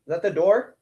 that the door?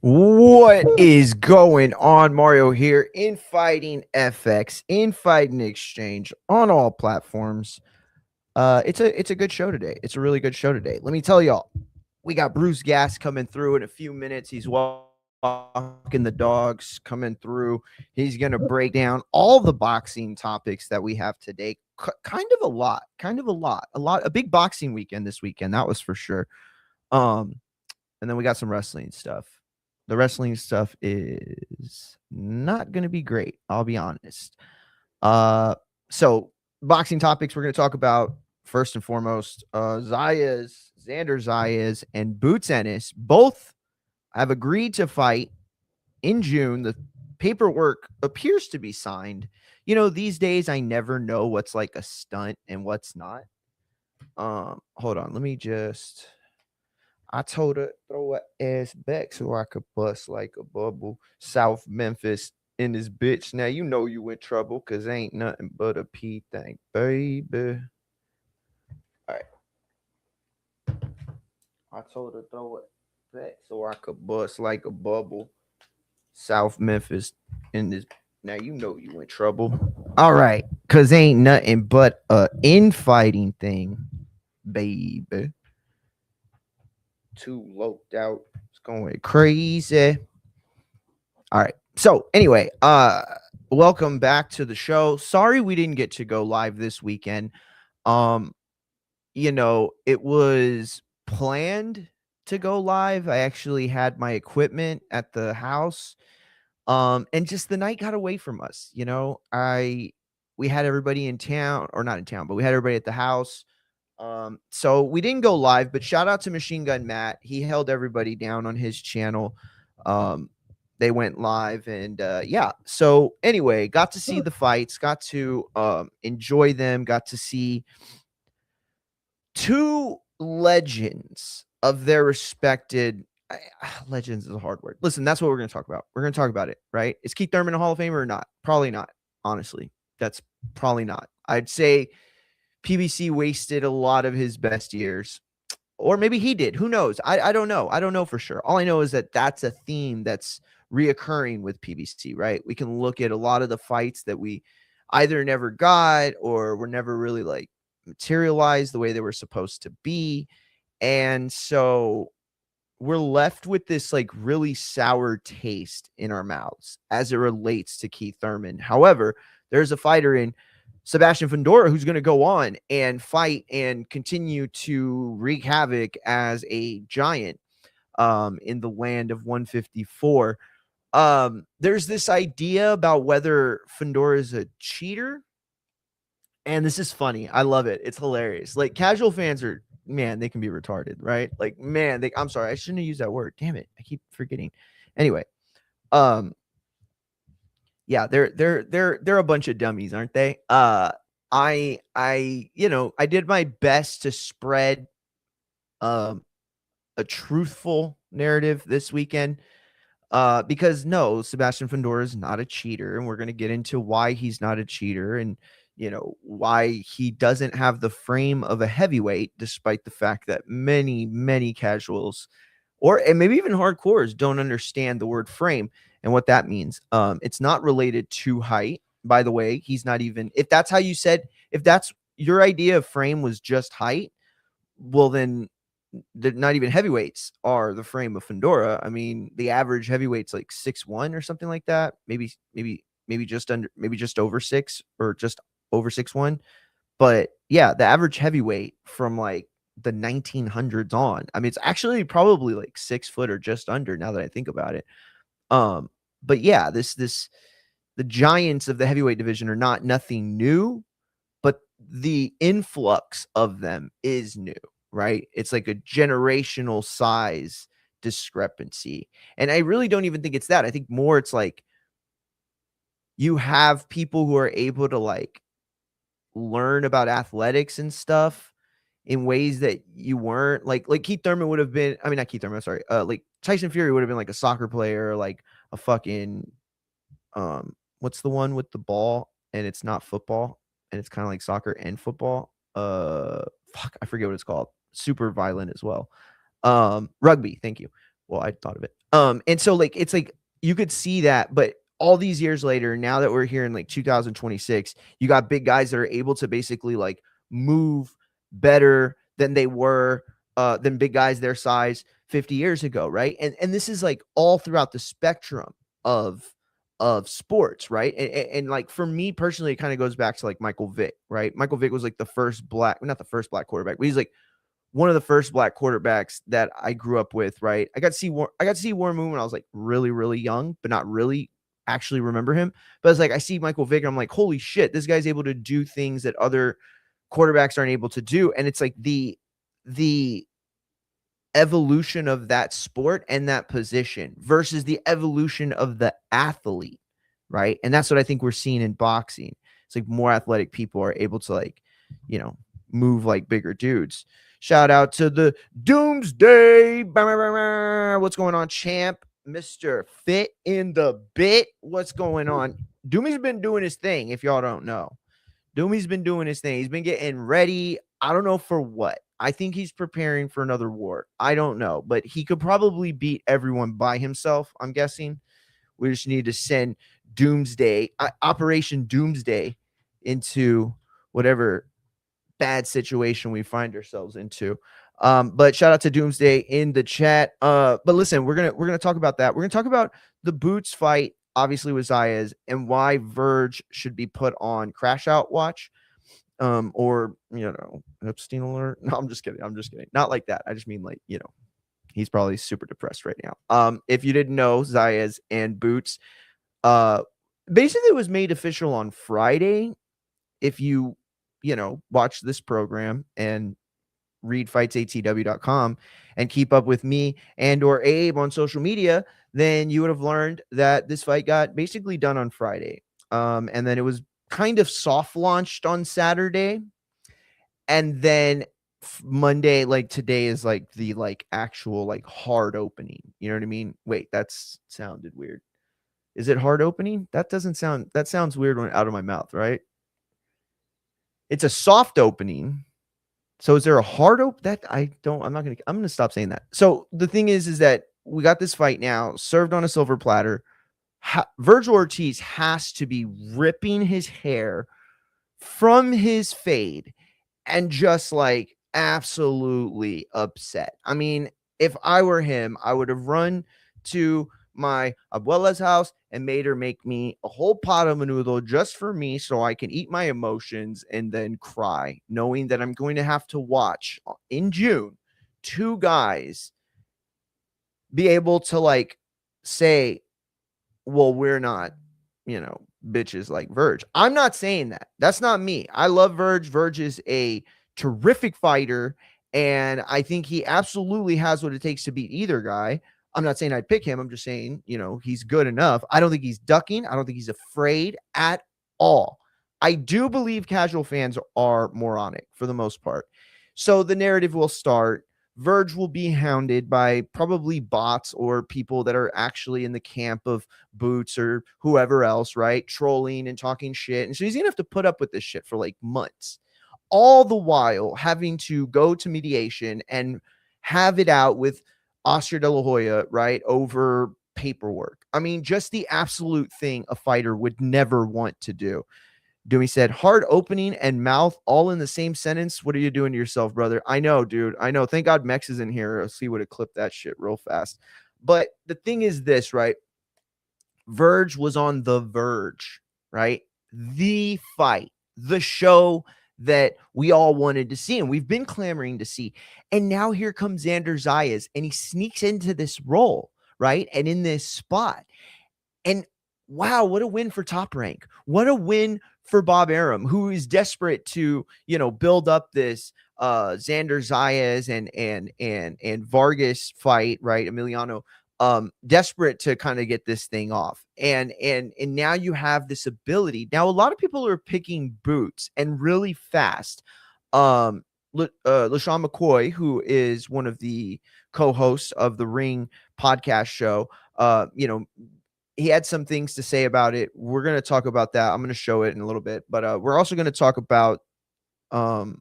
What is going on? Mario here in Fighting FX, in Fighting Exchange, on all platforms. It's a good show today. It's a really good show today. Let me tell y'all, we got Bruce Gas coming through in a few minutes. He's walking the dogs coming through. He's gonna break down all the boxing topics that we have today. Kind of a lot, a big boxing weekend this weekend. That was for sure. And then we got some wrestling stuff. The wrestling stuff is not going to be great. I'll be honest. So boxing topics we're going to talk about first and foremost. Xander Zayas, and Boots Ennis both have agreed to fight in June. The paperwork appears to be signed. You know, these days I never know what's like a stunt and what's not. Hold on, let me just. I told her throw her ass back so I could bust like a bubble. South Memphis in this bitch. Now you know you in trouble because ain't nothing but a P thing, baby. All right. I told her throw it back so I could bust like a bubble. South Memphis in this. Now you know you in trouble. All right, cause ain't nothing but a infighting thing, baby. Too loped out. It's going crazy. All right. So anyway, welcome back to the show. Sorry we didn't get to go live this weekend. It was planned to go live. I actually had my equipment at the house. And just the night got away from us. We had everybody in town, or not in town, but we had everybody at the house. So we didn't go live, but shout out to Machine Gun Matt. He held everybody down on his channel. They went live and so anyway, got to see the fights, got to enjoy them, got to see two legends of their respected legends is a hard word. Listen, that's what we're going to talk about. We're going to talk about it, right? Is Keith Thurman a Hall of Famer or not? Probably not. Honestly, that's probably not. I'd say PBC wasted a lot of his best years, or maybe he did. Who knows? I don't know. I don't know for sure. All I know is that that's a theme that's reoccurring with PBC, right? We can look at a lot of the fights that we either never got or were never really like materialized the way they were supposed to be. And so we're left with this like really sour taste in our mouths as it relates to Keith Thurman. However, there's a fighter in Sebastian Fundora who's going to go on and fight and continue to wreak havoc as a giant in the land of 154. There's this idea about whether Fundora is a cheater, and this is funny. I love it. It's hilarious. Like, casual fans are, man, they can be retarded, right? Like, man, I'm sorry, I shouldn't have used that word. Damn it, I keep forgetting. Anyway, yeah, they're a bunch of dummies, aren't they? I did my best to spread a truthful narrative this weekend. Because no, Sebastian Fundora is not a cheater, and we're going to get into why he's not a cheater and why he doesn't have the frame of a heavyweight, despite the fact that many casuals and maybe even hardcores don't understand the word frame and what that means. It's not related to height, by the way. He's not even, if that's how you said, if that's your idea of frame was just height, well, then not even heavyweights are the frame of Fundora. I mean, the average heavyweight's like 6'1" or something like that. Maybe just under, maybe just over 6 or just over 6'1". But yeah, the average heavyweight from like the 1900s on, I mean, it's actually probably like 6 foot or just under now that I think about it. But yeah, the giants of the heavyweight division are nothing new, but the influx of them is new, right? It's like a generational size discrepancy. And I really don't even think it's that. I think more it's like you have people who are able to like learn about athletics and stuff in ways that you weren't. Like Keith Thurman would have been, I mean, not Keith Thurman, sorry. Like Tyson Fury would have been like a soccer player, or like a fucking what's the one with the ball and it's not football and it's kind of like soccer and football? I forget what it's called. Super violent as well. Rugby, thank you. Well, I thought of it. And so like it's like you could see that, but all these years later, now that we're here in like 2026, you got big guys that are able to basically like move better than they were than big guys their size 50 years ago, right? And this is like all throughout the spectrum of sports, right? And like for me personally, it kind of goes back to like Michael Vick, right? Michael Vick was like the first black, not the first black quarterback, but he's like one of the first black quarterbacks that I grew up with, right? I got to see Warren Moon when I was like really, really young, but not really actually remember him. But it's like I see Michael Vick, and I'm like, holy shit, this guy's able to do things that other quarterbacks aren't able to do. And it's like the evolution of that sport and that position versus the evolution of the athlete, right? And that's what I think we're seeing in boxing. It's like more athletic people are able to like, move like bigger dudes. Shout out to the Doomsday. What's going on, champ? Mr. Fit in the Bit. What's going on? Doomy's been doing his thing, if y'all don't know. Doomy's been doing his thing. He's been getting ready. I don't know for what. I think he's preparing for another war. I don't know, but he could probably beat everyone by himself, I'm guessing. We just need to send Doomsday, Operation Doomsday, into whatever bad situation we find ourselves into. But shout out to Doomsday in the chat. But listen, we're gonna talk about that. We're gonna talk about the Boots fight, obviously with Zayas, and why Verge should be put on crash out watch. Or Epstein alert. No, I'm just kidding. Not like that. I just mean like, he's probably super depressed right now. If you didn't know, Zayas and Boots, basically it was made official on Friday. If you watch this program and read fightsatw.com and keep up with me and or Abe on social media, then you would have learned that this fight got basically done on Friday. And then it was kind of soft launched on Saturday. And then Monday, like today, is like the like actual like hard opening. You know what I mean? Wait, that's sounded weird. Is it hard opening? That sounds weird when out of my mouth, right? It's a soft opening. So is there a hard open? That I'm gonna stop saying that. So the thing is that we got this fight now served on a silver platter. Virgil Ortiz has to be ripping his hair from his fade and just like absolutely upset. I mean, if I were him, I would have run to my abuela's house and made her make me a whole pot of menudo just for me so I can eat my emotions and then cry, knowing that I'm going to have to watch in June two guys be able to like say, well, we're not, bitches like Verge. I'm not saying that. That's not me. I love Verge. Verge is a terrific fighter, and I think he absolutely has what it takes to beat either guy. I'm not saying I'd pick him. I'm just saying, he's good enough. I don't think he's ducking. I don't think he's afraid at all. I do believe casual fans are moronic for the most part. So the narrative will start. Verge will be hounded by probably bots or people that are actually in the camp of Boots or whoever else, right? Trolling and talking shit. And so he's going to have to put up with this shit for like months, all the while having to go to mediation and have it out with Oscar De La Hoya, right? Over paperwork. I mean, just the absolute thing a fighter would never want to do. Dewey said, hard opening and mouth all in the same sentence. What are you doing to yourself, brother? I know, dude. I know. Thank God Mex is in here. I'll see what to clip that shit real fast. But the thing is this, right? Verge was on the verge, right? The fight, the show that we all wanted to see and we've been clamoring to see. And now here comes Xander Zayas and he sneaks into this role, right? And in this spot. And wow, what a win for Top Rank. What a win for Bob Arum, who is desperate to, build up this Xander Zayas and Vargas fight, right? Emiliano, desperate to kind of get this thing off. And now you have this ability. Now, a lot of people are picking Boots and really fast. LaShawn McCoy, who is one of the co-hosts of the Ring podcast show, he had some things to say about it. We're going to talk about that. I'm going to show it in a little bit, but we're also going to talk about so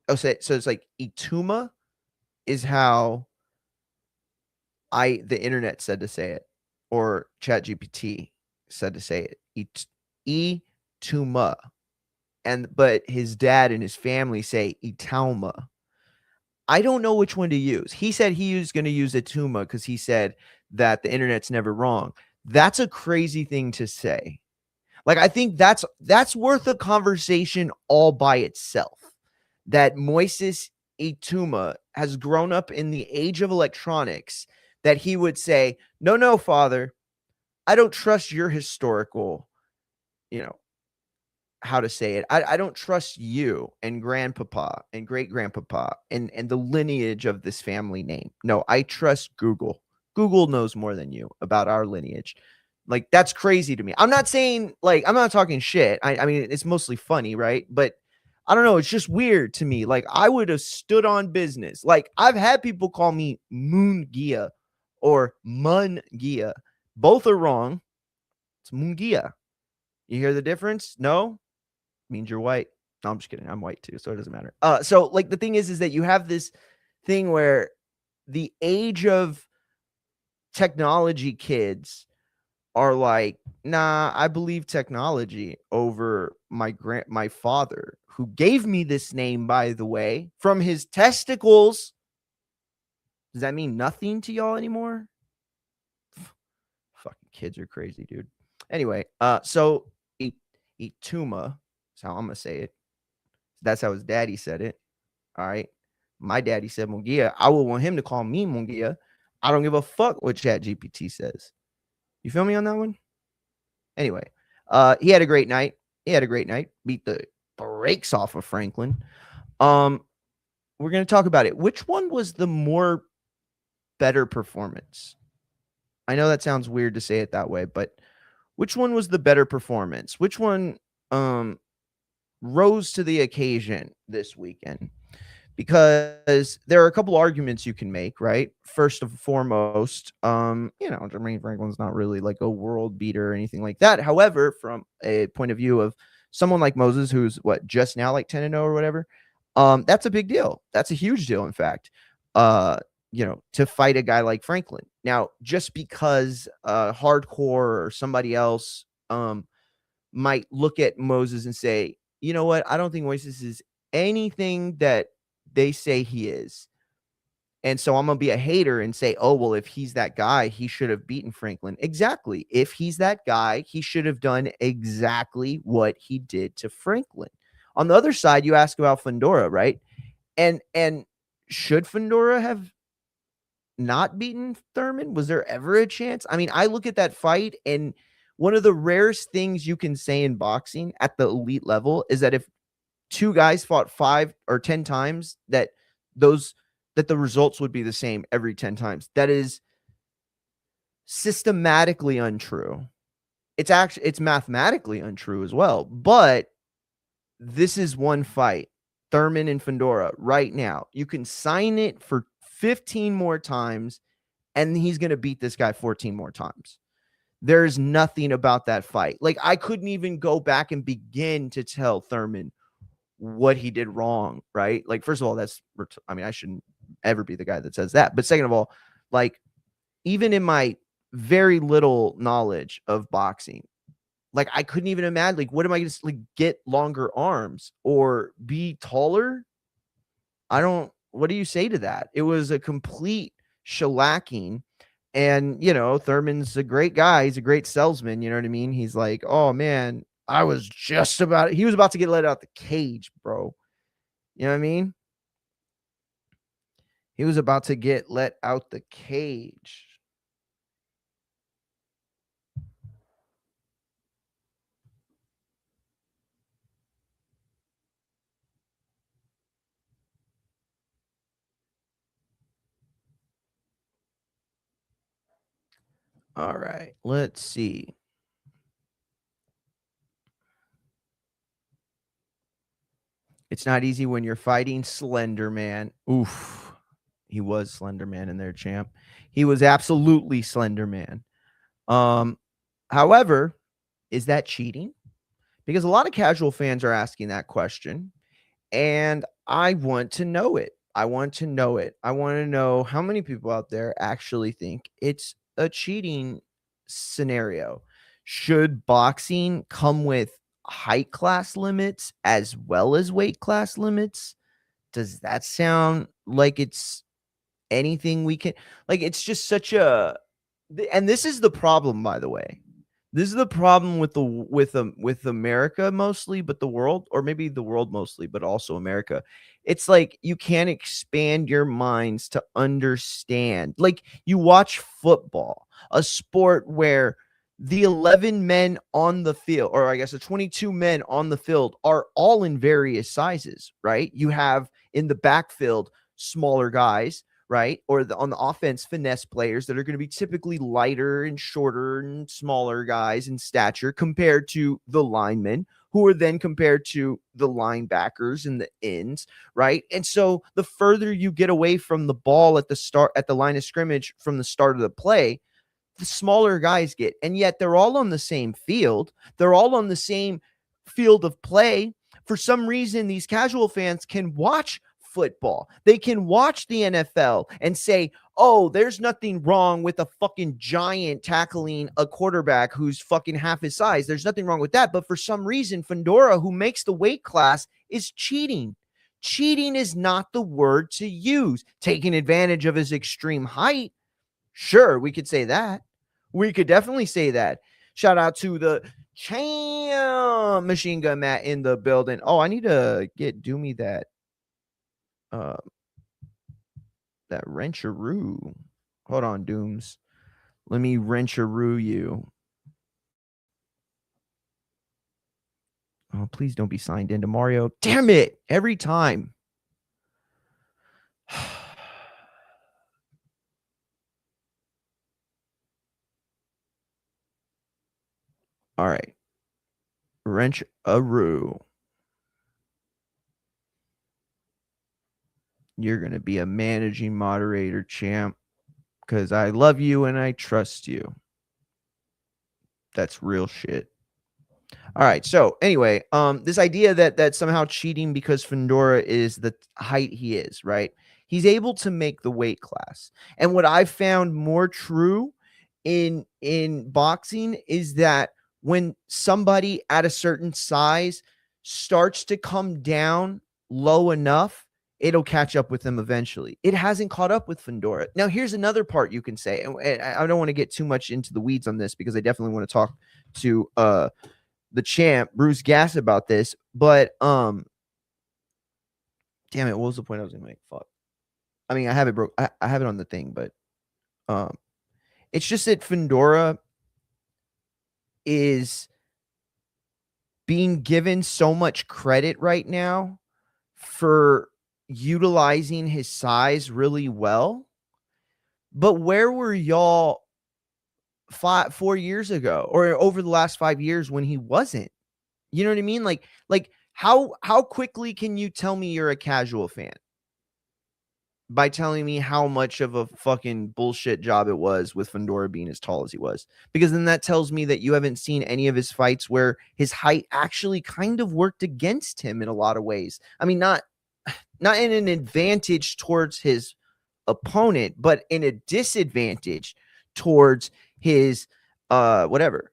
it's like Itauma is how the internet said to say it, or ChatGPT said to say it. Itauma. But his dad and his family say Itauma. I don't know which one to use. He said he was going to use Itauma because he said that the internet's never wrong. That's a crazy thing to say. Like, I think that's worth a conversation all by itself. That Moises Itauma has grown up in the age of electronics, that he would say, no, father, I don't trust your historical, you know, how to say it. I don't trust you and grandpapa and great grandpapa and the lineage of this family name. No, I trust Google. Google knows more than you about our lineage. Like, that's crazy to me. I'm not saying, like, I'm not talking shit. I mean, it's mostly funny, right? But I don't know. It's just weird to me. Like, I would have stood on business. Like, I've had people call me Mungia or Mungia. Both are wrong. It's Mungia. You hear the difference? No? Means you're white. No, I'm just kidding. I'm white too, so it doesn't matter. So like the thing is that you have this thing where the age of technology kids are like, nah, I believe technology over my father, who gave me this name, by the way, from his testicles. Does that mean nothing to y'all anymore? Fucking kids are crazy, dude. Anyway, so Ituma, that's how I'm gonna say it. That's how his daddy said it. All right. My daddy said Mungia. I would want him to call me Mungia. I don't give a fuck what ChatGPT says. You feel me on that one? Anyway, he had a great night. Beat the brakes off of Franklin. We're gonna talk about it. Which one was the more better performance? I know that sounds weird to say it that way, but which one was the better performance? Which one rose to the occasion this weekend? Because there are a couple arguments you can make, right? First and foremost, Jermaine Franklin's not really like a world beater or anything like that. However, from a point of view of someone like Moses, who's just now like 10-0 or whatever, that's a big deal. That's a huge deal, in fact. To fight a guy like Franklin. Now, just because Hardcore or somebody else might look at Moses and say, you know what, I don't think Moses is anything that they say he is. And so I'm going to be a hater and say, oh, well, if he's that guy, he should have beaten Franklin. Exactly. If he's that guy, he should have done exactly what he did to Franklin. On the other side, you ask about Fundora, right? And should Fundora have not beaten Thurman? Was there ever a chance? I mean, I look at that fight, and one of the rarest things you can say in boxing at the elite level is that if two guys fought 5 or 10 times, that the results would be the same every 10 times. That is systematically untrue. It's mathematically untrue as well. But this is one fight, Thurman and Fundora, right now. You can sign it for 15 more times, and he's going to beat this guy 14 more times. There's nothing about that fight. Like, I couldn't even go back and begin to tell Thurman what he did wrong, right? Like, first of all, I shouldn't ever be the guy that says that. But second of all, like, even in my very little knowledge of boxing, like, I couldn't even imagine, like, what am I going to get longer arms or be taller? What do you say to that? It was a complete shellacking. And, Thurman's a great guy. He's a great salesman. You know what I mean? He's like, oh man, he was about to get let out the cage, bro. You know what I mean? He was about to get let out the cage. All right, let's see. It's not easy when you're fighting Slender Man. Oof. He was Slender Man in there, champ. He was absolutely Slender Man. However, is that cheating? Because a lot of casual fans are asking that question, and I want to know it. I want to know it. I want to know how many people out there actually think it's a cheating scenario. Should boxing come with height class limits as well as weight class limits? Does that sound like it's anything we can like? It's just such a and this is the problem, by the way. This is the problem with with America mostly, but the world, or maybe the world mostly, but also America. It's like you can't expand your minds to understand. Like you watch football, a sport where the 11 men on the field, or I guess the 22 men on the field, are all in various sizes, right? You have in the backfield smaller guys, right? Or on the offense, finesse players that are going to be typically lighter and shorter and smaller guys in stature compared to the linemen, who are then compared to the linebackers and the ends, right? And so the further you get away from the ball at the line of scrimmage from the start of the play, the smaller guys get. And yet they're all on the same field. They're all on the same field of play. For some reason, these casual fans can watch football. They can watch the NFL and say, oh, there's nothing wrong with a fucking giant tackling a quarterback who's fucking half his size. There's nothing wrong with that. But for some reason, Fundora, who makes the weight class, is cheating. Cheating is not the word to use. Taking advantage of his extreme height. Sure, we could say that. We could definitely say that. Shout out to the Champ Machine Gun Matt in the building. Oh, I need to do me that that wrencharoo. Hold on, Dooms. Let me wrencharoo you. Oh, please don't be signed into Mario. Damn it. Every time. All right. Wrencharoo. You're going to be a managing moderator, champ, because I love you and I trust you. That's real shit. All right. So anyway, this idea that somehow cheating because Fundora is the height he is, right? He's able to make the weight class. And what I've found more true in boxing is that when somebody at a certain size starts to come down low enough, it'll catch up with them eventually. It hasn't caught up with Fundora. Now, here's another part you can say, and I don't want to get too much into the weeds on this because I definitely want to talk to the champ, Bruce Gass, about this. But damn it, what was the point I was gonna make? Fuck. I mean, I have it broke. I have it on the thing, but it's just that Fundora is being given so much credit right now for utilizing his size really well. But where were y'all 4 years ago or over the last 5 years when he wasn't? You know what I mean? Like how quickly can you tell me you're a casual fan? By telling me how much of a fucking bullshit job it was with Fundora being as tall as he was. Because then that tells me that you haven't seen any of his fights where his height actually kind of worked against him in a lot of ways. I mean, not in an advantage towards his opponent, but in a disadvantage towards his whatever.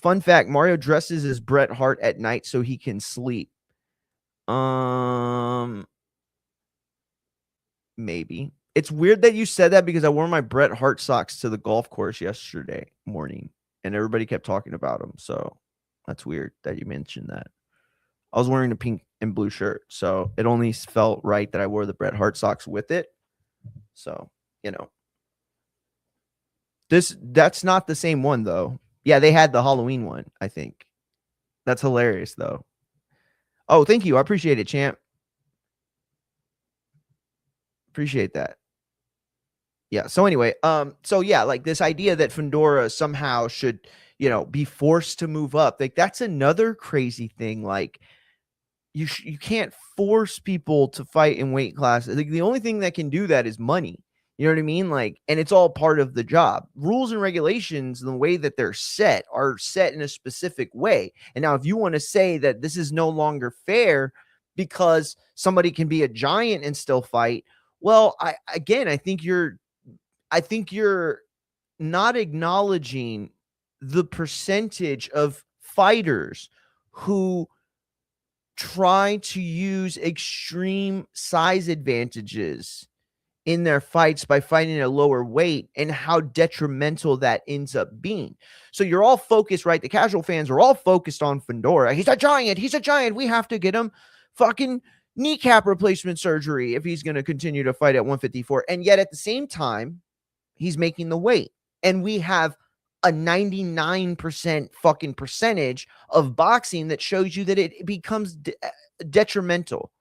Fun fact, Mario dresses as Bret Hart at night so he can sleep. Maybe. It's weird that you said that because I wore my Bret Hart socks to the golf course yesterday morning and everybody kept talking about them. So that's weird that you mentioned that. I was wearing a pink and blue shirt, so it only felt right that I wore the Bret Hart socks with it. So, you know. That's not the same one though. Yeah, they had the Halloween one, I think. That's hilarious though. Oh, thank you. I appreciate it, champ. Appreciate that. Yeah. So anyway, so yeah, like this idea that Fundora somehow should, be forced to move up. Like that's another crazy thing. Like you can't force people to fight in weight classes. Like the only thing that can do that is money. You know what I mean? Like, and it's all part of the job. Rules and regulations, the way that they're set are set in a specific way. And now if you want to say that this is no longer fair because somebody can be a giant and still fight, Well, I think you're not acknowledging the percentage of fighters who try to use extreme size advantages in their fights by fighting a lower weight and how detrimental that ends up being. So you're all focused, right? The casual fans are all focused on Fundora. He's a giant. He's a giant. We have to get him fucking kneecap replacement surgery if he's going to continue to fight at 154. And yet at the same time, he's making the weight. And we have a 99% fucking percentage of boxing that shows you that it becomes detrimental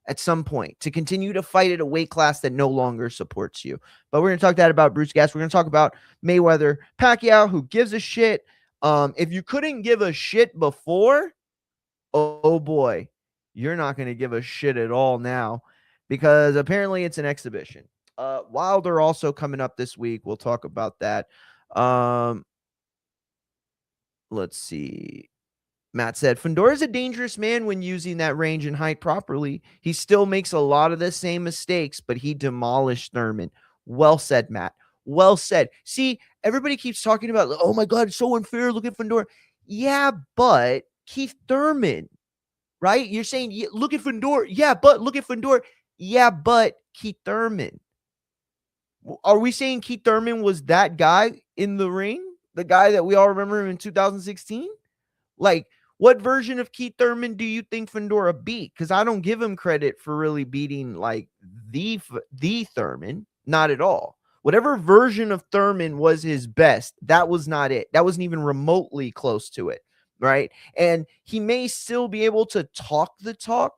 at some point to continue to fight at a weight class that no longer supports you. But we're going to talk that about Bruce Gas. We're going to talk about Mayweather Pacquiao, who gives a shit. If you couldn't give a shit before, oh boy, you're not going to give a shit at all now, because apparently it's an exhibition. Wilder also coming up this week. We'll talk about that. Let's see. Matt said, Fundora is a dangerous man when using that range and height properly. He still makes a lot of the same mistakes, but he demolished Thurman. Well said, Matt. Well said. See, everybody keeps talking about, oh my God, it's so unfair. Look at Fundora. Yeah, but Keith Thurman, right? You're saying, yeah, look at Fundora. Yeah, but look at Fundora. Yeah, but Keith Thurman. Are we saying Keith Thurman was that guy in the ring? The guy that we all remember him in 2016? Like, what version of Keith Thurman do you think Fundora beat? Because I don't give him credit for really beating like the Thurman. Not at all. Whatever version of Thurman was his best, that was not it. That wasn't even remotely close to it, right? And he may still be able to talk the talk,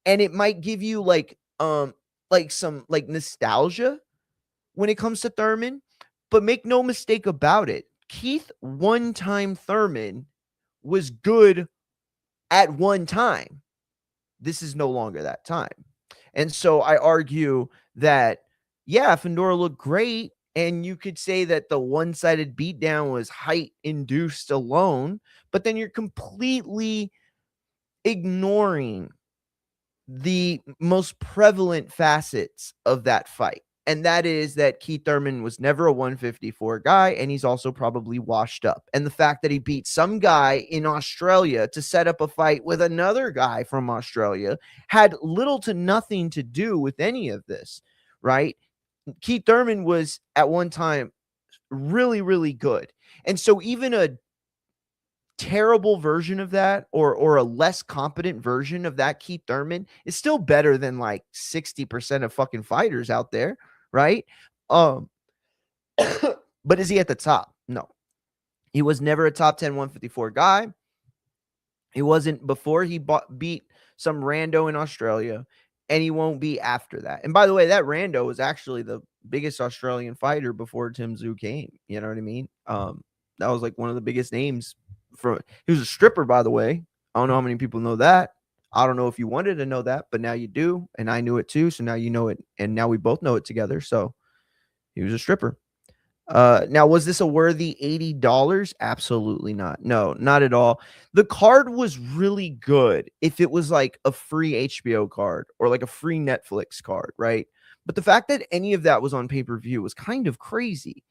and it might give you like some like nostalgia when it comes to Thurman. But make no mistake about it, Keith one-time Thurman was good at one time. This is no longer that time. And so I argue that, yeah, Fundora looked great. And you could say that the one-sided beatdown was height-induced alone, but then you're completely ignoring the most prevalent facets of that fight. And that is that Keith Thurman was never a 154 guy, and he's also probably washed up. And the fact that he beat some guy in Australia to set up a fight with another guy from Australia had little to nothing to do with any of this, right? Keith Thurman was at one time really, really good. And so even a terrible version of that, or a less competent version of that Keith Thurman, is still better than like 60% of fucking fighters out there, right? But is he at the top? No. He was never a top 10 154 guy. He wasn't before he beat some rando in Australia, and he won't be after that. And by the way, that rando was actually the biggest Australian fighter before Tim Tszyu came. You know what I mean? That was like one of the biggest names. He was a stripper, by the way. I don't know how many people know that. I don't know if you wanted to know that, but now you do, and I knew it too. So now you know it, and now we both know it together. So he was a stripper. Now, was this a worthy $80? Absolutely not. No, not at all. The card was really good if it was like a free HBO card or like a free Netflix card, right? But the fact that any of that was on pay-per-view was kind of crazy.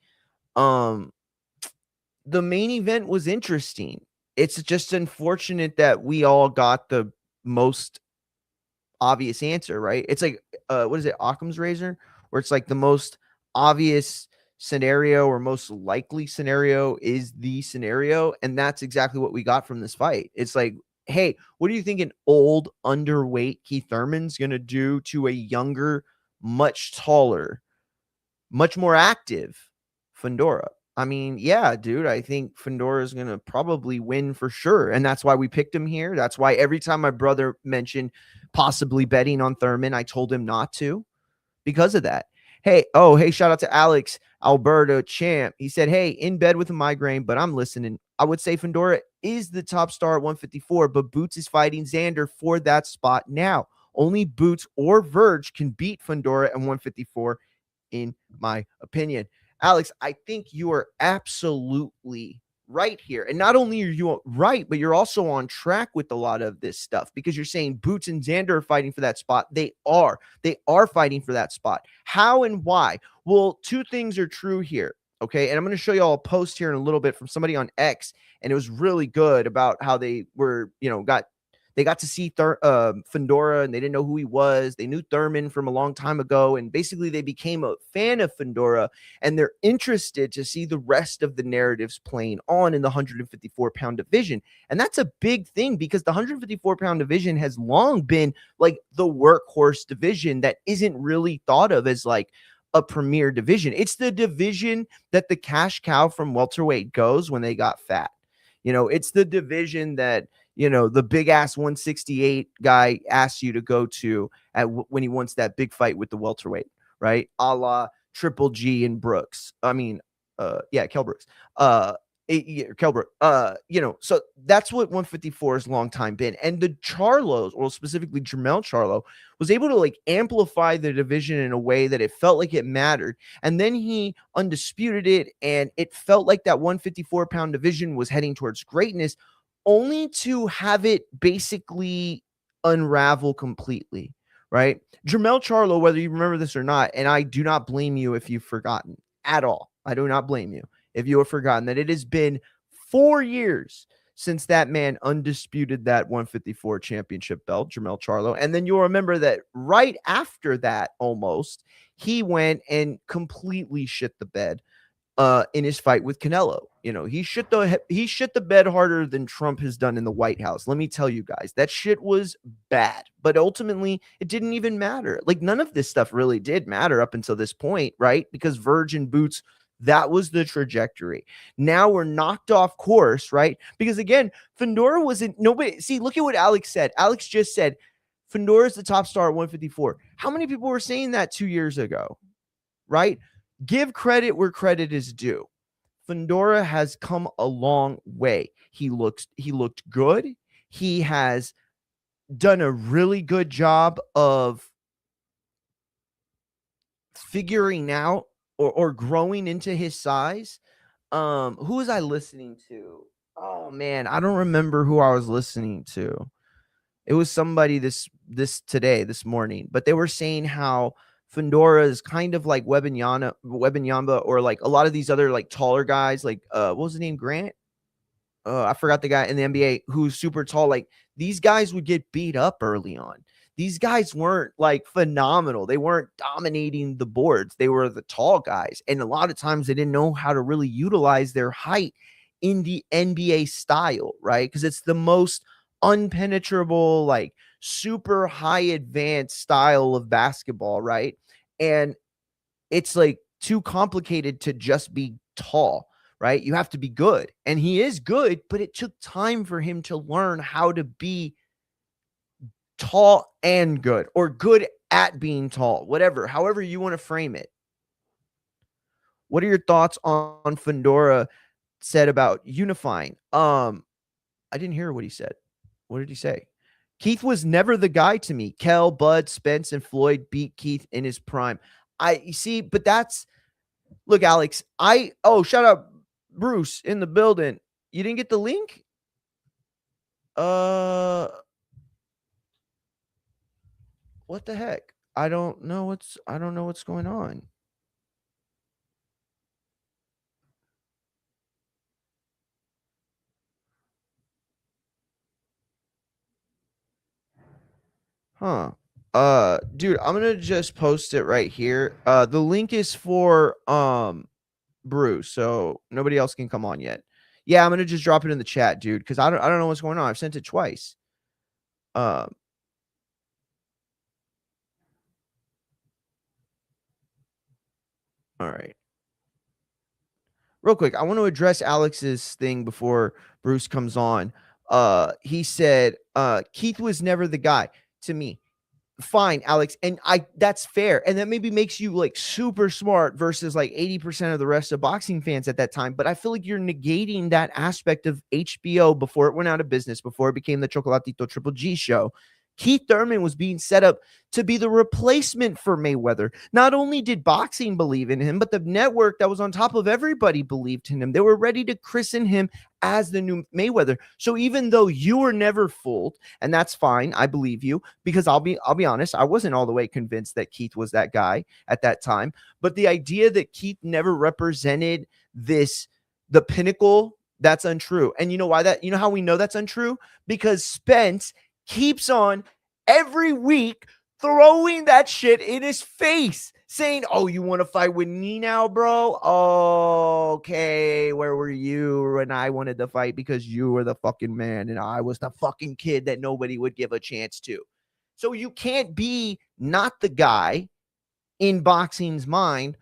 The main event was interesting. It's just unfortunate that we all got the most obvious answer, right? It's like, what is it, Occam's razor? Where it's like the most obvious scenario or most likely scenario is the scenario. And that's exactly what we got from this fight. It's like, hey, what do you think an old, underweight Keith Thurman's going to do to a younger, much taller, much more active Fundora? I mean, yeah, dude, I think Fundora is going to probably win for sure. And that's why we picked him here. That's why every time my brother mentioned possibly betting on Thurman, I told him not to, because of that. Hey, shout out to Alex Alberto Champ. He said, hey, in bed with a migraine, but I'm listening. I would say Fundora is the top star at 154, but Boots is fighting Xander for that spot now. Only Boots or Verge can beat Fundora at 154, in my opinion. Alex, I think you are absolutely right here. And not only are you right, but you're also on track with a lot of this stuff because you're saying Boots and Xander are fighting for that spot. They are. They are fighting for that spot. How and why? Well, two things are true here. Okay. And I'm going to show you all a post here in a little bit from somebody on X. And it was really good about how they were, they got to see Fundora and they didn't know who he was. They knew Thurman from a long time ago. And basically they became a fan of Fundora and they're interested to see the rest of the narratives playing on in the 154-pound division. And that's a big thing because the 154-pound division has long been like the workhorse division that isn't really thought of as like a premier division. It's the division that the cash cow from welterweight goes when they got fat. It's the division that, the big ass 168 guy asks you to go to when he wants that big fight with the welterweight, right? A la Triple G and Brooks. I mean, Kell Brooks. Kell Brooks. So that's what 154 has long time been. And the Charlos, or specifically Jermell Charlo, was able to like amplify the division in a way that it felt like it mattered. And then he undisputed it, and it felt like that 154-pound division was heading towards greatness, only to have it basically unravel completely, right? Jermell Charlo, whether you remember this or not, and I do not blame you if you've forgotten at all. I do not blame you if you have forgotten that it has been 4 years since that man undisputed that 154 championship belt, Jermell Charlo. And then you'll remember that right after that, almost, he went and completely shit the bed in his fight with Canelo. He shit the bed harder than Trump has done in the White House. Let me tell you guys, that shit was bad. But ultimately, it didn't even matter. Like, none of this stuff really did matter up until this point, right? Because Virgin Boots, that was the trajectory. Now we're knocked off course, right? Because again, Fundora wasn't nobody. See, look at what Alex said. Alex just said Fundora is the top star at 154. How many people were saying that 2 years ago, right? Give credit where credit is due. Fundora has come a long way. He looked good. He has done a really good job of figuring out or growing into his size. Who was I listening to? Oh man, I don't remember who I was listening to. It was somebody this morning, but they were saying how Fundora is kind of like Wembanyama, or like a lot of these other like taller guys, like what was his name? Grant? I forgot the guy in the NBA who's super tall. Like, these guys would get beat up early on. These guys weren't like phenomenal. They weren't dominating the boards. They were the tall guys. And a lot of times they didn't know how to really utilize their height in the NBA style, right? Because it's the most unpenetrable, like super high advanced style of basketball, right? And it's like too complicated to just be tall, right? You have to be good. And he is good, but it took time for him to learn how to be tall and good, or good at being tall, however you want to frame it. What are your thoughts on Fundora said about unifying? I didn't hear what he said. What did he say? Keith was never the guy to me. Kell, Bud, Spence, and Floyd beat Keith in his prime. You see, but that's, look, Alex, shout out Bruce in the building. You didn't get the link? What the heck? I don't know what's going on. Huh. Dude, I'm gonna just post it right here. The link is for Bruce, so nobody else can come on yet. Yeah, I'm gonna just drop it in the chat, dude, because I don't know what's going on. I've sent it twice. All right. Real quick, I want to address Alex's thing before Bruce comes on. He said, Keith was never the guy to me. Fine, Alex, and that's fair, and that maybe makes you like super smart versus like 80% of the rest of boxing fans at that time. But I feel like you're negating that aspect of HBO before it went out of business, before it became the Chocolatito Triple G show. Keith Thurman was being set up to be the replacement for Mayweather. Not only did boxing believe in him, but the network that was on top of everybody believed in him. They were ready to christen him as the new Mayweather. So even though you were never fooled, and that's fine, I believe you, because I'll be honest, I wasn't all the way convinced that Keith was that guy at that time. But the idea that Keith never represented the pinnacle, that's untrue. And you know why that? You know how we know that's untrue? Because Spence keeps on every week throwing that shit in his face, saying, oh, you want to fight with me now, bro? Oh, okay, where were you when I wanted to fight? Because you were the fucking man and I was the fucking kid that nobody would give a chance to. So you can't be not the guy in boxing's mind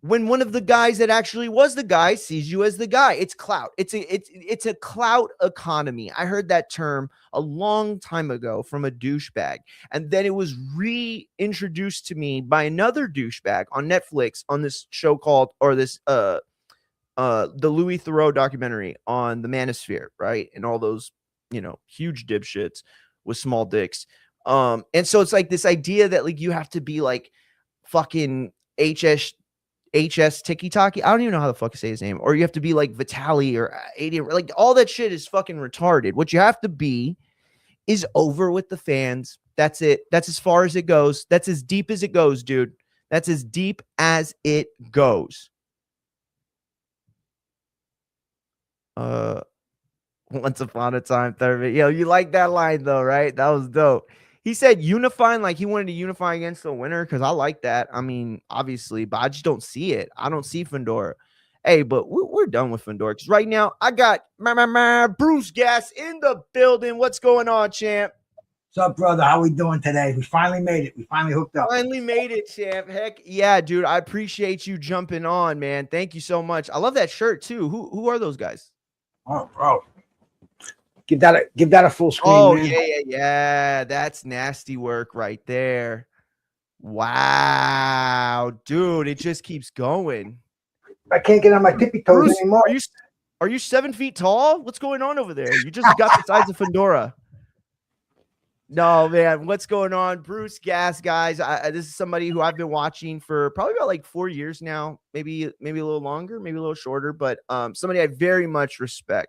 when one of the guys that actually was the guy sees you as the guy. It's clout. It's a clout economy. I heard that term a long time ago from a douchebag, and then it was reintroduced to me by another douchebag on Netflix on this show called, or this the Louis Theroux documentary on the Manosphere, right? And all those, you know, huge dipshits with small dicks. And so it's like this idea that like you have to be like fucking HS Tiki Taki. I don't even know how the fuck to say his name. Or you have to be like Vitali or 80. Like all that shit is fucking retarded. What you have to be is over with the fans. That's it. That's as far as it goes. That's as deep as it goes, dude. That's as deep as it goes. Once upon a time, Thurman. Yo, you like that line though, right? That was dope. He said unifying, like he wanted to unify against the winner, because I like that. I mean, obviously, but I just don't see it. I don't see Fundora. Hey, but we're done with Fundora, because right now I got Bruce Gas in the building. What's going on, champ? What's up, brother? How we doing today? We finally made it. We finally hooked up. Finally made it, champ. Heck yeah, dude. I appreciate you jumping on, man. Thank you so much. I love that shirt too. Who are those guys? Oh, bro. Give that a full screen. Oh, man. yeah. That's nasty work right there. Wow, dude, it just keeps going. I can't get on my tippy toes Bruce, anymore. Are you 7 feet tall? What's going on over there? You just got the size of Fundora. No, man, what's going on? Bruce Gas, guys. This is somebody who I've been watching for probably about like 4 years now, maybe a little longer, maybe a little shorter, but somebody I very much respect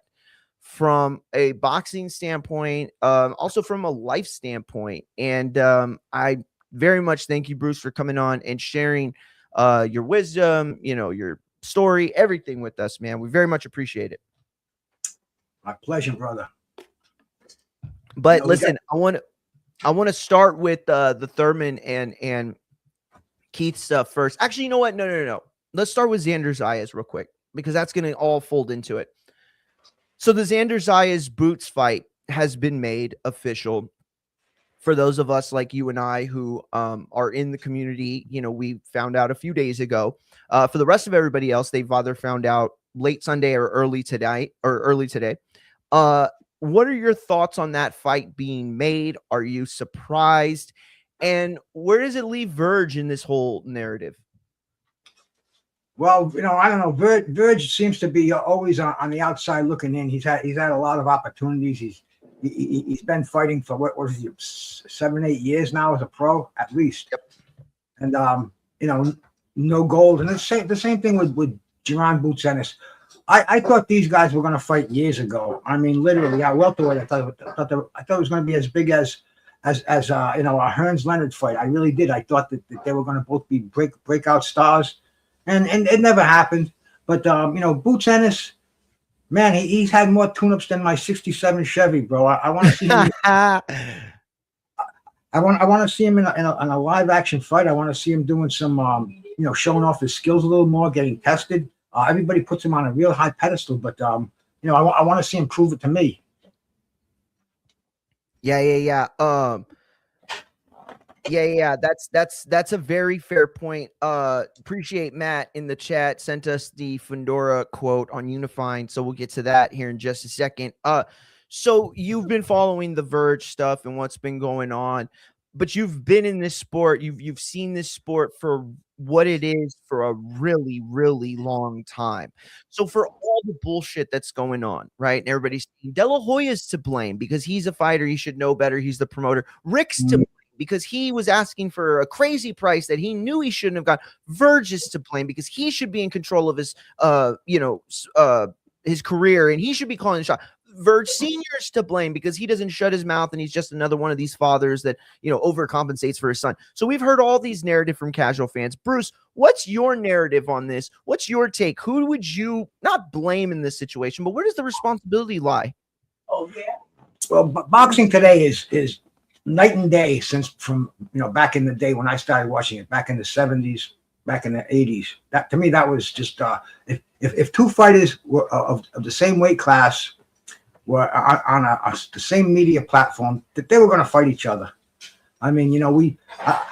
from a boxing standpoint, also from a life standpoint. And I very much thank you, Bruce, for coming on and sharing your wisdom, you know, your story, everything with us, man. We very much appreciate it. My pleasure, brother. But listen, I want to start with the Thurman and Keith stuff first. Actually, you know what? No. Let's start with Xander Zayas real quick, because that's going to all fold into it. So the Xander Zayas Boots fight has been made official. For those of us like you and I who are in the community, you know, we found out a few days ago. For the rest of everybody else, they've either found out late Sunday or early today. What are your thoughts on that fight being made? Are you surprised? And where does it leave Verge in this whole narrative? Well, you know, I don't know. Verge seems to be always on the outside looking in. He's had a lot of opportunities. He's been fighting for what was he, 7, 8 years now as a pro at least. Yep. And you know, no gold. And the same thing with Jaron Boots Ennis. I thought these guys were going to fight years ago. I mean, literally, welterweight. I thought it was going to be as big as you know, a Hearns Leonard fight. I really did. I thought that they were going to both be breakout stars. And it never happened. But, you know, Boots Ennis, man, he's had more tune-ups than my 67 Chevy, bro. I want to see him. I want to see him in a live action fight. I want to see him doing some, you know, showing off his skills a little more, getting tested. Everybody puts him on a real high pedestal, but, you know, I want to see him prove it to me. Yeah. Yeah. That's a very fair point. Appreciate Matt in the chat sent us the Fundora quote on unifying, so we'll get to that here in just a second. So you've been following the Verge stuff and what's been going on, but you've been in this sport, you've seen this sport for what it is for a really, really long time. So for all the bullshit that's going on, right? And everybody's saying De La Hoya's to blame because he's a fighter, he should know better, he's the promoter. Rick's to blame because he was asking for a crazy price that he knew he shouldn't have got. Verge is to blame because he should be in control of his his career and he should be calling the shot. Verge Senior is to blame because he doesn't shut his mouth and he's just another one of these fathers that, overcompensates for his son. So we've heard all these narrative from casual fans. Bruce, what's your narrative on this? What's your take? Who would you not blame in this situation, but where does the responsibility lie? Oh, yeah. Well, boxing today is night and day since from, back in the day when I started watching it, back in the 70s, back in the 80s. That, to me, that was just, if two fighters were of the same weight class, were on the same media platform, that they were going to fight each other. I mean,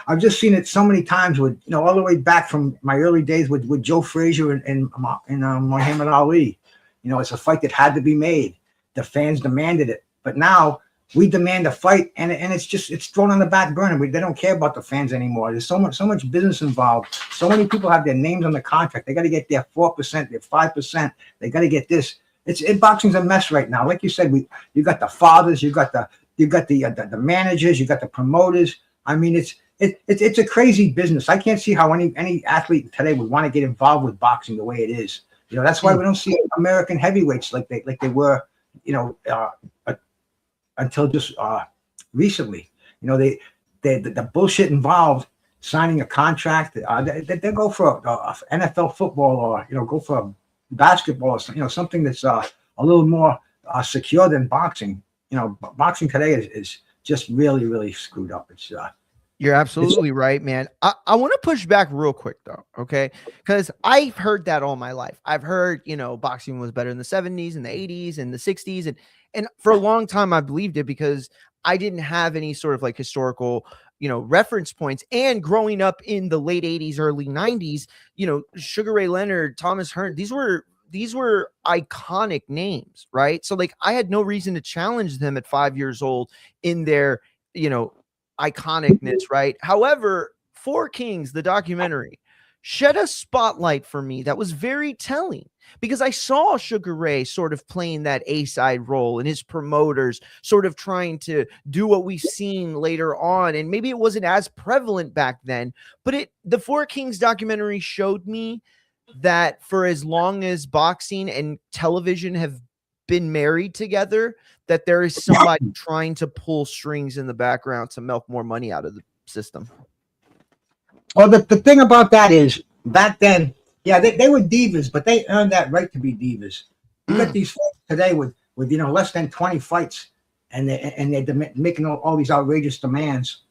I've just seen it so many times with, all the way back from my early days with Joe Frazier and Muhammad Ali. It's a fight that had to be made. The fans demanded it, but now we demand a fight, and it's thrown on the back burner. They don't care about the fans anymore. There's so much business involved. So many people have their names on the contract. They got to get their 4%, their 5%. They got to get this. Boxing's a mess right now. Like you said, you got the fathers, you got the managers, you got the promoters. I mean, it's a crazy business. I can't see how any athlete today would want to get involved with boxing the way it is. That's why we don't see American heavyweights like they were, until just recently. The bullshit involved signing a contract. They go for a NFL football or go for a basketball, something that's a little more secure than boxing. Boxing today is just really, really screwed up. You're absolutely right, man. I want to push back real quick though, okay? Because I've heard that all my life. I've heard, boxing was better in the 70s and the 80s and the 60s. And for a long time, I believed it because I didn't have any sort of like historical, reference points. And growing up in the late 80s, early 90s, Sugar Ray Leonard, Thomas Hearn, these were iconic names, right? So like I had no reason to challenge them at 5 years old in their, iconicness, right? However, Four Kings, the documentary, shed a spotlight for me that was very telling because I saw Sugar Ray sort of playing that A-side role and his promoters sort of trying to do what we've seen later on. And maybe it wasn't as prevalent back then, but the Four Kings documentary showed me that for as long as boxing and television have been married together, that there is somebody trying to pull strings in the background to milk more money out of the system. Well, the thing about that is back then, yeah, they were divas, but they earned that right to be divas. You got these fights today with less than 20 fights, and they're making all these outrageous demands.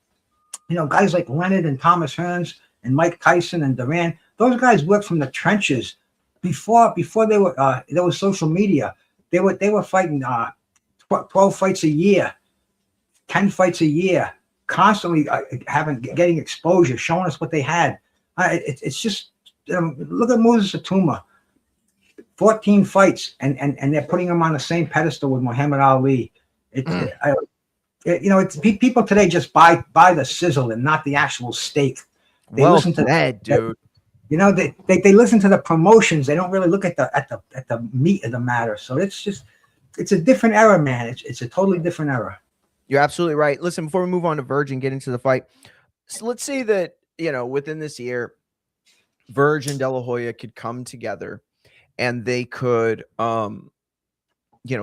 Guys like Leonard and Thomas Hearns and Mike Tyson and Duran, those guys worked from the trenches before there was social media. They were fighting 12 fights a year, 10 fights a year, constantly getting exposure, showing us what they had. It's just look at Moses Itauma, 14 fights, and they're putting him on the same pedestal with Muhammad Ali. People today just buy the sizzle and not the actual steak. They listen to that, dude. They listen to the promotions. They don't really look at the meat of the matter. So it's a different era, man. It's a totally different era. You're absolutely right. Listen, before we move on to Verge and get into the fight, so let's say that, within this year, Verge and De La Hoya could come together and they could,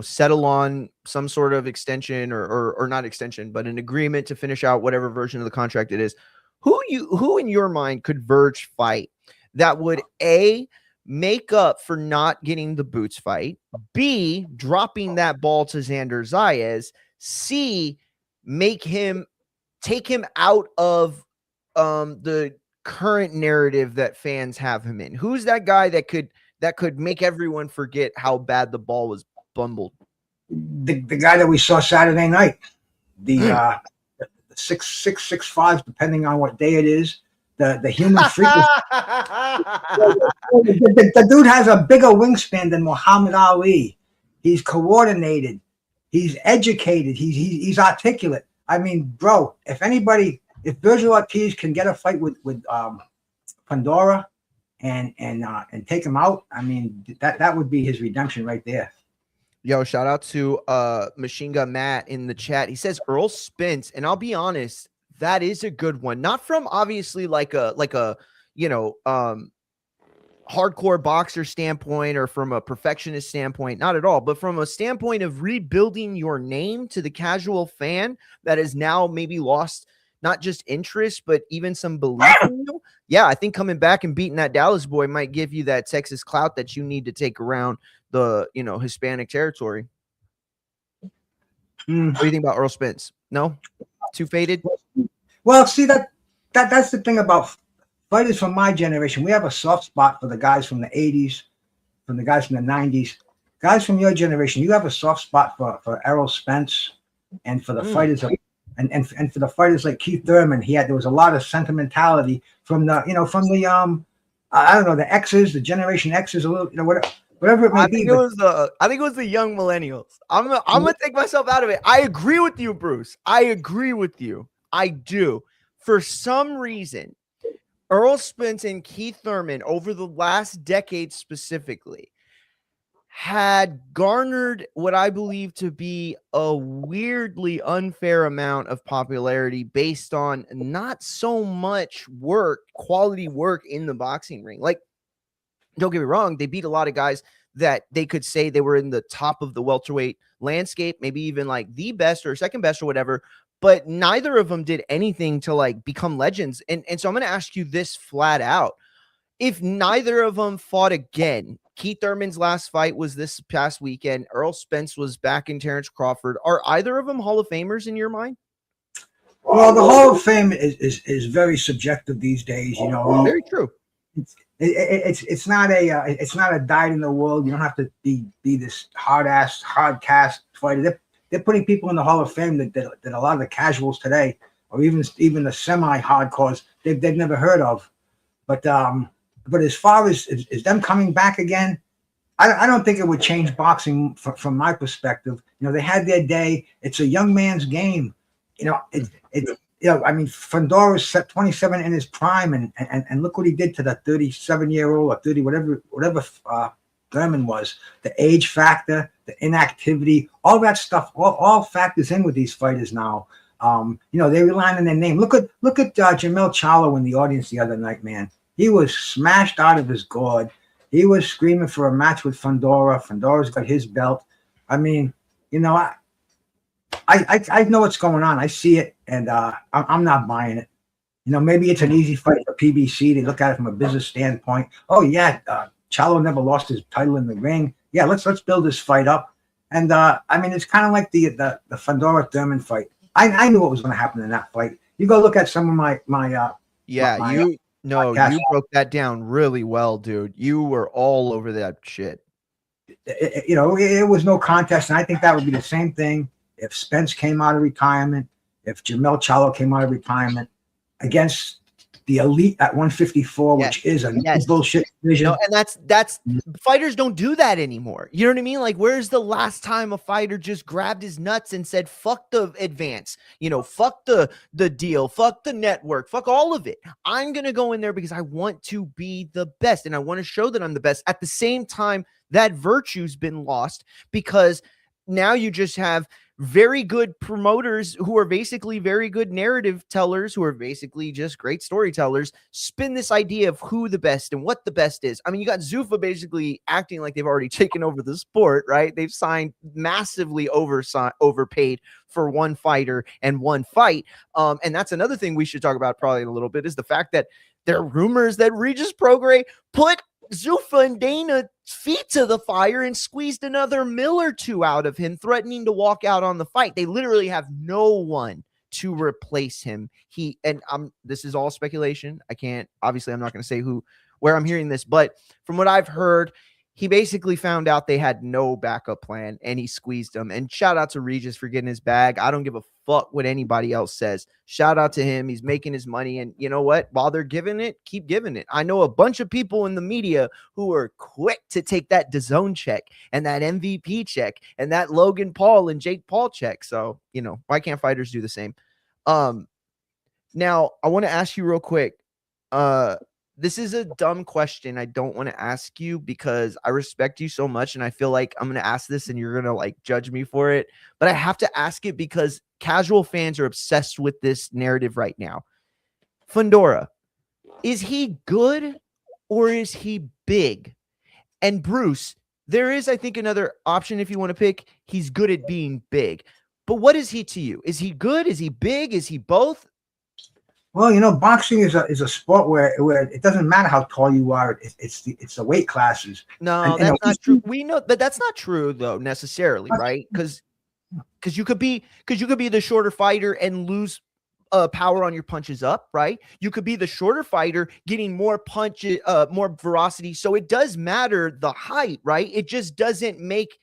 settle on some sort of extension or not extension, but an agreement to finish out whatever version of the contract it is. Who in your mind could Verge fight that would A, make up for not getting the Boots fight, B, dropping that ball to Xander Zayas, C, take him out of the current narrative that fans have him in? Who's that guy that could make everyone forget how bad the ball was bumbled? The guy that we saw Saturday night, the 6'5", depending on what day it is. The human freak. The dude has a bigger wingspan than Muhammad Ali. He's coordinated. He's educated. He's articulate. I mean, bro, if Virgil Ortiz can get a fight with Fundora and take him out, I mean, that would be his redemption right there. Yo, shout out to Machine Gun Matt in the chat. He says Earl Spence, and I'll be honest, that is a good one. Not from obviously like a hardcore boxer standpoint or from a perfectionist standpoint, not at all, but from a standpoint of rebuilding your name to the casual fan that has now maybe lost not just interest, but even some belief in you. Yeah, I think coming back and beating that Dallas boy might give you that Texas clout that you need to take around the Hispanic territory. What do you think about Earl Spence? No? Too faded? Well, see, that's the thing about fighters from my generation. We have a soft spot for the guys from the 80s, from the guys from the 90s. Guys from your generation, you have a soft spot for Errol Spence and for the fighters of, and for the fighters like Keith Thurman. There was a lot of sentimentality from the I don't know, the X's, the Generation X's, a little, whatever it may be. I think it was the young millennials. I'm gonna take myself out of it. I agree with you, Bruce. I agree with you. I do. For some reason, Earl Spence and Keith Thurman over the last decade specifically had garnered what I believe to be a weirdly unfair amount of popularity based on not so much quality work in the boxing ring. Like, don't get me wrong, they beat a lot of guys that they could say they were in the top of the welterweight landscape, maybe even like the best or second best or whatever, but neither of them did anything to like become legends. And so I'm going to ask you this flat out. If neither of them fought again, Keith Thurman's last fight was this past weekend, Earl Spence was back in Terrence Crawford, are either of them Hall of Famers in your mind? Well, the Hall of Fame is very subjective these days, Very true. It's not a dyed in the world. You don't have to be this hard cast fighter. They're putting people in the Hall of Fame that a lot of the casuals today, or even the semi hardcores, they've never heard of. But as far as them coming back again, I don't think it would change boxing from my perspective. They had their day. It's a young man's game. I mean, Fundora's set 27 in his prime, and look what he did to that 37-year-old or 30, whatever Thurman was. The age factor, the inactivity, all that stuff, all factors in with these fighters now. They rely on their name. Look at Jamel Charlo in the audience the other night, man. He was smashed out of his gourd. He was screaming for a match with Fundora. Fundora's got his belt. I mean, I know what's going on. I see it, and I'm not buying it. Maybe it's an easy fight for PBC. They look at it from a business standpoint. Oh yeah, Charlo never lost his title in the ring. Yeah, let's build this fight up. And I mean, it's kind of like the Fundora Thurman fight. I knew what was going to happen in that fight. You go look at some of my you broke that down really well, dude. You were all over that shit. It was no contest, and I think that would be the same thing if Spence came out of retirement, if Jamel Charlo came out of retirement against the elite at 154, which is a bullshit division. And that's fighters don't do that anymore. You know what I mean? Like, where's the last time a fighter just grabbed his nuts and said, fuck the advance, fuck the deal, fuck the network, fuck all of it. I'm going to go in there because I want to be the best and I want to show that I'm the best. At the same time, that virtue's been lost because now you just have very good promoters who are basically very good narrative tellers, who are basically just great storytellers, spin this idea of who the best and what the best is. I mean, you got Zuffa basically acting like they've already taken over the sport, right? They've signed massively overpaid for one fighter and one fight. And that's another thing we should talk about probably in a little bit is the fact that there are rumors that Regis Prograis put Zuffa and Dana feet to the fire and squeezed another $1 or $2 out of him, threatening to walk out on the fight. They literally have no one to replace him. This is all speculation. I'm not going to say where I'm hearing this, but from what I've heard, he basically found out they had no backup plan and he squeezed them. And shout out to Regis for getting his bag. I don't give a fuck what anybody else says. Shout out to him. He's making his money. And you know what? While they're giving it, keep giving it. I know a bunch of people in the media who are quick to take that DAZN check and that MVP check and that Logan Paul and Jake Paul check. So, you know, why can't fighters do the same? Now I want to ask you real quick. This is a dumb question. I don't want to ask you because I respect you so much. And I feel like I'm going to ask this and you're going to like judge me for it. But I have to ask it because casual fans are obsessed with this narrative right now. Fundora, is he good or is he big? And Bruce, there is, I think, another option if you want to pick. He's good at being big. But what is he to you? Is he good? Is he big? Is he both? Well, you know, boxing is a sport where it doesn't matter how tall you are. It's the weight classes. No, that's not true. We know, but that's not true though necessarily, right? Because you could be the shorter fighter and lose power on your punches up, right? You could be the shorter fighter getting more punches, more ferocity. So it does matter the height, right? It just doesn't make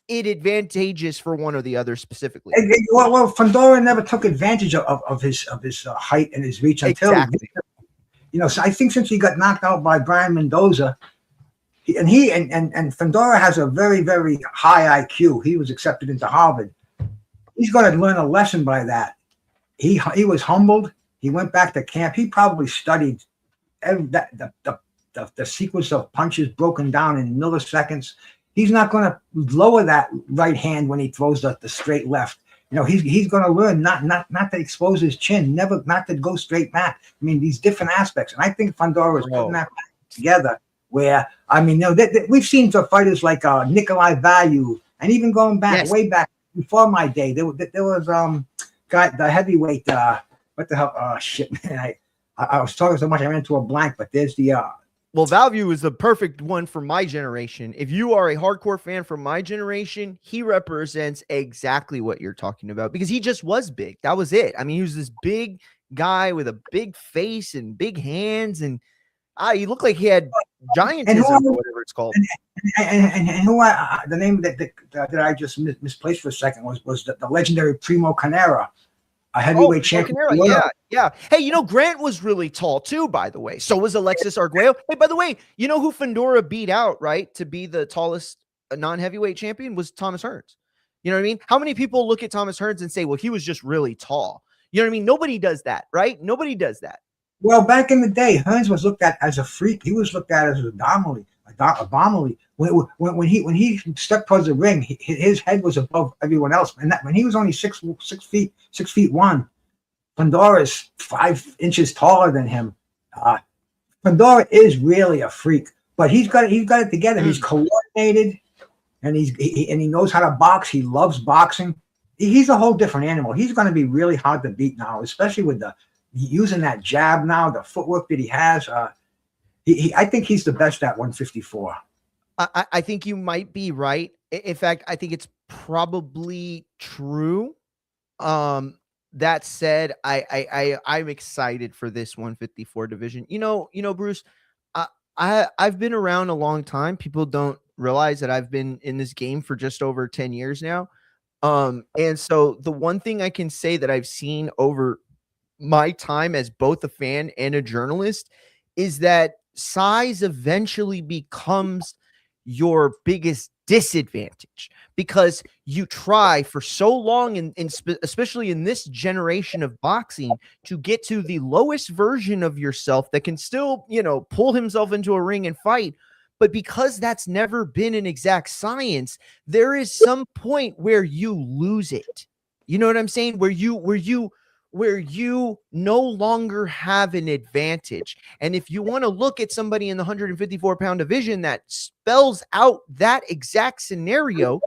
it advantageous for one or the other specifically. Well, Fundora never took advantage of his height and his reach until you know. So I think since he got knocked out by Brian Mendoza, and Fundora has a very, very high IQ. He was accepted into Harvard. He's going to learn a lesson by that. He was humbled. He went back to camp. He probably studied the sequence of punches broken down in milliseconds. He's not going to lower that right hand when he throws the straight left. You know, he's going to learn not to expose his chin, not to go straight back. I mean, these different aspects. And I think Fundora is putting that together where, I mean, you know, we've seen fighters like Nikolai Valu, and even going back, way back before my day, there was the heavyweight, what the hell? Oh, shit, man. I was talking so much, I ran into a blank, but there's the... Well, Value is the perfect one for my generation. If you are a hardcore fan from my generation, he represents exactly what you're talking about because he just was big. That was it. I mean, he was this big guy with a big face and big hands, and he looked like he had giantism or whatever it's called. And who the name that I just misplaced for a second was the legendary Primo Carnera. A heavyweight champion. Yeah. Hey, you know, Grant was really tall too, by the way. So was Alexis Arguello. Hey, by the way, you know who Fundora beat out, right? To be the tallest non-heavyweight champion was Thomas Hearns. You know what I mean? How many people look at Thomas Hearns and say, well, he was just really tall? You know what I mean? Nobody does that, right? Nobody does that. Well, back in the day, Hearns was looked at as a freak. He was looked at as an anomaly. When he stepped towards the ring, his head was above everyone else. And when he was only 6 feet 1, Fundora is 5 inches taller than him. Fundora is really a freak, but he's got it together. He's coordinated, and he knows how to box. He loves boxing. He's a whole different animal. He's going to be really hard to beat now, especially with using that jab now, the footwork that he has. I think he's the best at 154. I think you might be right. In fact, I think it's probably true. That said, I'm excited for this 154 division. You know, Bruce, I've been around a long time. People don't realize that I've been in this game for just over 10 years now. And so the one thing I can say that I've seen over my time as both a fan and a journalist is that size eventually becomes your biggest disadvantage because you try for so long, especially in this generation of boxing, to get to the lowest version of yourself that can still, you know, pull himself into a ring and fight. But because that's never been an exact science, there is some point where you lose it. You know what I'm saying? Where you no longer have an advantage. And if you want to look at somebody in the 154-pound division that spells out that exact scenario,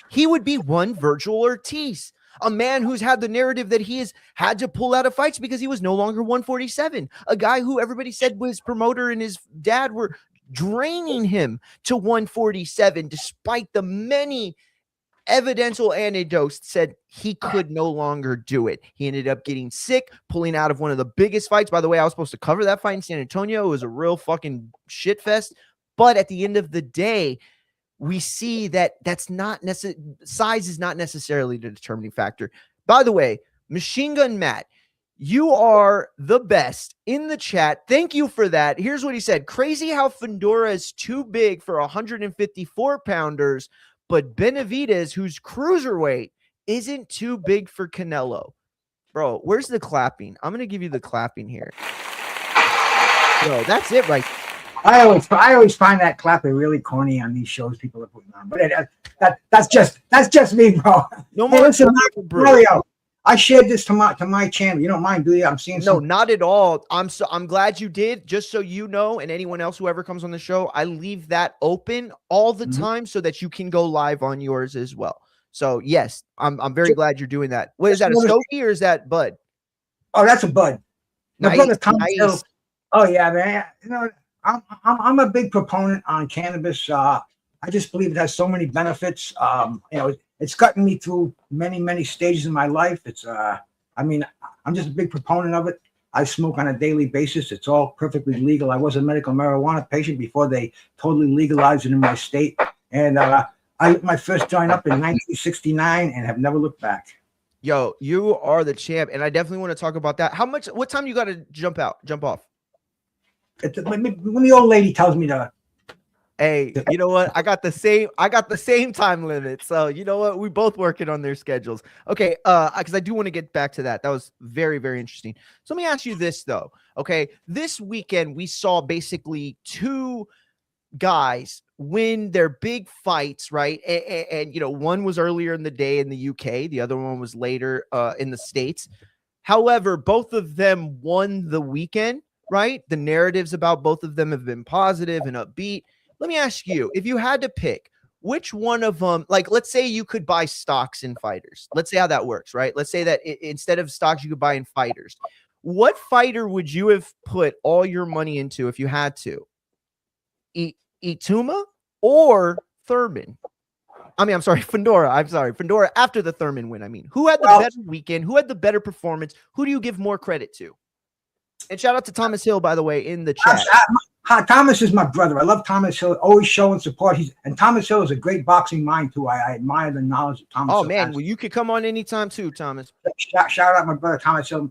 he would be one Virgil Ortiz, a man who's had the narrative that he has had to pull out of fights because he was no longer 147, a guy who everybody said his promoter and his dad were draining him to 147, despite the many evidential anecdotes said he could no longer do it. He ended up getting sick, pulling out of one of the biggest fights. By the way, I was supposed to cover that fight in San Antonio. It was a real fucking shit fest. But at the end of the day, we see that that's not size is not necessarily the determining factor. By the way, Machine Gun Matt, you are the best in the chat. Thank you for that. Here's what he said. Crazy how Fundora is too big for 154 pounders, but Benavidez, who's cruiserweight, isn't too big for Canelo. Bro, where's the clapping? I'm going to give you the clapping here. Bro, that's it right. I always find that clapping really corny on these shows people are putting on. But that's just me, bro. No more. Hey, listen, Mario, I shared this to my channel. You don't mind, do you? I'm seeing no, not at all. I'm glad you did. Just so you know, and anyone else who ever comes on the show, I leave that open all the time so that you can go live on yours as well. So yes, I'm very glad you're doing that. What is that, a Stogie or is that Bud? Oh, that's a Bud. My brother Tom nice. Oh yeah, man. You know, I'm a big proponent on cannabis. I just believe it has so many benefits. You know, it's gotten me through many stages in my life. It's I mean, I'm just a big proponent of it. I smoke on a daily basis. It's all perfectly legal. I was a medical marijuana patient before they totally legalized it in my state. And I lit my first joint up in 1969 and have never looked back. Yo, you are the champ, and I definitely want to talk about that. What time you got to jump off? When the old lady tells me to. Hey, you know what? I got the same time limit. So you know what? We both working on their schedules. Okay, because I do want to get back to that. That was very, very interesting. So let me ask you this though. Okay, this weekend we saw basically two guys win their big fights, right? And you know, one was earlier in the day in the UK, the other one was later in the States. However, both of them won the weekend, right? The narratives about both of them have been positive and upbeat. Let me ask you, if you had to pick, which one of them, like, let's say you could buy stocks in fighters. Let's say how that works, right? Let's say that instead of stocks, you could buy in fighters. What fighter would you have put all your money into if you had to? Itauma or Thurman? I'm sorry, Fundora. Fundora after the Thurman win. I mean, who had the better weekend? Who had the better performance? Who do you give more credit to? And shout out to Thomas Hill, by the way, in the chat. Thomas is my brother. I love Thomas Hill. Always showing support. And Thomas Hill is a great boxing mind too. I admire the knowledge of Thomas. Oh man, well you could come on anytime too, Thomas. Shout out my brother Thomas Hill.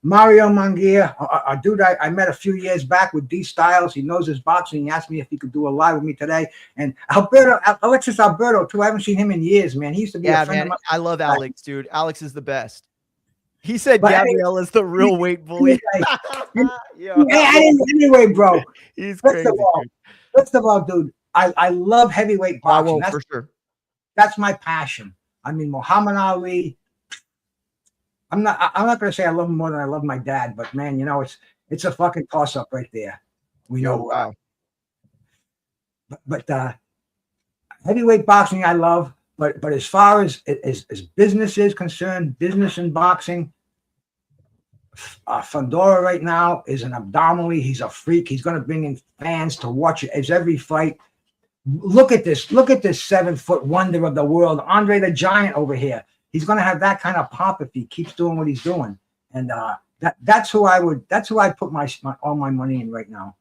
Mario Mangia, a dude I met a few years back with D Styles. He knows his boxing. He asked me if he could do a live with me today. And Alexis Alberto too. I haven't seen him in years, man. He used to be a friend of mine. I love Alex, dude. Alex is the best. He said Gabrielle is the real weight bully. Anyway, bro. He's crazy. First of all, dude, I love heavyweight boxing. For sure. That's my passion. I mean, Muhammad Ali. I'm not going to say I love him more than I love my dad, but man, you know, it's a fucking toss up right there. We know. Wow. But heavyweight boxing, I love. But as far as business is concerned, business and boxing, Fundora right now is an abdominally. He's a freak. He's going to bring in fans to watch every fight. Look at this 7-foot wonder of the world, Andre the Giant over here. He's going to have that kind of pop if he keeps doing what he's doing. And that's who I put all my money in right now.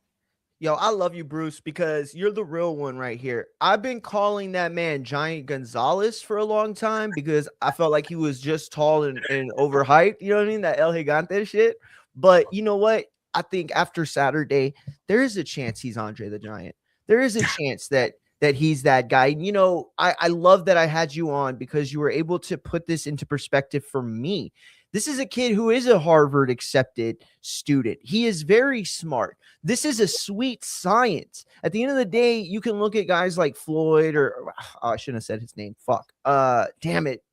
Yo, I love you, Bruce, because you're the real one right here. I've been calling that man Giant Gonzalez for a long time because I felt like he was just tall and overhyped. You know what I mean? That El Gigante shit. But you know what? I think after Saturday, there is a chance he's Andre the Giant. There is a chance that he's that guy. You know, I love that I had you on because you were able to put this into perspective for me. This is a kid who is a Harvard accepted student. He is very smart. This is a sweet science. At the end of the day, you can look at guys like Floyd I shouldn't have said his name. Fuck. Damn it.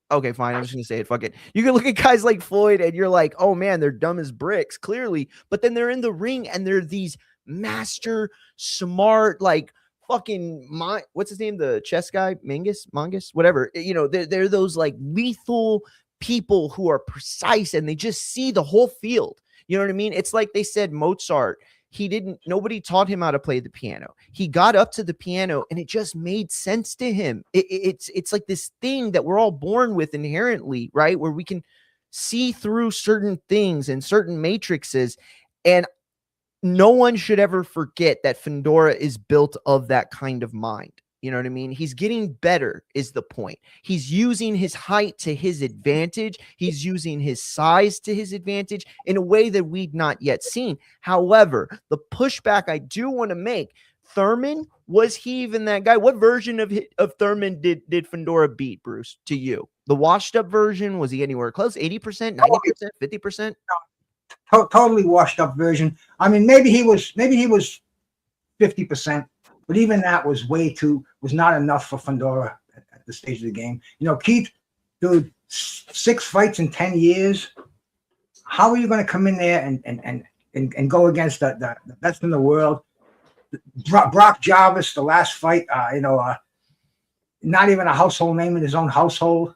Okay, fine. I'm just going to say it. Fuck it. You can look at guys like Floyd and you're like, oh man, they're dumb as bricks, clearly. But then they're in the ring and they're these master, smart, like fucking, what's his name? The chess guy? Mongus? Whatever. You know, they're those like lethal people who are precise and they just see the whole field. You know what I mean? It's like they said Mozart, nobody taught him how to play the piano. He got up to the piano and it just made sense to him. It's like this thing that we're all born with inherently, right? Where we can see through certain things and certain matrices. And no one should ever forget that Fundora is built of that kind of mind. You know what I mean? He's getting better is the point. He's using his height to his advantage. He's using his size to his advantage in a way that we've not yet seen. However, the pushback I do want to make, Thurman, was he even that guy? What version of Thurman did Fundora beat, Bruce, to you? The washed up version? Was he anywhere close? 80%, 90%, 50%? Totally washed up version. I mean, maybe he was 50%. But even that was was not enough for Fundora at the stage of the game. You know, Keith, dude, 6 fights in 10 years. How are you going to come in there and go against the best in the world? Brock Jarvis, the last fight, not even a household name in his own household.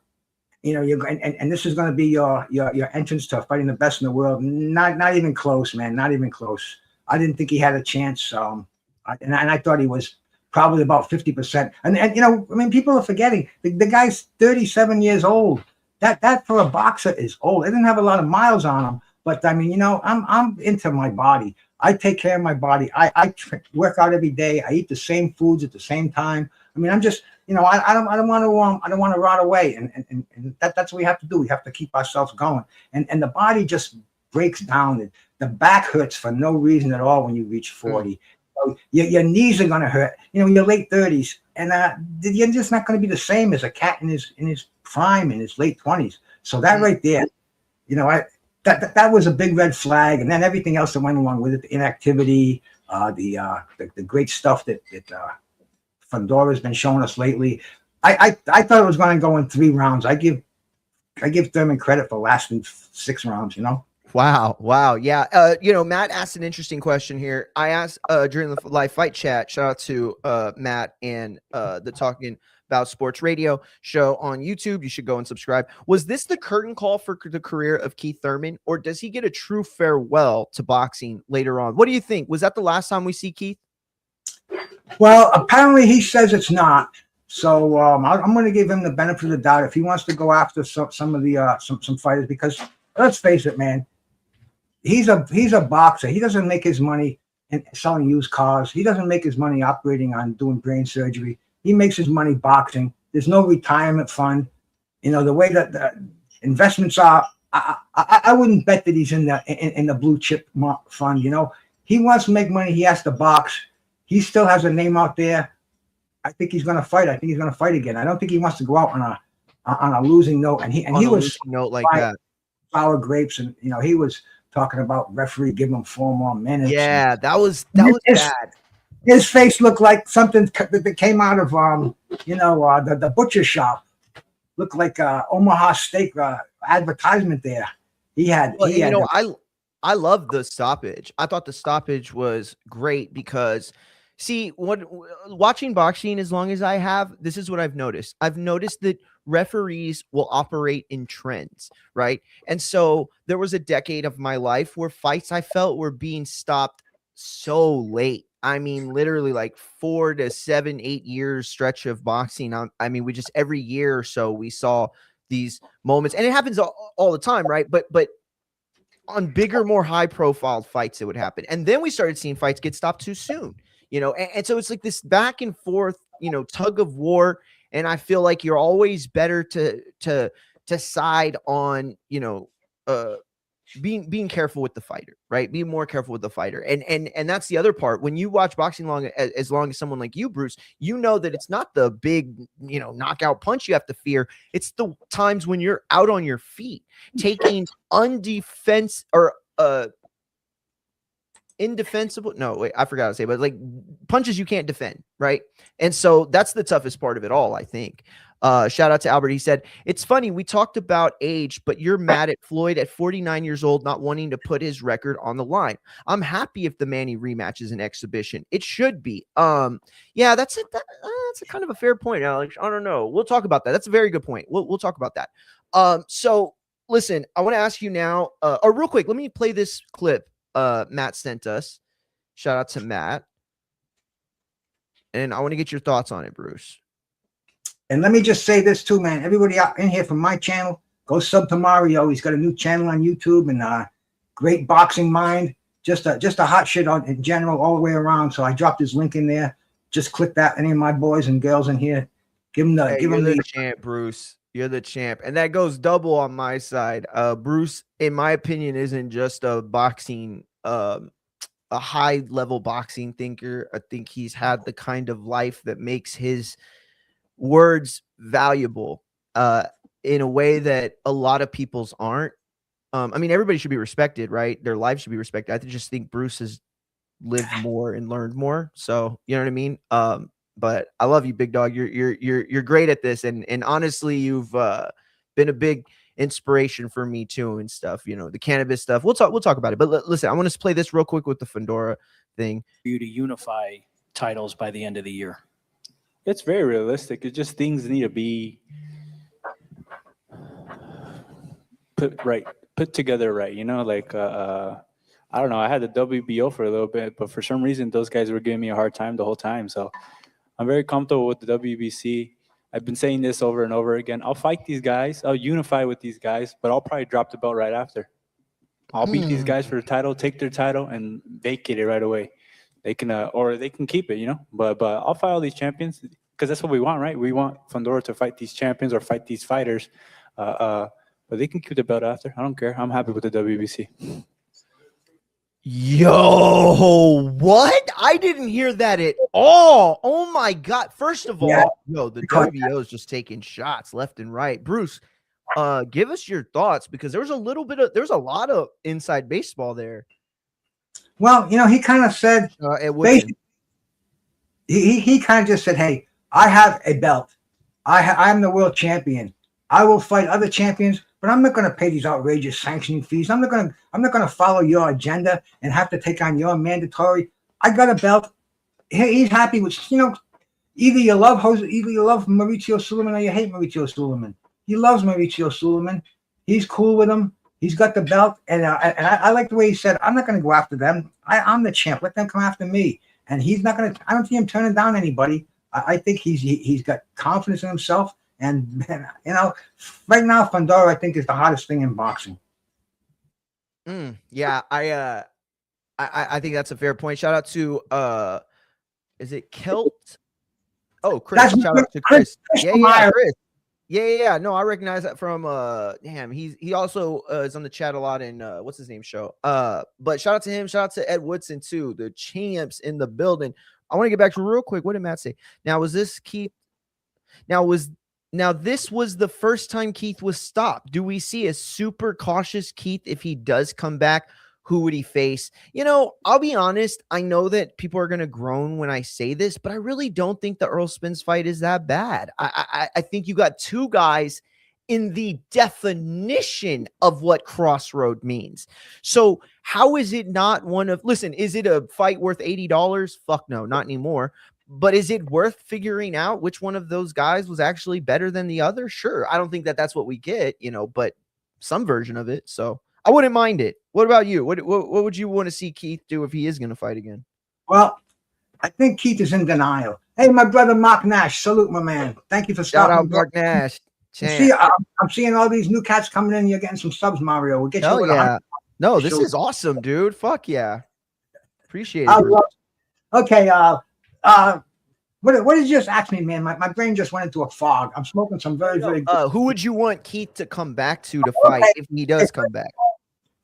You know, and this is going to be your entrance to fighting the best in the world. Not even close, man. Not even close. I didn't think he had a chance. And I thought he was probably about 50%. And you know, I mean, people are forgetting the guy's 37 years old. That for a boxer is old. I didn't have a lot of miles on him, but I mean, you know, I'm into my body. I take care of my body. I work out every day. I eat the same foods at the same time. I mean, I'm just, you know, I don't want to rot away. And that's what we have to do. We have to keep ourselves going. And the body just breaks down. The back hurts for no reason at all when you reach 40. So your knees are going to hurt, you know, in your late 30s, and you're just not going to be the same as a cat in his prime, in his late 20s. So that right there, you know, that was a big red flag, and then everything else that went along with it, the inactivity, the great stuff that Fundora's been showing us lately. I thought it was going to go in 3 rounds. I give Thurman credit for lasting 6 rounds, you know. Wow. Yeah. You know, Matt asked an interesting question here. I asked during the live fight chat, shout out to Matt and the Talking About Sports Radio show on YouTube. You should go and subscribe. Was this the curtain call for the career of Keith Thurman, or does he get a true farewell to boxing later on? What do you think? Was that the last time we see Keith? Well, apparently he says it's not. So I'm going to give him the benefit of the doubt if he wants to go after some of the some fighters, because let's face it, man. He's a boxer. He doesn't make his money in selling used cars. He doesn't make his money operating on doing brain surgery. He makes his money boxing. There's no retirement fund. You know, the way that the investments are, I wouldn't bet that he's in the blue chip fund. You know, he wants to make money. He has to box. He still has a name out there. I think he's going to fight. I think he's going to fight again. I don't think he wants to go out on a losing note. And he was note like that. Sour grapes, and you know, he was talking about referee giving him 4 more minutes. Yeah, that was bad. His face looked like something that came out of the butcher shop. Looked like Omaha steak advertisement there. I love the stoppage. I thought the stoppage was great because, see, watching boxing as long as I have, this is what I've noticed. I've noticed that referees will operate in trends, right? And so there was a decade of my life where fights I felt were being stopped so late. I mean, literally like 4 to 7, 8 years stretch of boxing. I mean, we just every year or so we saw these moments, and it happens all the time, right? But on bigger, more high profile fights, it would happen. And then we started seeing fights get stopped too soon, you know? And so it's like this back and forth, you know, tug of war. And I feel like you're always better to side on, you know, being careful with the fighter, right? Be more careful with the fighter. And that's the other part. When you watch boxing as long as someone like you, Bruce, you know that it's not the big, you know, knockout punch you have to fear. It's the times when you're out on your feet, taking indefensible. No, wait, I forgot to say, but like punches you can't defend, right? And so that's the toughest part of it all, I think. Shout out to Albert. He said, it's funny, we talked about age, but you're mad at Floyd at 49 years old, not wanting to put his record on the line. I'm happy if the Manny rematch is an exhibition. It should be. Yeah, that's a kind of a fair point, Alex. I don't know. We'll talk about that. That's a very good point. We'll talk about that. So listen, I want to ask you now, or real quick, let me play this clip Matt sent us. Shout out to Matt. And I want to get your thoughts on it, Bruce. And let me just say this too, man. Everybody out in here from my channel, go sub to Mario. He's got a new channel on YouTube, and great boxing mind. Just a hot shit in general all the way around. So I dropped his link in there. just click that. Any of my boys and girls in here, give them Hey, you're the champ, Bruce. You're the champ, and that goes double on my side. Bruce, in my opinion, isn't just a boxing, a high level boxing thinker. I think he's had the kind of life that makes his words valuable, in a way that a lot of people's aren't. I mean, everybody should be respected, right? Their lives should be respected. I just think Bruce has lived more and learned more. So, you know what I mean? But I love you, big dog. You're great at this. And honestly, you've been a big inspiration for me too and stuff, you know, the cannabis stuff. We'll talk about it. But listen, I want to play this real quick with the Fundora thing. For you to unify titles by the end of the year. It's very realistic. It's just things need to be put together right, you know, like I don't know, I had the WBO for a little bit, but for some reason those guys were giving me a hard time the whole time. So I'm very comfortable with the WBC. I've been saying this over and over again. I'll fight these guys, I'll unify with these guys, but I'll probably drop the belt right after. I'll beat these guys for the title, take their title, and vacate it right away. They can or they can keep it, you know, but I'll fight all these champions because that's what we want, right? We want Fundora to fight these champions or fight these fighters, but they can keep the belt after. I don't care. I'm happy with the WBC. Yo, what? I didn't hear that at all. Oh my God. First of all, the WBO is just taking shots left and right. Bruce, give us your thoughts, because there's a lot of inside baseball there. Well, you know, he kind of said, he kind of just said, hey, I have a belt. I'm the world champion. I will fight other champions, but I'm not going to pay these outrageous sanctioning fees. I'm not going to follow your agenda and have to take on your mandatory. I got a belt. He's happy with, you know, either you love Mauricio Suleiman or you hate Mauricio Suleiman. He loves Mauricio Suleiman. He's cool with him. He's got the belt, and I like the way he said, I'm not going to go after them. I'm the champ. Let them come after me. And he's not going to. I don't see him turning down anybody. I think he's got confidence in himself. And, you know, right now, Fundora, I think, is the hottest thing in boxing. Yeah, I think that's a fair point. Shout out to, is it Kilt? Oh, Chris. Shout out to Chris. Yeah, Chris. Yeah. No, I recognize that from, damn, he also is on the chat a lot in, what's his name show. But shout out to him. Shout out to Ed Woodson, too. The champs in the building. I want to get back to real quick. What did Matt say? Now, was this Keith? Now, this was the first time Keith was stopped. Do we see a super cautious Keith if he does come back? Who would he face? You know, I'll be honest. I know that people are going to groan when I say this, but I really don't think the Earl Spence fight is that bad. I think you got two guys in the definition of what crossroad means. So how is it not one of, listen, is it a fight worth $80? Fuck no, not anymore. But is it worth figuring out which one of those guys was actually better than the other? Sure. I don't think that that's what we get, you know, but some version of it. So I wouldn't mind it. What about you? What would you want to see Keith do if he is going to fight again? Well, I think Keith is in denial. Hey, my brother Mark Nash, salute my man. Thank you for stopping. Shout out Mark Nash. See, I'm seeing all these new cats coming in. You're getting some subs, Mario. We'll get you. Yeah. No, this is awesome, dude. Fuck yeah. Appreciate it. Okay. What did you just ask me, man? My brain just went into a fog. I'm smoking some very good. Who would you want Keith to come back to fight if he does come back?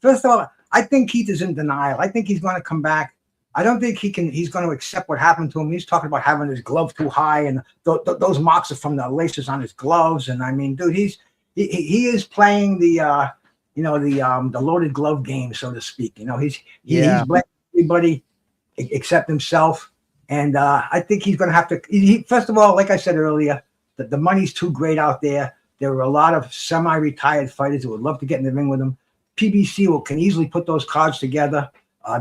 First of all, I think Keith is in denial. I think he's going to come back. I don't think he's going to accept what happened to him. He's talking about having his glove too high, and those marks are from the laces on his gloves. And I mean, dude, he is playing the the loaded glove game, so to speak. You know, he's blaming everybody except himself. And I think he's going to have to. First of all, like I said earlier, the money's too great out there. There are a lot of semi-retired fighters who would love to get in the ring with him. PBC can easily put those cards together.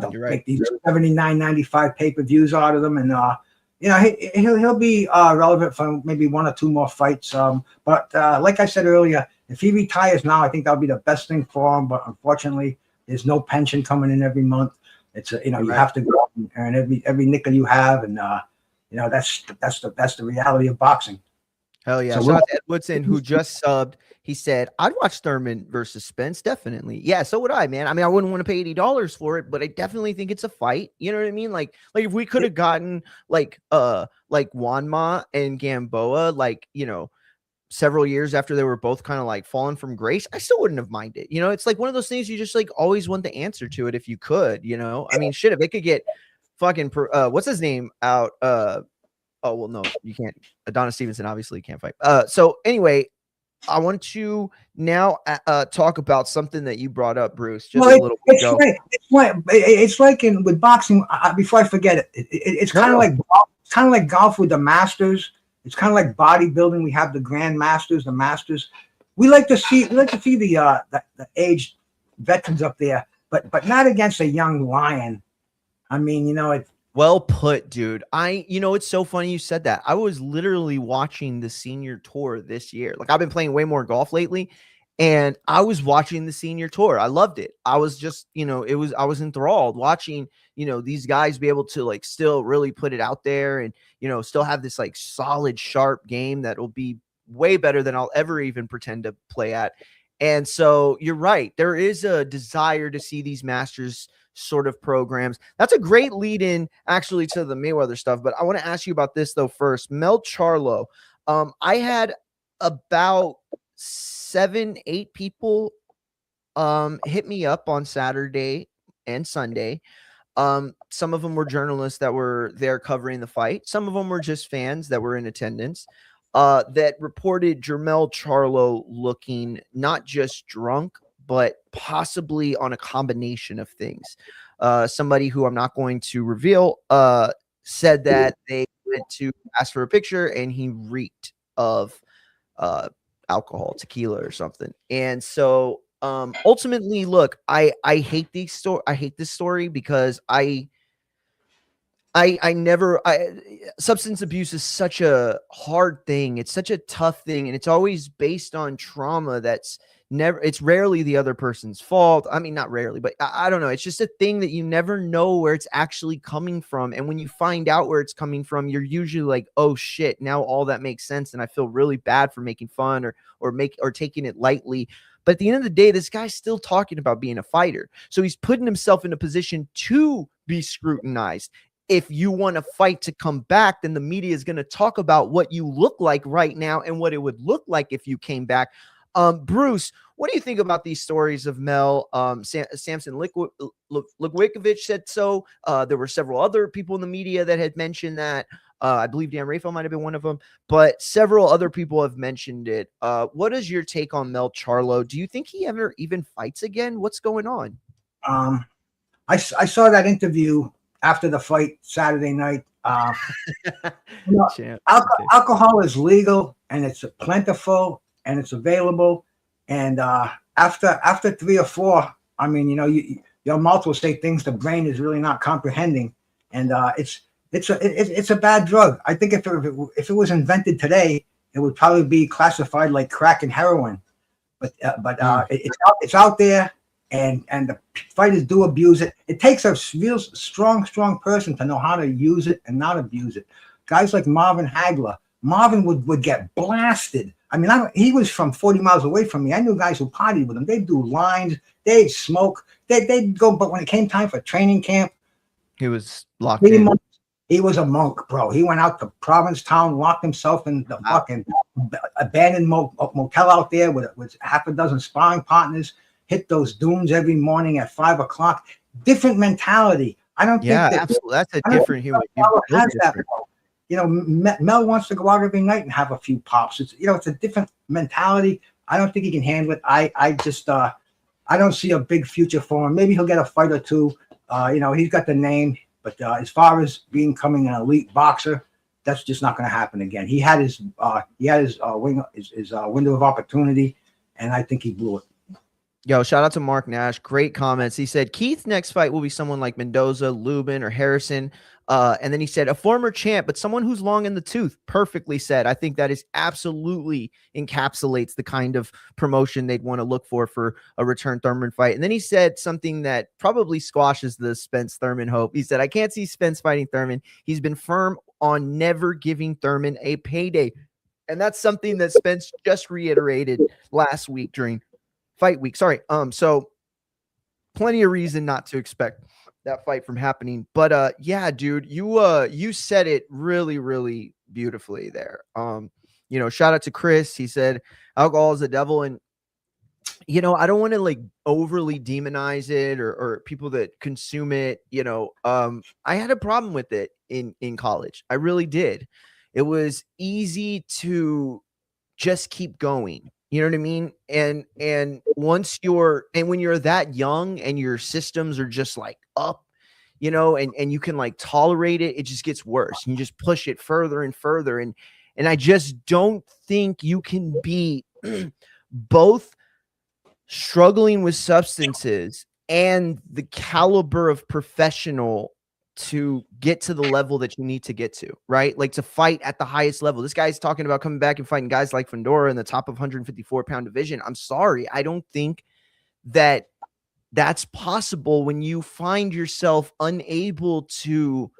They'll make these $79.95 pay-per-views out of them, and he'll be relevant for maybe one or two more fights. But like I said earlier, if he retires now, I think that'll be the best thing for him. But unfortunately, there's no pension coming in every month. It's you have to go and earn every nickel you have, and that's the reality of boxing. Hell yeah. So Shout out to Ed Woodson, who just subbed. He said, I'd watch Thurman versus Spence. Definitely. Yeah, so would I, man. I mean, I wouldn't want to pay $80 for it, but I definitely think it's a fight. You know what I mean? Like if we could have gotten like Wanma and Gamboa, like, you know, several years after they were both kind of like falling from grace, I still wouldn't have minded. You know, it's like one of those things you just like always want the answer to it if you could, you know. I mean, shit, if they could get fucking what's his name out, oh well, no, you can't. Adonis Stevenson obviously can't fight. So anyway, I want to now talk about something that you brought up, Bruce, just a little bit ago. It's like with boxing. Before I forget it, it's kind of like golf with the Masters. It's kind of like bodybuilding. We have the Grand Masters, the Masters. We like to see the aged veterans up there, but not against a young lion. I mean, you know, well put, dude. You know, it's so funny you said that. I was literally watching the senior tour this year. Like, I've been playing way more golf lately, and I was watching the senior tour. I loved it. I was just, you know, I was enthralled watching, you know, these guys be able to like still really put it out there and, you know, still have this like solid, sharp game that will be way better than I'll ever even pretend to play at. And so you're right. There is a desire to see these Masters sort of programs. That's a great lead in actually to the Mayweather stuff. But I want to ask you about this though first. Mel Charlo. I had about 7-8 people hit me up on Saturday and Sunday. Some of them were journalists that were there covering the fight. Some of them were just fans that were in attendance. That reported Jermell Charlo looking not just drunk, but possibly on a combination of things. Somebody who I'm not going to reveal said that they went to ask for a picture and he reeked of alcohol, tequila or something. And so ultimately, look, I hate this story because substance abuse is such a hard thing. It's such a tough thing. And it's always based on trauma it's rarely the other person's fault. I mean, not rarely, but I don't know. It's just a thing that you never know where it's actually coming from. And when you find out where it's coming from, you're usually like, oh shit, now all that makes sense. And I feel really bad for making fun or taking it lightly. But at the end of the day, this guy's still talking about being a fighter. So he's putting himself in a position to be scrutinized. If you want a fight to come back, then the media is going to talk about what you look like right now and what it would look like if you came back. Bruce, what do you think about these stories of Mel? Samson Lukwikovich said so. There were several other people in the media that had mentioned that. I believe Dan Rafael might have been one of them, but several other people have mentioned it. What is your take on Mel Charlo? Do you think he ever even fights again? What's going on? I saw that interview after the fight Saturday night. Alcohol is legal and it's plentiful and it's available. And after 3 or 4, I mean, you know, your mouth will say things the brain is really not comprehending, and it's a bad drug. I think if it was invented today, it would probably be classified like crack and heroin. But it's out there, and the fighters do abuse it. It takes a real strong person to know how to use it and not abuse it. Guys like Marvin Hagler. Marvin would get blasted. I mean, he was from 40 miles away from me. I knew guys who partied with him. They'd do lines. They'd smoke. They'd go. But when it came time for training camp, he was locked in. He was a monk, bro. He went out to Provincetown, locked himself in the fucking abandoned motel out there with half a dozen sparring partners, hit those dunes every morning at 5 o'clock. Different mentality. I don't think absolutely. That's a different human. You know, Mel wants to go out every night and have a few pops. It's a different mentality. I don't think he can handle it. I just I don't see a big future for him. Maybe he'll get a fight or two. He's got the name, but as far as becoming an elite boxer, that's just not going to happen again. He had his window of opportunity, and I think he blew it. Yo, shout out to Mark Nash. Great comments. He said Keith's next fight will be someone like Mendoza, Lubin, or Harrison. And then he said a former champ, but someone who's long in the tooth. Perfectly said. I think that is absolutely encapsulates the kind of promotion they'd want to look for a return Thurman fight. And then he said something that probably squashes the Spence Thurman hope. He said, I can't see Spence fighting Thurman. He's been firm on never giving Thurman a payday. And that's something that Spence just reiterated last week during fight week. Sorry. So plenty of reason not to expect that fight from happening. But yeah, dude, you said it really, really beautifully there. Shout out to Chris. He said alcohol is the devil. And I don't want to like overly demonize it or people that consume it. I had a problem with it in college. I really did. It was easy to just keep going. You know what I mean? And when you're that young and your systems are just like up, and you can like tolerate it, it just gets worse. And you just push it further and further. And I just don't think you can be both struggling with substances and the caliber of professional to get to the level that you need to get to, right? Like to fight at the highest level. This guy's talking about coming back and fighting guys like Fundora in the top of 154-pound division. I'm sorry. I don't think that that's possible when you find yourself unable to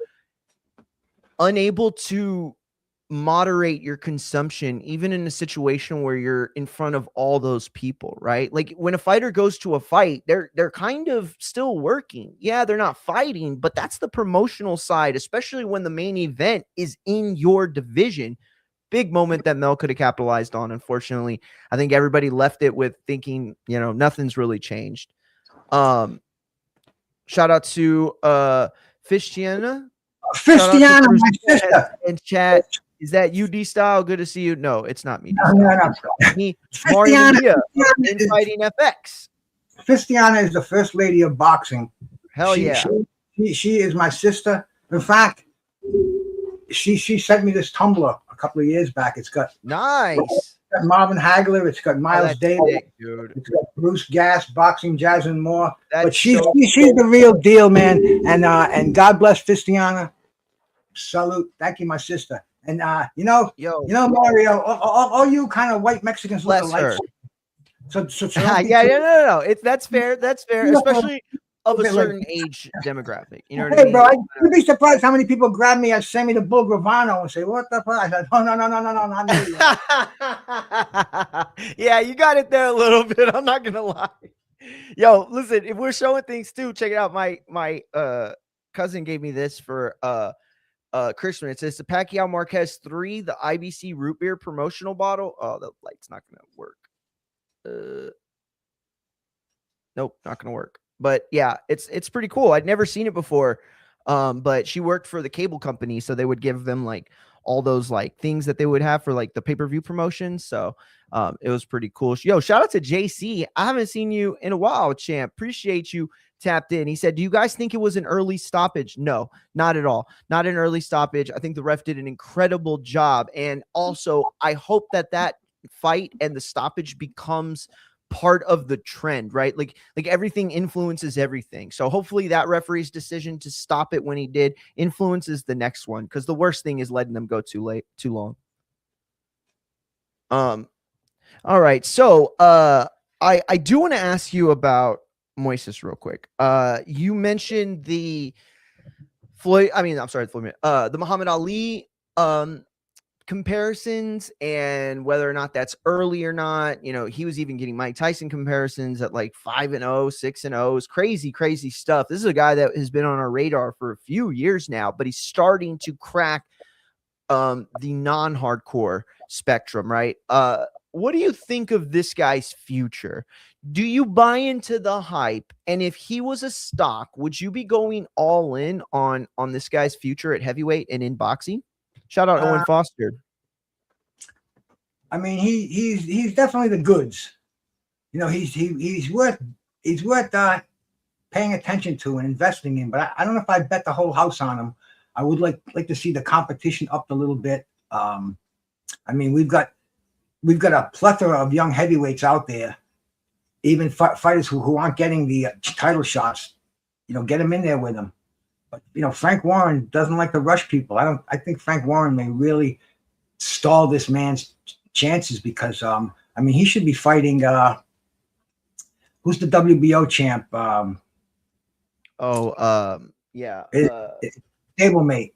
moderate your consumption, even in a situation where you're in front of all those people, right? Like when a fighter goes to a fight, they're kind of still working. Yeah, they're not fighting, but that's the promotional side, especially when the main event is in your division. Big moment that Mel could have capitalized on. Unfortunately, I think everybody left it with thinking, nothing's really changed. Shout out to Fishtiana. Fishtiana, my sister. In chat. Is that UD style? Good to see you. No, it's not me. No. Me, Mario Mejia, in Fighting FX. Fishtiana is the first lady of boxing. Hell yeah. She is my sister. In fact, she sent me this tumbler a couple of years back. It's got Marvin Hagler. It's got Miles Davis. It's got Bruce Gass, boxing, jazz, and more. But she's the real deal, man. And God bless Fishtiana. Salute. Thank you, my sister. And Mario, all you kind of white Mexicans look alike. So no. That's fair. That's fair, especially of a certain age demographic. You know what I mean? Bro, you'd be surprised how many people grab me as Sammy the Bull Gravano and say, "What the fuck?" I said, "Oh, no, not me." Yeah, you got it there a little bit. I'm not gonna lie. Yo, listen, if we're showing things too, check it out. My cousin gave me this for Christmas. It says the Pacquiao Marquez 3, the IBC root beer promotional bottle. Oh, the light's not gonna work. Nope, not gonna work. But yeah, it's pretty cool. I'd never seen it before. But she worked for the cable company, so they would give them like all those like things that they would have for like the pay-per-view promotions. So it was pretty cool. Yo, shout out to JC. I haven't seen you in a while, champ. Appreciate you tapped in. He said, do you guys think it was an early stoppage? No, not at all. Not an early stoppage. I think the ref did an incredible job. And also, I hope that fight and the stoppage becomes part of the trend, right? Like everything influences everything. So hopefully that referee's decision to stop it when he did influences the next one, because the worst thing is letting them go too long. All right. So I do want to ask you about Moises real quick. You mentioned the Muhammad Ali comparisons and whether or not that's early or not. He was even getting Mike Tyson comparisons at like 5-0, 6-0. It's crazy stuff. This is a guy that has been on our radar for a few years now, but he's starting to crack the non-hardcore spectrum, right? What do you think of this guy's future? Do you buy into the hype? And if he was a stock, would you be going all in on this guy's future at heavyweight and in boxing? Shout out Owen Foster. I mean, he's definitely the goods. He's worth paying attention to and investing in. But I don't know if I'd bet the whole house on him. I would like to see the competition upped a little bit. I mean, we've got a plethora of young heavyweights out there, even fighters who aren't getting the title shots. Get them in there with them. But Frank Warren doesn't like to rush people. I think Frank Warren may really stall this man's chances because he should be fighting who's the WBO champ? Stablemate.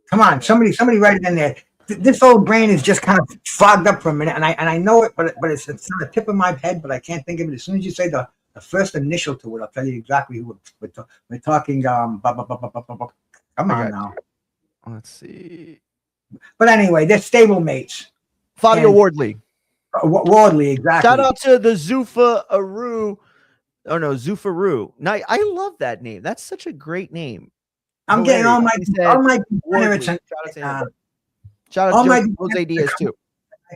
Come on, somebody write it in there. this old brain is just kind of fogged up for a minute, and I know it, but it's on the tip of my head, but I can't think of it. As soon as you say the first initial to it, I'll tell you exactly who we're talking. Come on now. Let's see. But anyway, they're stablemates. Fabio Wardley. Wardley, exactly. Shout out to the Zufa Aru. Oh no, Zufaru. Now, I love that name. That's such a great name. I'm getting all my parents and shout out to Jose Diaz too,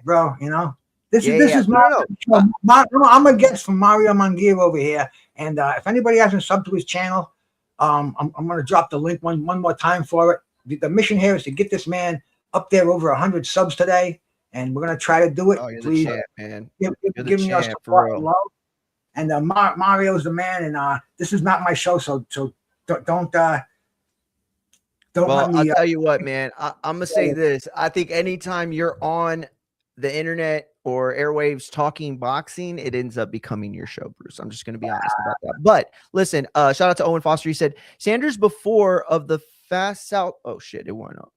bro. You know, this is Mario. I'm a guest from Mario Mangia over here, and if anybody hasn't subbed to his channel, I'm going to drop the link one more time for it. The mission here is to get this man up there over 100 subs today, and we're going to try to do it. Oh, you're Please, the champ, man. Give me your support and love. And Mario's the man, and this is not my show, so don't. Well, I'll tell you what, man. I'm gonna say this. I think anytime you're on the internet or airwaves talking boxing, it ends up becoming your show, Bruce. I'm just gonna be honest about that. But listen, shout out to Owen Foster. He said Sanders before of the fast south. Oh shit, it went up.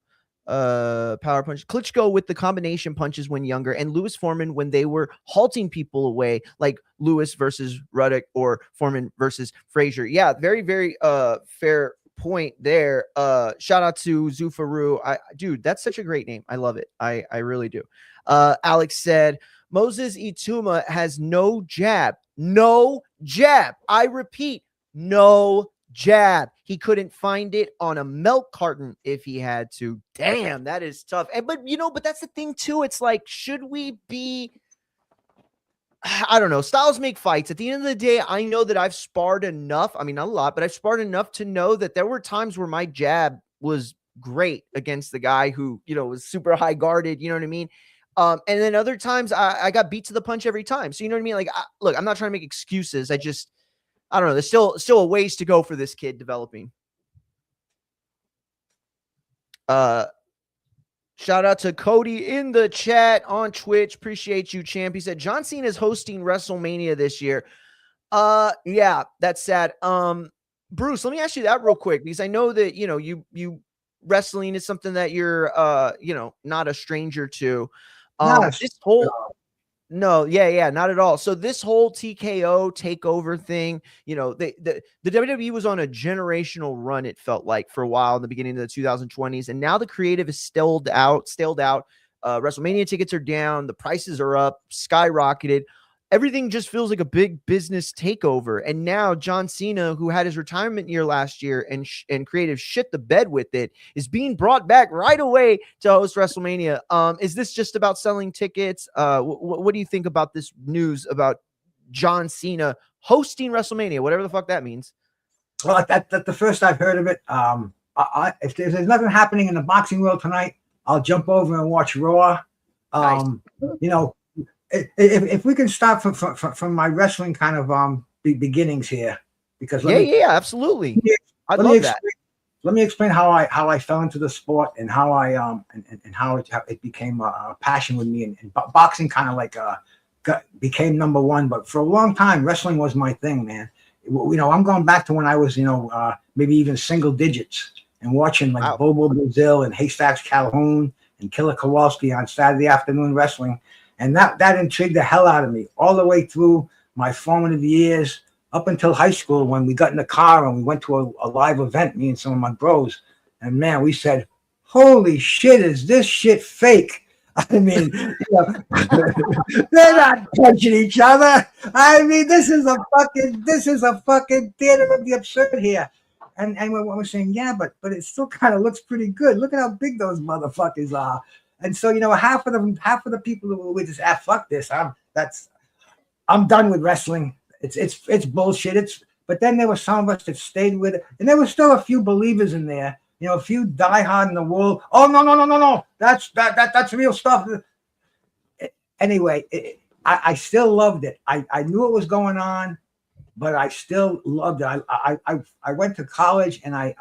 Power punch. Klitschko with the combination punches when younger, and Lewis Foreman when they were halting people away, like Lewis versus Ruddock or Foreman versus Frazier. Yeah, very, very fair point there. Shout out to Zufaru. Dude, that's such a great name. I love it. I really do. Alex said Moses Itauma has no jab. No jab. I repeat, no jab. He couldn't find it on a milk carton if he had to. Damn, that is tough. But that's the thing too. It's like, should we be, I don't know. Styles make fights. At the end of the day, I know that I've sparred enough. I mean, not a lot, but I've sparred enough to know that there were times where my jab was great against the guy who, was super high guarded. You know what I mean? And then other times I got beat to the punch every time. So, you know what I mean? Like, look, I'm not trying to make excuses. I don't know. There's still a ways to go for this kid developing. Shout out to Cody in the chat on Twitch. Appreciate you, champ. He said John Cena is hosting WrestleMania this year. Yeah, that's sad. Bruce, let me ask you that real quick, because I know that, you wrestling is something that you're, not a stranger to. This whole, no, yeah, not at all. So this whole TKO takeover thing, the WWE was on a generational run, it felt like, for a while in the beginning of the 2020s, and now the creative is stalled out. WrestleMania tickets are down, the prices are up, skyrocketed. Everything just feels like a big business takeover. And now John Cena, who had his retirement year last year and creative shit the bed with it, is being brought back right away to host WrestleMania. Is this just about selling tickets? What do you think about this news about John Cena hosting WrestleMania, whatever the fuck that means? Well, that's the first I've heard of it. If there's nothing happening in the boxing world tonight, I'll jump over and watch Raw. Nice. If we can start from my wrestling kind of beginnings here, because absolutely, I love that. Let me explain how I fell into the sport and how and how it became a passion with me, and boxing kind of like became number one. But for a long time, wrestling was my thing, man. I'm going back to when I was maybe even single digits and watching like Bobo Brazil and Haystacks Calhoun and Killer Kowalski on Saturday afternoon wrestling. And that intrigued the hell out of me all the way through my formative years, up until high school, when we got in the car and we went to a live event, me and some of my bros. And man, we said, holy shit, is this shit fake? I mean, they're not punching each other. I mean, this is a fucking theater of the absurd here. And we're saying, yeah, but it still kind of looks pretty good. Look at how big those motherfuckers are. And so, half of the people who would just fuck this. I'm done with wrestling. It's bullshit. But then there were some of us that stayed with it, and there were still a few believers in there. A few diehard in the world. Oh no! That's real stuff. Anyway, I still loved it. I knew what was going on, but I still loved it. I went to college and I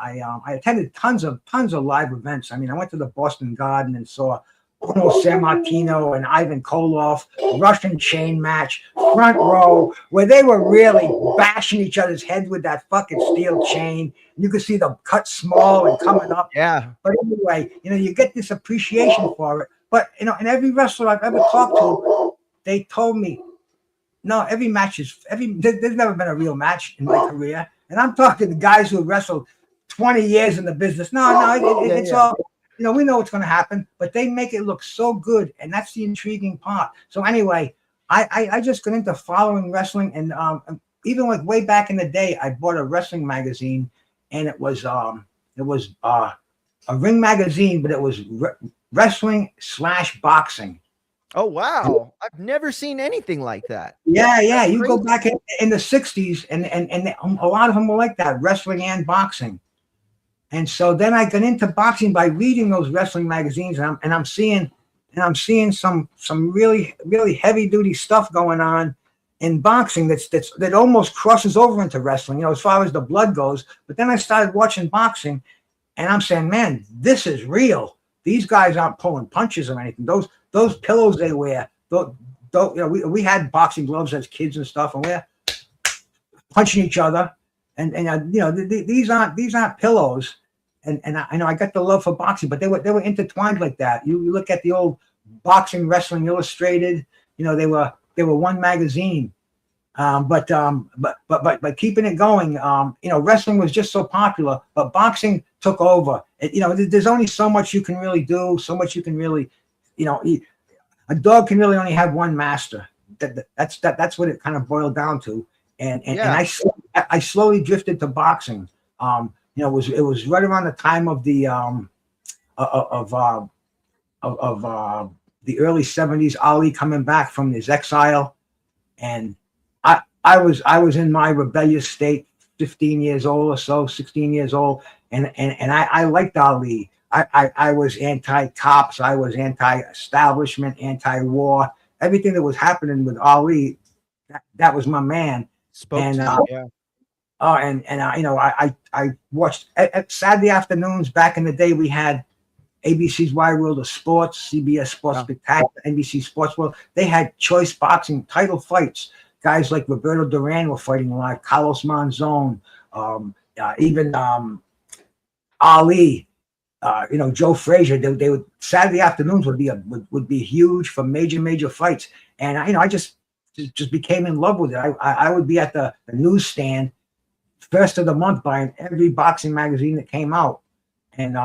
attended tons of live events. I mean, I went to the Boston Garden and saw Bruno Sammartino and Ivan Koloff, Russian chain match, front row, where they were really bashing each other's heads with that fucking steel chain. You could see them cut small and coming up. Yeah. But anyway, you get this appreciation for it. But, and every wrestler I've ever talked to, they told me, no, every match there's never been a real match in my career. And I'm talking to guys who have wrestled 20 years in the business. It's all, we know what's going to happen, but they make it look so good. And that's the intriguing part. So anyway, I just got into following wrestling. And even like way back in the day, I bought a wrestling magazine, and it was a ring magazine, but it was wrestling/boxing. Oh, wow. I've never seen anything like that. Yeah. That's you crazy. Go back in the 60s, and a lot of them were like that, wrestling and boxing. And so then I got into boxing by reading those wrestling magazines, and I'm seeing some really, really heavy duty stuff going on in boxing that almost crosses over into wrestling, as far as the blood goes. But then I started watching boxing, and I'm saying, man, this is real. These guys aren't pulling punches or anything. Those pillows they wear, we had boxing gloves as kids and stuff, and we're punching each other. And these aren't pillows. And I got the love for boxing, but they were intertwined like that. You look at the old Boxing Wrestling Illustrated, they were one magazine. But keeping it going, wrestling was just so popular, but boxing took over. There's only so much you can really do, so much you can really, a dog can really only have one master. That's what it kind of boiled down to. And I slowly drifted to boxing. It was right around the time of the the early 70s, Ali coming back from his exile, and I was in my rebellious state, 15 years old or so, 16 years old, and I liked Ali. I was anti-cops, I was anti-establishment, anti-war, everything that was happening with Ali, that was my man. I watched at Saturday afternoons back in the day. We had ABC's Wide World of Sports, CBS Sports Spectacular, NBC Sports World. They had choice boxing title fights. Guys like Roberto Duran were fighting live, Carlos Monzon, even Ali, Joe Frazier. They would Saturday afternoons would be huge for major fights. And I just became in love with it. I would be at the newsstand first of the month buying every boxing magazine that came out. And,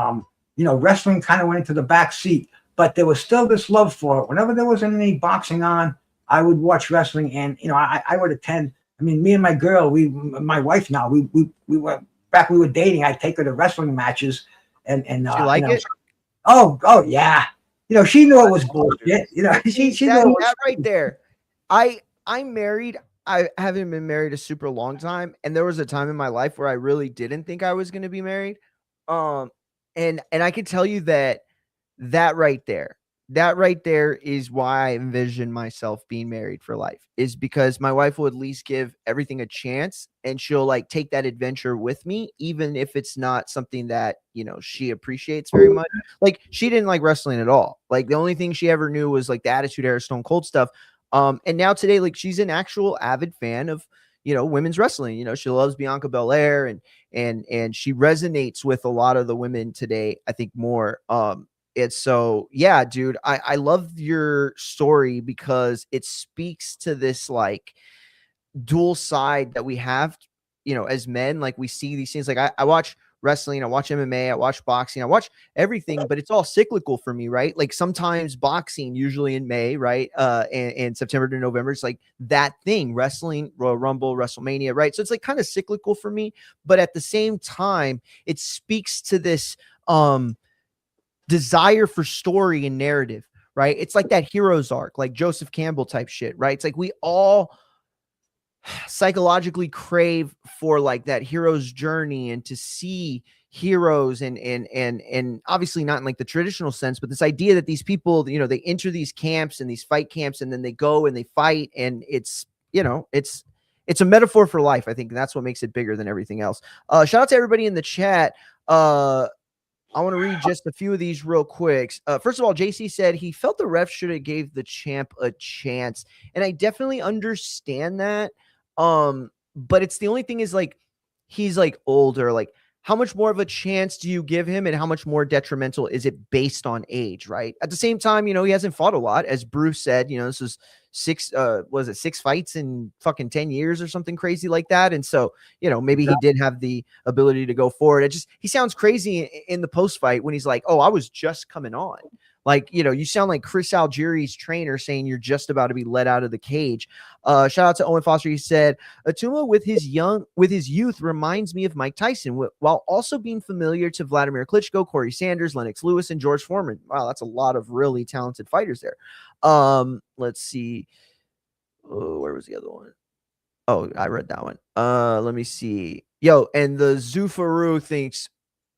wrestling kind of went into the back seat, but there was still this love for it. Whenever there wasn't any boxing on, I would watch wrestling, and, I would attend. I mean, me and my girl, my wife now, we went back, we were dating. I'd take her to wrestling matches, and you like it? Oh yeah. She knew it was bullshit. She knew it was that right there. I'm married. I haven't been married a super long time, and there was a time in my life where I really didn't think I was going to be married. And I can tell you that right there is why I envision myself being married for life, is because my wife will at least give everything a chance, and she'll like take that adventure with me, even if it's not something that, she appreciates very much. Like, she didn't like wrestling at all. Like, the only thing she ever knew was like the Attitude Era, Stone Cold stuff. And now today, like, she's an actual avid fan of, women's wrestling. She loves Bianca Belair, and she resonates with a lot of the women today, I think, more. It's so, yeah, dude, I love your story because it speaks to this like dual side that we have, as men. Like, we see these things. Like, I watch wrestling, I watch MMA, I watch boxing, I watch everything, but it's all cyclical for me, right? Like, sometimes boxing, usually in May, right? And September to November, it's like that thing, wrestling, Royal Rumble, WrestleMania, right? So it's like kind of cyclical for me, but at the same time, it speaks to this desire for story and narrative, right? It's like that hero's arc, like Joseph Campbell type shit, right? It's like we all psychologically crave for like that hero's journey, and to see heroes and obviously not in like the traditional sense, but this idea that these people, they enter these camps and these fight camps, and then they go and they fight, and it's a metaphor for life. I think that's what makes it bigger than everything else. Shout out to everybody in the chat. I want to read just a few of these real quick. First of all, JC said he felt the ref should have gave the champ a chance, and I definitely understand that. But it's the only thing is like he's like older. Like, how much more of a chance do you give him, and how much more detrimental is it based on age? Right. At the same time, he hasn't fought a lot, as Bruce said. This was six fights in fucking 10 years or something crazy like that. And so, maybe he did have the ability to go forward. He sounds crazy in the post fight when he's like, oh, I was just coming on. Like, you sound like Chris Algieri's trainer saying you're just about to be let out of the cage. Shout out to Owen Foster. He said, Itauma with his youth reminds me of Mike Tyson, while also being familiar to Vladimir Klitschko, Corey Sanders, Lennox Lewis, and George Foreman. Wow, that's a lot of really talented fighters there. Let's see. Oh, where was the other one? Oh, I read that one. Let me see. Yo, and the Zufaru thinks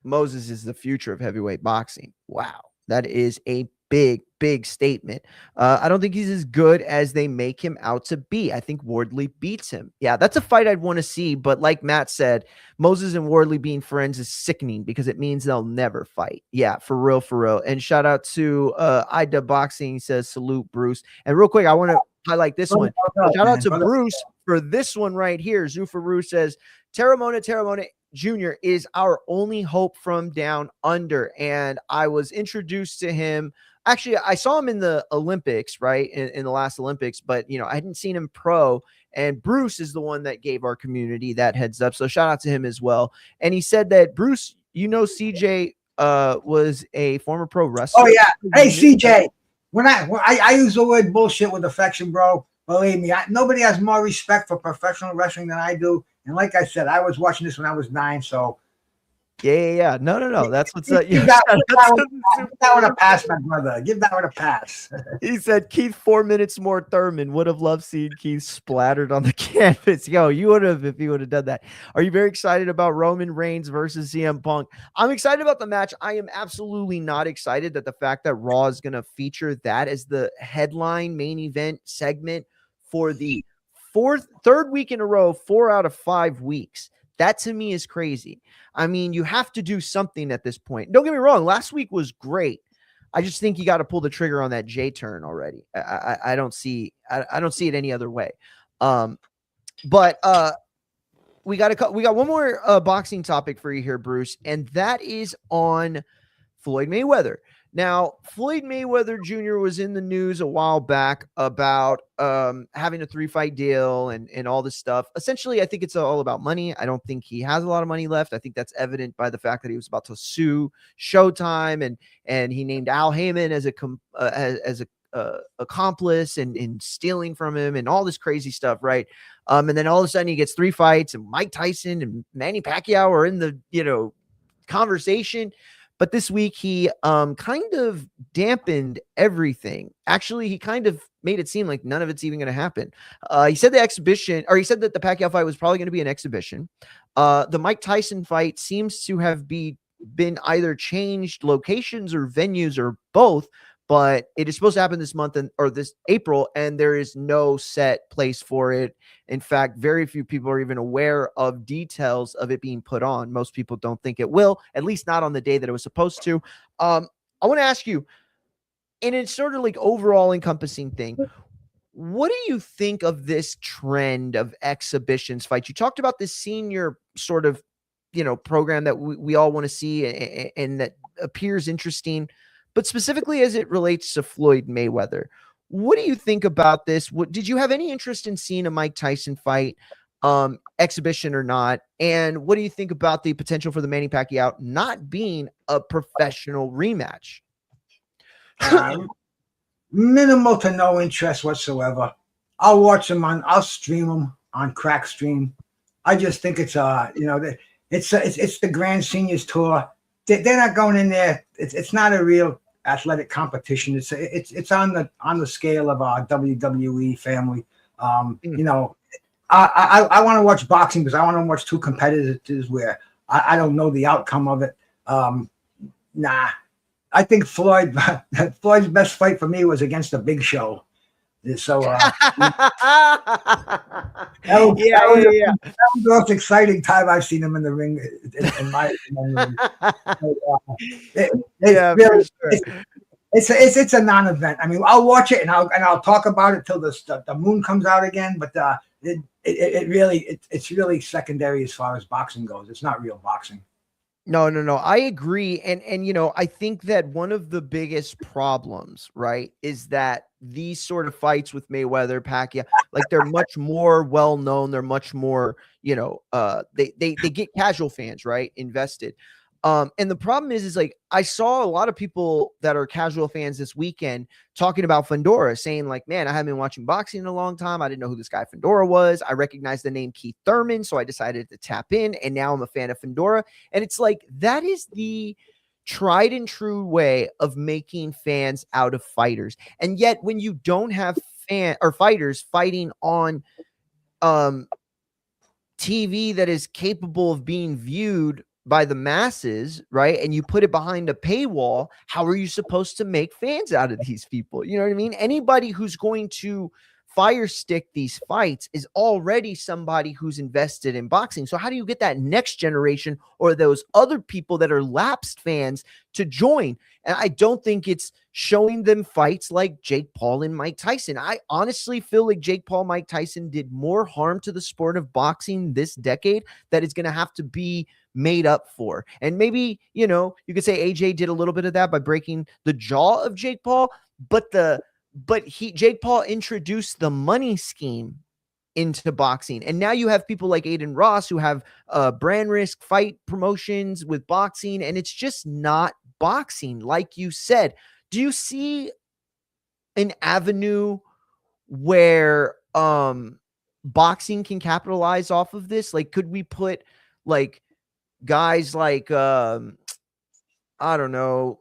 Moses is the future of heavyweight boxing. Wow. That is a big, big statement. I don't think he's as good as they make him out to be. I think Wardley beats him. Yeah, that's a fight I'd want to see. But like Matt said, Moses and Wardley being friends is sickening because it means they'll never fight. Yeah, for real, for real. And shout out to Ida Boxing says, salute Bruce. And real quick, I want to highlight this one. Shout out to Bruce for this one right here. Zufaru says, Terramona Jr. is our only hope from down under. And I was introduced to him. Actually, I saw him in the Olympics, right? In the last Olympics, but I hadn't seen him pro. And Bruce is the one that gave our community that heads up. So shout out to him as well. And he said that Bruce, CJ was a former pro wrestler. Oh yeah. Hey CJ, when I use the word bullshit with affection, bro. Believe me, nobody has more respect for professional wrestling than I do. And like I said, I was watching this when I was 9. So yeah. No. That's what's up. Give that one a pass, my brother. Give that one a pass. He said, Keith, 4 minutes more Thurman. Would have loved seeing Keith splattered on the canvas. Yo, you would have if you would have done that. Are you very excited about Roman Reigns versus CM Punk? I'm excited about the match. I am absolutely not excited that the fact that Raw is going to feature that as the headline main event segment for the third week in a row, 4 out of 5 weeks. That to me is crazy. I mean, you have to do something at this point. Don't get me wrong. Last week was great. I just think you got to pull the trigger on that J turn already. I don't see it any other way. But we got one more boxing topic for you here, Bruce, and that is on Floyd Mayweather. Now, Floyd Mayweather Jr. was in the news a while back about having a 3-fight deal and all this stuff. Essentially, I think it's all about money. I don't think he has a lot of money left. I think that's evident by the fact that he was about to sue Showtime and he named Al Heyman as a accomplice in stealing from him and all this crazy stuff, right? And then all of a sudden he gets 3 fights and Mike Tyson and Manny Pacquiao are in the conversation. But this week he kind of dampened everything. Actually, he kind of made it seem like none of it's even going to happen. He said that the Pacquiao fight was probably going to be an exhibition. The Mike Tyson fight seems to have been either changed locations or venues or both, but it is supposed to happen this month or this April, and there is no set place for it. In fact, very few people are even aware of details of it being put on. Most people don't think it will, at least not on the day that it was supposed to. I want to ask you, and it's sort of like overall encompassing thing, what do you think of this trend of exhibitions fights? You talked about this senior sort of, program that we all want to see and that appears interesting. But specifically as it relates to Floyd Mayweather, what do you think about this? Did you have any interest in seeing a Mike Tyson fight, exhibition or not? And what do you think about the potential for the Manny Pacquiao not being a professional rematch? Minimal to no interest whatsoever. I'll watch them I'll stream them on Crack Stream. I just think it's it's the Grand Seniors Tour. They're not going in there. It's not a real athletic competition. It's on the scale of our WWE family. I want to watch boxing because I want to watch 2 competitors where I don't know the outcome of it. I think Floyd's best fight for me was against the Big Show. So Yeah. that was the most exciting time I've seen him in the ring in my memory. So, Yeah, for really, sure. it's a non-event. I mean, I'll watch it and I'll talk about it till the moon comes out again. But it's really secondary as far as boxing goes. It's not real boxing. No. I agree. And I think that one of the biggest problems, right, is that these sort of fights with Mayweather, Pacquiao, like they're much more well known. They're much more, they get casual fans, right, invested. And the problem is like I saw a lot of people that are casual fans this weekend talking about Fundora, saying like, man, I haven't been watching boxing in a long time. I didn't know who this guy Fundora was. I recognized the name Keith Thurman, so I decided to tap in, and now I'm a fan of Fundora. And it's like that is the tried and true way of making fans out of fighters. And yet, when you don't have fighters fighting on TV that is capable of being viewed by the masses, right? And you put it behind a paywall, how are you supposed to make fans out of these people? You know what I mean? Anybody who's going to fire stick these fights is already somebody who's invested in boxing. So how do you get that next generation or those other people that are lapsed fans to join? And I don't think it's showing them fights like Jake Paul and Mike Tyson. I honestly feel like Jake Paul, Mike Tyson did more harm to the sport of boxing this decade that is going to have to be made up for. And maybe, you could say AJ did a little bit of that by breaking the jaw of Jake Paul, but Jake Paul introduced the money scheme into boxing. And now you have people like Aiden Ross who have brand risk fight promotions with boxing, and it's just not boxing. Like you said, do you see an avenue where boxing can capitalize off of this? Like, could we put like guys like I don't know,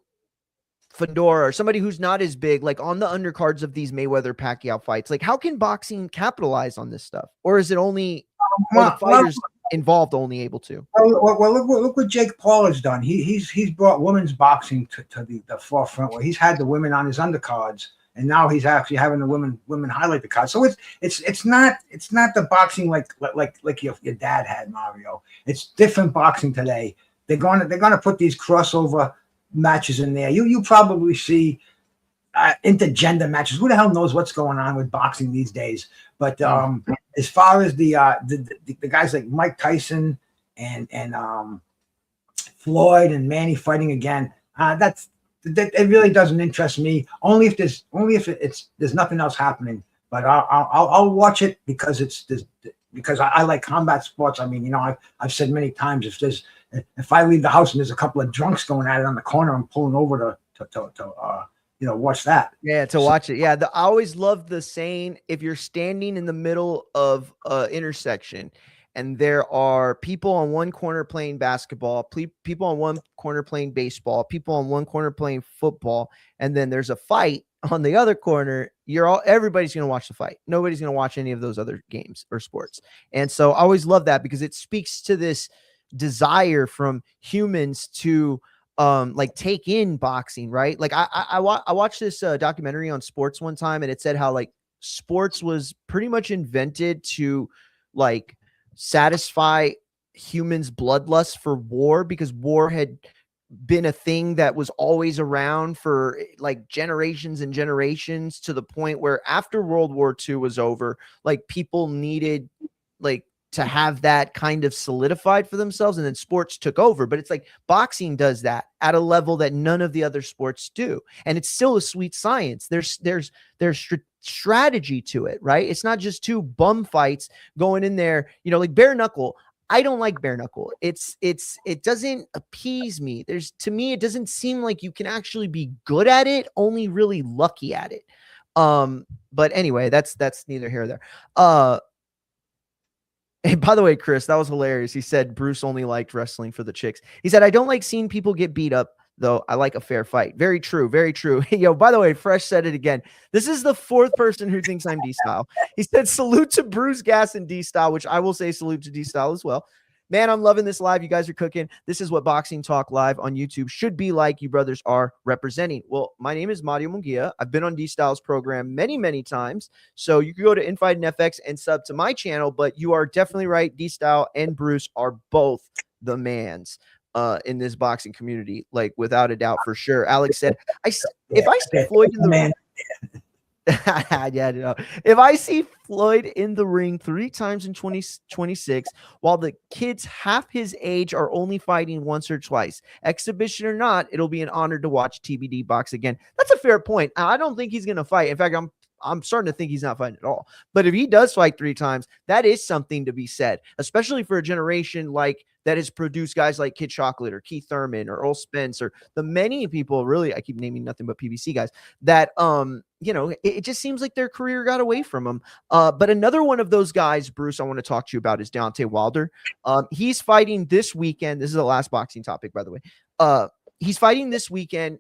Fundora or somebody who's not as big, like on the undercards of these Mayweather Pacquiao fights? Like, how can boxing capitalize on this stuff? Or is it only the fighters involved only able to? Well, look what Jake Paul has done. He's brought women's boxing to the forefront, where he's had the women on his undercards, and now he's actually having the women highlight the card. So it's not the boxing like your dad had, Mario. It's different boxing today. They're gonna put these crossover matches in there. You probably see intergender matches. Who the hell knows what's going on with boxing these days? But as far as the guys like Mike Tyson and Floyd and Manny fighting again, that it really doesn't interest me. Only if there's nothing else happening. But I'll watch it because because I like combat sports. I mean, I've said many times, if I leave the house and there's a couple of drunks going at it on the corner, I'm pulling over to watch that. Yeah, to watch it. Yeah, I always loved the saying, if you're standing in the middle of an intersection and there are people on one corner playing basketball, people on one corner playing baseball, people on one corner playing football, and then there's a fight on the other corner, everybody's going to watch the fight. Nobody's going to watch any of those other games or sports. And so I always love that because it speaks to this desire from humans to like take in boxing, right? Like I watched this documentary on sports one time, and it said how like sports was pretty much invented to like satisfy humans' bloodlust for war, because war had been a thing that was always around for like generations and generations, to the point where after World War II was over, like people needed like to have that kind of solidified for themselves, and then sports took over. But it's like boxing does that at a level that none of the other sports do, and it's still a sweet science. There's strategy to it, right? It's not just two bum fights going in there, like bare knuckle. I don't like bare knuckle. It doesn't appease me. To me, it doesn't seem like you can actually be good at it, only really lucky at it. But anyway, that's neither here nor there. Hey, by the way, Chris, that was hilarious. He said Bruce only liked wrestling for the chicks. He said, I don't like seeing people get beat up, though. I like a fair fight. Very true. Very true. Yo, by the way, Fresh said it again. This is the fourth person who thinks I'm D-Style. He said, salute to Bruce Gas and D-Style, which I will say salute to D-Style as well. Man, I'm loving this live. You guys are cooking. This is what Boxing Talk Live on YouTube should be like. You brothers are representing. Well, my name is Mario Munguia. I've been on D-Styles program many, many times. So you can go to Infight and FX and sub to my channel, but you are definitely right. D-Style and Bruce are both the mans in this boxing community, like without a doubt, for sure. Alex said, if I see Floyd in the ring, yeah, no. If I see Floyd in the ring 3 times in 2026, while the kids half his age are only fighting once or twice, exhibition or not, it'll be an honor to watch TBD box again. That's a fair point. I don't think he's going to fight. In fact, I'm starting to think he's not fighting at all. But if he does fight 3 times, that is something to be said, especially for a generation like that has produced guys like Kid Chocolate or Keith Thurman or Earl Spence or the many people, really, I keep naming nothing but PBC guys that, it just seems like their career got away from them. But another one of those guys, Bruce, I want to talk to you about is Deontay Wilder. He's fighting this weekend. This is the last boxing topic, by the way. He's fighting this weekend,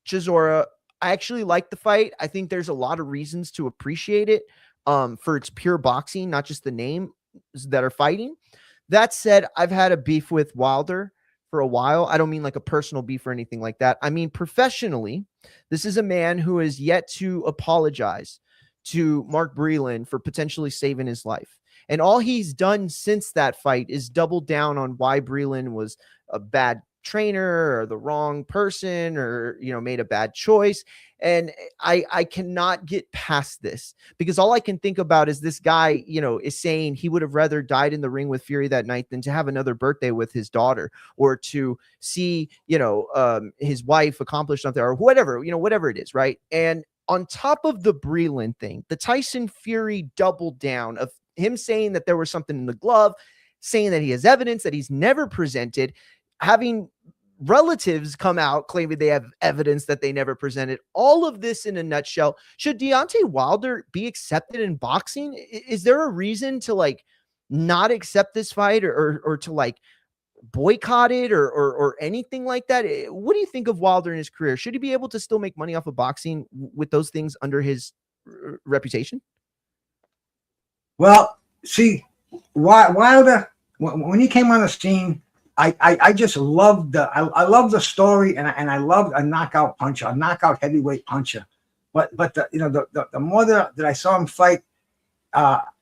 Chisora. I actually like the fight. I think there's a lot of reasons to appreciate it for its pure boxing, not just the name that are fighting. That said, I've had a beef with Wilder for a while. I don't mean like a personal beef or anything like that. I mean, professionally, this is a man who has yet to apologize to Mark Breland for potentially saving his life. And all he's done since that fight is double down on why Breland was a bad trainer or the wrong person or, made a bad choice. And I cannot get past this because all I can think about is this guy, is saying he would have rather died in the ring with Fury that night than to have another birthday with his daughter or to see, his wife accomplish something or whatever, whatever it is. Right. And on top of the Breland thing, the Tyson Fury double down of him saying that there was something in the glove, saying that he has evidence that he's never presented, having relatives come out claiming they have evidence that they never presented. All of this in a nutshell. Should Deontay Wilder be accepted in boxing? Is there a reason to not accept this fight or to boycott it or anything like that? What do you think of Wilder in his career? Should he be able to still make money off of boxing with those things under his reputation? Well, see, Wilder, when he came on the scene, I just loved I love the story and I loved a knockout puncher, a knockout heavyweight puncher. But the more that I saw him fight,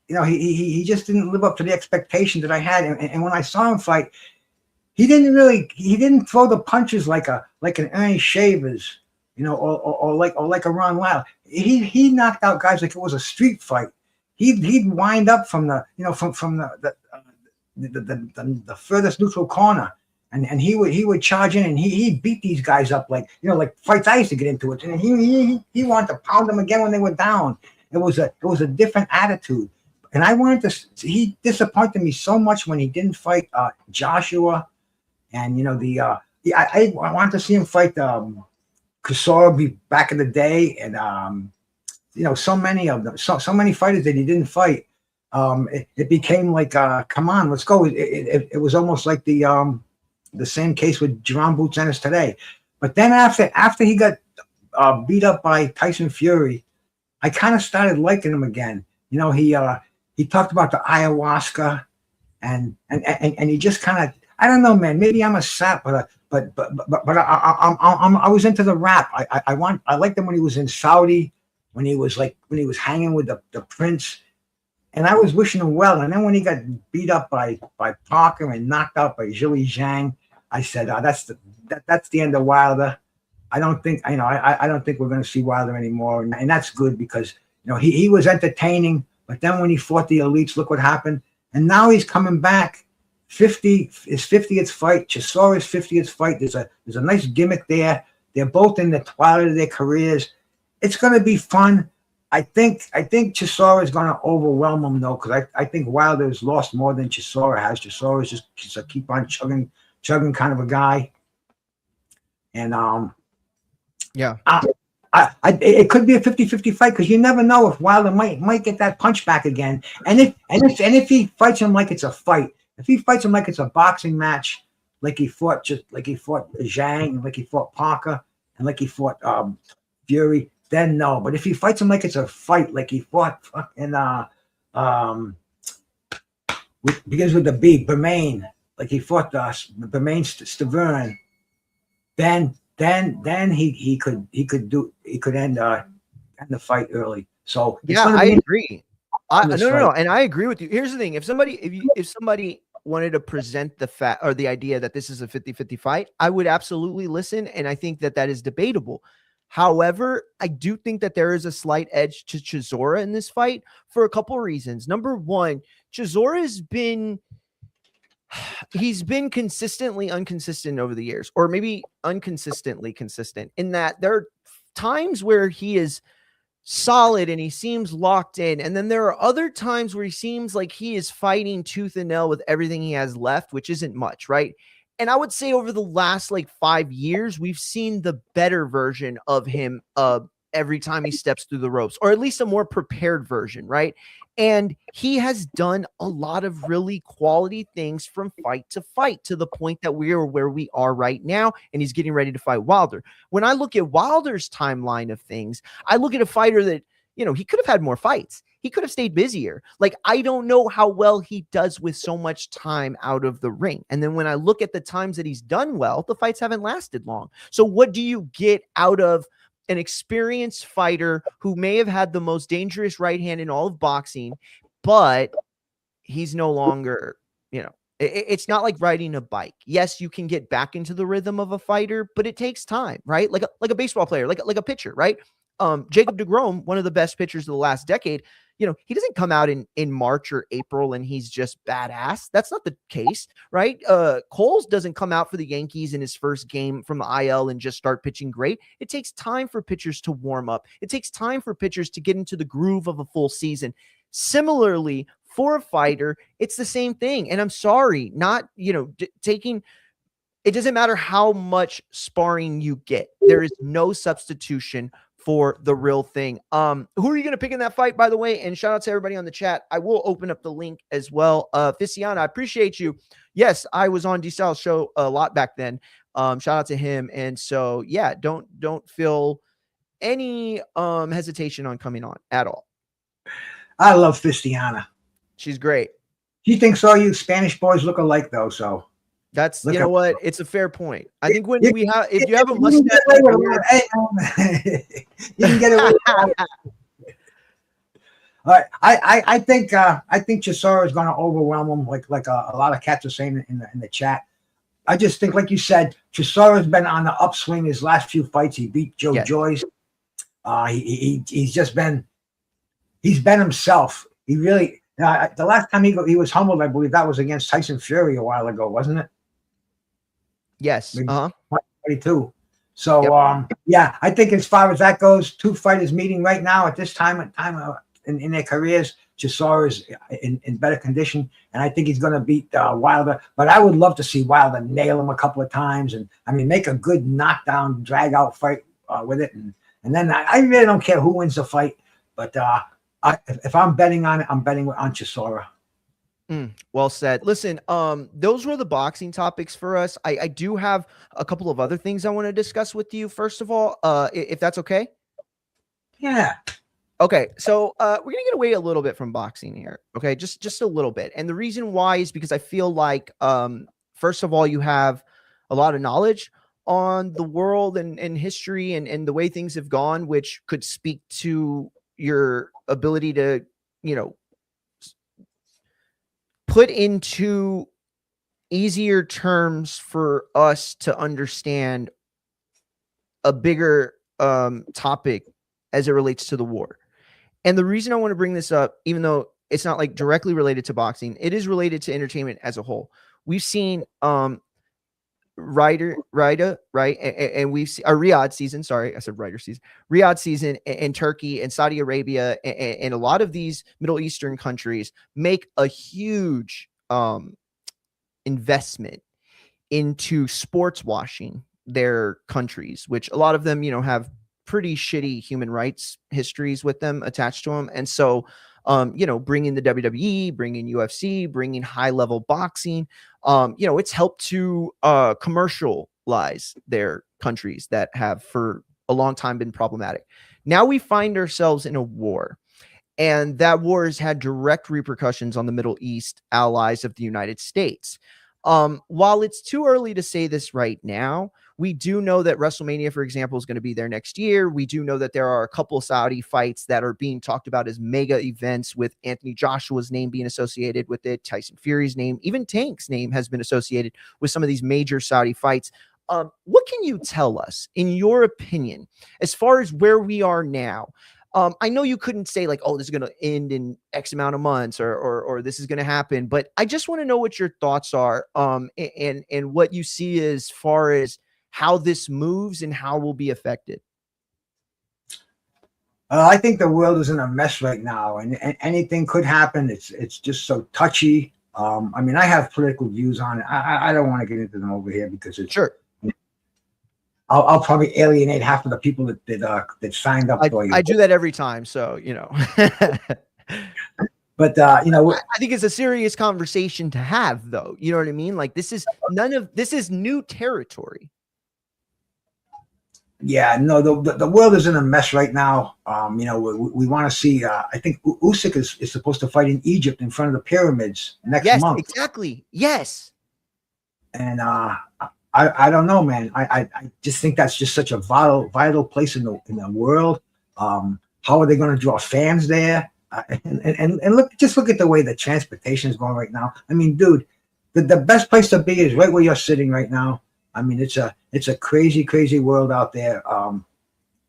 he just didn't live up to the expectation that I had. And when I saw him fight, he didn't throw the punches like an Ernie Shavers, or like a Ron Wilder. He knocked out guys like it was a street fight. He'd wind up from the furthest neutral corner, and he would charge in and he beat these guys up like fights I used to get into it, and he wanted to pound them again when they were down. It was a different attitude, and he disappointed me so much when he didn't fight Joshua, and I wanted to see him fight Chisora back in the day, and so many of them, so many fighters that he didn't fight. It became like, come on, let's go. It was almost like the same case with Jerome Boots Ennis today. But then after he got beat up by Tyson Fury, I kind of started liking him again. He talked about the ayahuasca, and he just kind of, I don't know, man. Maybe I'm a sap, but I was into the rap. I liked him when he was in Saudi, when he was hanging with the prince. And I was wishing him well. And then when he got beat up by Parker and knocked out by Zhili Zhang, I said, that's the end of Wilder. I don't think we're going to see Wilder anymore. And that's good because, he was entertaining. But then when he fought the elites, look what happened. And now he's coming back. His 50th fight, Chisora's 50th fight. There's a nice gimmick there. They're both in the twilight of their careers. It's going to be fun. I think Chisora is going to overwhelm him though, because I think Wilder has lost more than Chisora has. Chisora is just a keep on chugging kind of a guy, and it could be a 50-50 fight because you never know if Wilder might get that punch back again, and if he fights him like it's a fight, if he fights him like it's a boxing match, like he fought Zhang, like he fought Parker, and like he fought Fury. Then no, but if he fights him like it's a fight, like he fought begins with the B, Bermain, like he fought the main Stavern, then he could end the fight early. So yeah, I agree. No, and I agree with you. Here's the thing: if somebody wanted to present the fact or the idea that this is a 50-50 fight, I would absolutely listen, and I think that is debatable. However, I do think that there is a slight edge to Chisora in this fight for a couple of reasons. Number one, Chisora he's been consistently inconsistent over the years, or maybe inconsistently consistent, in that there are times where he is solid and he seems locked in, and then there are other times where he seems like he is fighting tooth and nail with everything he has left, which isn't much, right? And I would say over the last 5 years, we've seen the better version of him every time he steps through the ropes, or at least a more prepared version, right? And he has done a lot of really quality things from fight to fight, to the point that we are where we are right now, and he's getting ready to fight Wilder. When I look at Wilder's timeline of things, I look at a fighter that, he could have had more fights. He could have stayed busier. I don't know how well he does with so much time out of the ring. And then when I look at the times that he's done well, the fights haven't lasted long. So what do you get out of an experienced fighter who may have had the most dangerous right hand in all of boxing, but he's no longer, it's not like riding a bike. Yes, you can get back into the rhythm of a fighter, but it takes time, right? Like a baseball player, like a pitcher, right? Jacob deGrom, one of the best pitchers of the last decade, he doesn't come out in March or April and he's just badass. That's not the case, right? Coles doesn't come out for the Yankees in his first game from the IL and just start pitching great. It takes time for pitchers to warm up. It takes time for pitchers to get into the groove of a full season. Similarly, for a fighter, it's the same thing. And I'm sorry, not, taking... It doesn't matter how much sparring you get. There is no substitution for the real thing. Who are you going to pick in that fight, by the way? And shout out to everybody on the chat. I will open up the link as well. Fissiana, I appreciate you. Yes, I was on D-Style's show a lot back then. Shout out to him. And so, yeah, don't feel any hesitation on coming on at all. I love Fistiana. She's great. She thinks all you Spanish boys look alike, though, so. That's, you know what? It's a fair point. I think if you have a mustache, you can get away with it. All right, I think Chisora is going to overwhelm him, like a lot of cats are saying in the chat. I just think, like you said, Chisora has been on the upswing his last few fights. He beat Joe Joyce. He's been himself. He really. The last time he was humbled, I believe that was against Tyson Fury a while ago, wasn't it? Yes. 22. So, yeah, I think as far as that goes, two fighters meeting right now at this time in their careers. Chisora is in better condition, and I think he's going to beat Wilder. But I would love to see Wilder nail him a couple of times, and make a good knockdown, drag out fight with it. And then I really don't care who wins the fight, but if I'm betting on it, I'm betting on Chisora. Well said. Listen, those were the boxing topics for us. I do have a couple of other things I want to discuss with you. First of all, if that's okay. Yeah. Okay. So we're gonna get away a little bit from boxing here. Okay, just a little bit. And the reason why is because I feel like, first of all, you have a lot of knowledge on the world and history and the way things have gone, which could speak to your ability to, put into easier terms for us to understand a bigger topic as it relates to the war. And the reason I want to bring this up, even though it's not like directly related to boxing, it is related to entertainment as a whole. We've seen Riyadh season in Turkey and Saudi Arabia and a lot of these Middle Eastern countries make a huge investment into sports washing their countries, which a lot of them, have pretty shitty human rights histories with them attached to them. And so, bringing the WWE, bringing UFC, bringing high level boxing, it's helped to commercialize their countries that have for a long time been problematic. Now we find ourselves in a war, and that war has had direct repercussions on the Middle East allies of the United States. While it's too early to say this right now, we do know that WrestleMania, for example, is going to be there next year. We do know that there are a couple Saudi fights that are being talked about as mega events, with Anthony Joshua's name being associated with it, Tyson Fury's name, even Tank's name has been associated with some of these major Saudi fights. What can you tell us, in your opinion, as far as where we are now? I know you couldn't say like, oh, this is going to end in X amount of months, or this is going to happen, but I just want to know what your thoughts are, and what you see as far as how this moves and how we'll be affected. I think the world is in a mess right now, and anything could happen. It's just so touchy. I mean, I have political views on it. I don't want to get into them over here because it's Sure. I'll probably alienate half of the people that signed up for you. I do that every time, so you know. But you know, I think it's a serious conversation to have, though. You know what I mean? Like, this is new territory. Yeah, no, the world is in a mess right now. You know, we want to see. I think Usyk is supposed to fight in Egypt in front of the pyramids next month. Yes, exactly. Yes. And I don't know, man. I just think that's just such a vital place in the world. How are they going to draw fans there? And look at the way the transportation is going right now. I mean, dude, the best place to be is right where you're sitting right now. I mean, it's a crazy world out there. How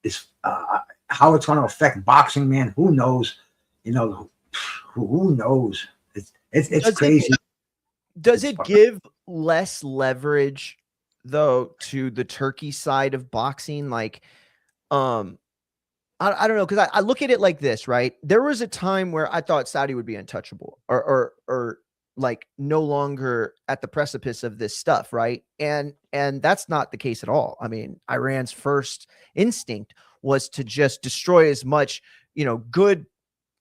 it's going to affect boxing, man? Who knows? You know, who knows? It's crazy. Does it give less leverage, though, to the Turkey side of boxing? Like, I don't know, because I look at it like this, right? There was a time where I thought Saudi would be untouchable, or like no longer at the precipice of this stuff, right? And that's not the case at all. I mean, Iran's first instinct was to just destroy as much, you know, good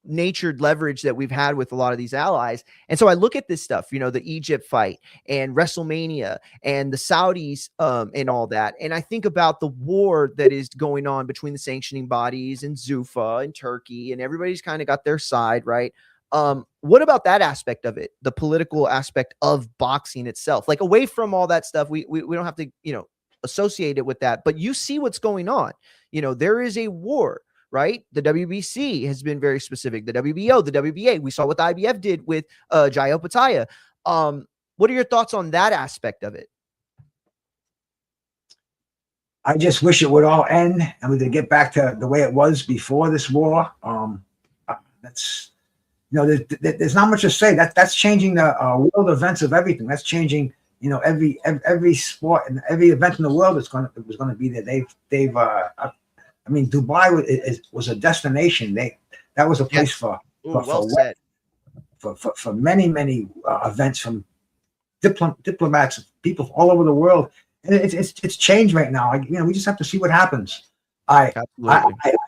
natured leverage that we've had with a lot of these allies. And so I look at this stuff, you know, the Egypt fight and WrestleMania and the Saudis and all that. And I think about the war that is going on between the sanctioning bodies and Zufa and Turkey, and everybody's kind of got their side, right? What about that aspect of it? The political aspect of boxing itself, like away from all that stuff, we don't have to, you know, associate it with that, but you see what's going on. You know, there is a war, right? The WBC has been very specific. The WBO, the WBA, we saw what the IBF did with Jael Pataya. What are your thoughts on that aspect of it? I just wish it would all end and we could get back to the way it was before this war. That's, you know, there's not much to say. That's changing the world events of everything. That's changing, you know, every sport and every event in the world was going to be there. I mean, Dubai was a destination. That was a place for many events from diplomats, people all over the world. And it's changed right now. You know, we just have to see what happens. I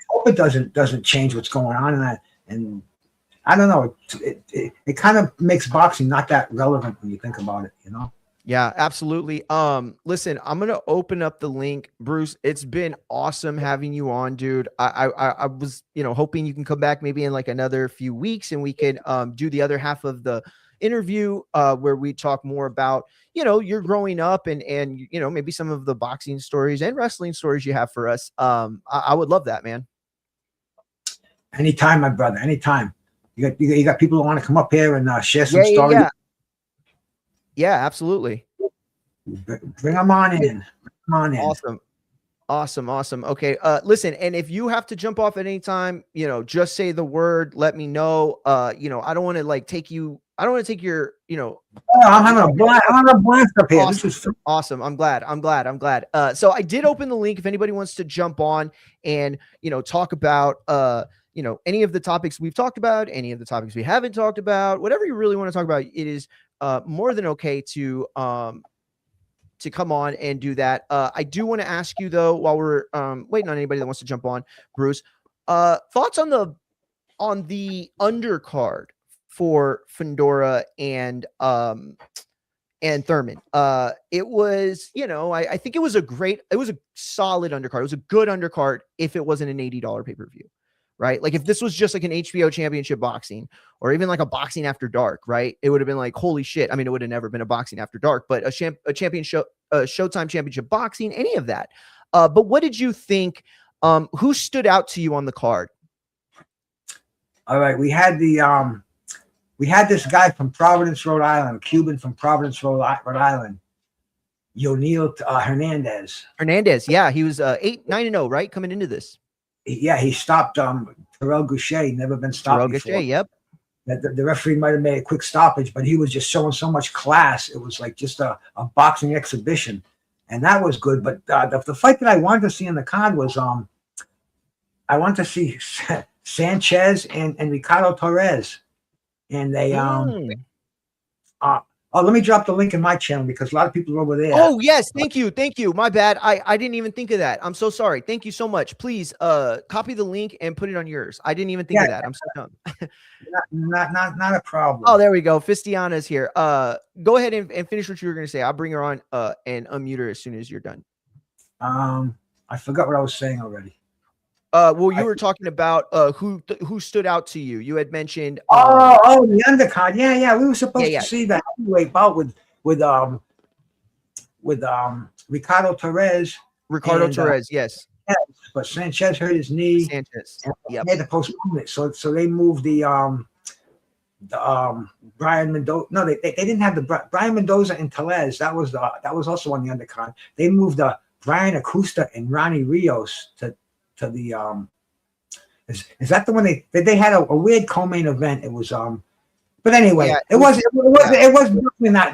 hope it doesn't change what's going on, and I don't know. It kind of makes boxing not that relevant when you think about it. You know. Yeah, absolutely. Listen, I'm gonna open up the link, Bruce. It's been awesome having you on, dude. I was, you know, hoping you can come back maybe in like another few weeks and we can do the other half of the interview where we talk more about, you know, your growing up and you know, maybe some of the boxing stories and wrestling stories you have for us. I would love that, man. Anytime, my brother. Anytime. You got people who want to come up here and share some stories. Yeah, absolutely. Bring them on in. Awesome. Okay. Listen, and if you have to jump off at any time, you know, just say the word, let me know. You know, I don't want to like take your, you know. Oh, I'm having a blast up here. Awesome. This is awesome. I'm glad. So I did open the link if anybody wants to jump on and, you know, talk about, you know, any of the topics we've talked about, any of the topics we haven't talked about, whatever you really want to talk about. It is more than okay to come on and do that. I do want to ask you though, while we're waiting on anybody that wants to jump on, Bruce, thoughts on the undercard for Fundora and Thurman. It was, you know, I think it was a solid undercard. It was a good undercard if it wasn't an $80 pay-per-view. right? Like if this was just like an HBO championship boxing or even like a boxing after dark, right? It would have been like, holy shit. I mean, it would have never been a boxing after dark, but a Showtime championship boxing, any of that. But what did you think? Who stood out to you on the card? All right. We had this guy from Providence, Rhode Island, Cuban from Providence, Rhode Island. Yonil Hernandez. Yeah, he was 8-9-0, right? Coming into this. Yeah, he stopped Terrell Goucher, never been stopped before. Goucher, yep. The referee might have made a quick stoppage, but he was just showing so much class. It was like just a boxing exhibition, and that was good. But the fight that I wanted to see in the card was I wanted to see Sanchez and Ricardo Torres, and they let me drop the link in my channel because a lot of people are over there. Oh, yes. Thank you. My bad. I didn't even think of that. I'm so sorry. Thank you so much. Please copy the link and put it on yours. I didn't even think of that. I'm so dumb. not a problem. Oh, there we go. Fistiana's here. Go ahead and finish what you were going to say. I'll bring her on and unmute her as soon as you're done. I forgot what I was saying already. Well, you were talking about who stood out to you. You had mentioned the undercard. Yeah. We were supposed to see that heavyweight bout with Ricardo Torres. Yes. But Sanchez hurt his knee. Yep. They had to postpone it. So they moved the Brian Mendoza. No, they didn't have the Brian Mendoza and Tellez. That was also on the undercard. They moved Brian Acosta and Ronnie Rios to the is that the one they had a weird co-main event? It was but anyway, it was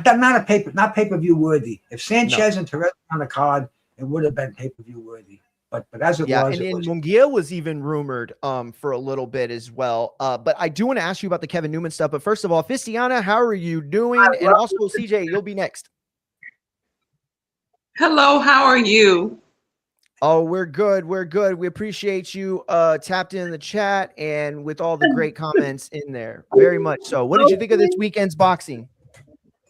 definitely not pay-per-view worthy. If Sanchez and Torres were on the card, it would have been pay-per-view worthy. But as it was, and Munguia was even rumored for a little bit as well. But I do want to ask you about the Kevin Newman stuff. But first of all, Fistiana, how are you doing? And also CJ, you'll be next. Hello, how are you? Oh, we're good. We appreciate you tapped in the chat and with all the great comments in there. Very much so. What did you think of this weekend's boxing?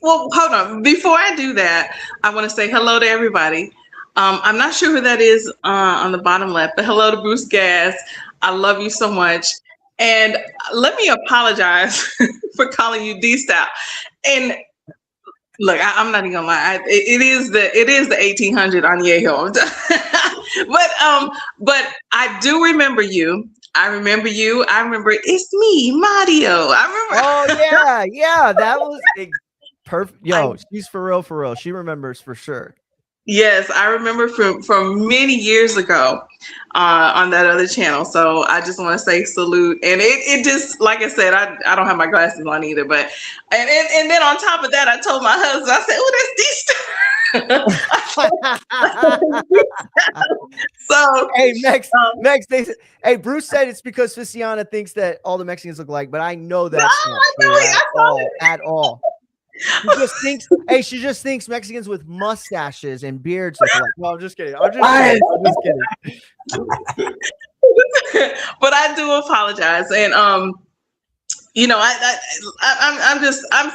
Well, hold on. Before I do that, I want to say hello to everybody. I'm not sure who that is on the bottom left, but hello to Bruce Gas. I love you so much. And let me apologize for calling you D-Style. And look, I'm not even gonna lie. It is the 1800 Añejo. But I do remember you. I remember you. I remember it's me, Mario. I remember. Oh yeah, that was perfect. Yo, she's for real. She remembers for sure. Yes, I remember from many years ago on that other channel. So I just want to say salute. And it just, like I said, I don't have my glasses on either. But and then on top of that, I told my husband, I said, "Oh, that's these." So hey, next, hey, Bruce said it's because Fistiana thinks that all the Mexicans look alike, but I know that's not true at all. She just thinks Mexicans with mustaches and beards look alike. No, I'm just kidding. I'm just kidding. But I do apologize, and I'm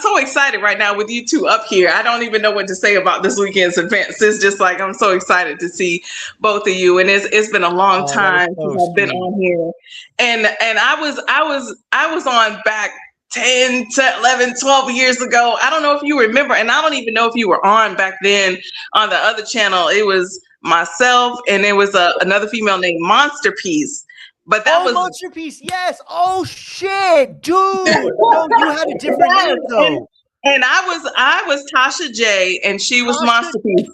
so excited right now with you two up here. I don't even know what to say about this weekend's events. It's just like I'm so excited to see both of you, and it's been a long time since I've been on here, and I was on back 10 to 11, 12 years ago. I don't know if you remember, and I don't even know if you were on back then on the other channel. It was myself, and there was another female named Monster Piece. But that was Monster Piece, yes. Oh shit, dude. No, you had a different name though. And I was Tasha J, and she was Monster Piece.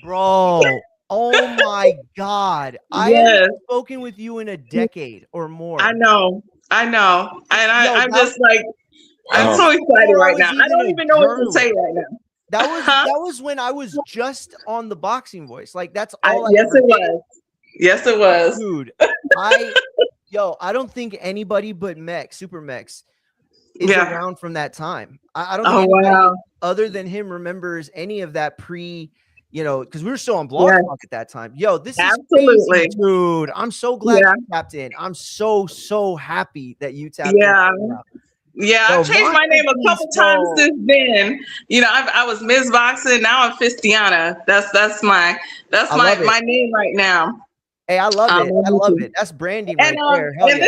Bro, oh my God. I haven't spoken with you in a decade or more. I know. And I'm just like, I'm so excited right now. I don't even know what to say right now. That was when I was just on the Boxing Voice. Like that's all Yes, it was. Dude, I don't think anybody but Super Mex is around from that time. I don't think anybody other than him remembers any of that because we were still on Blog Talk at that time. Yo, this is crazy, dude. I'm so glad you tapped in. I'm so happy that you tapped in. Yeah, I've changed my name a couple times since then. I was Ms. Boxing. Now I'm Fistiana. That's my name right now. Hey, I love it. I love it. That's branding right there. Hell yeah.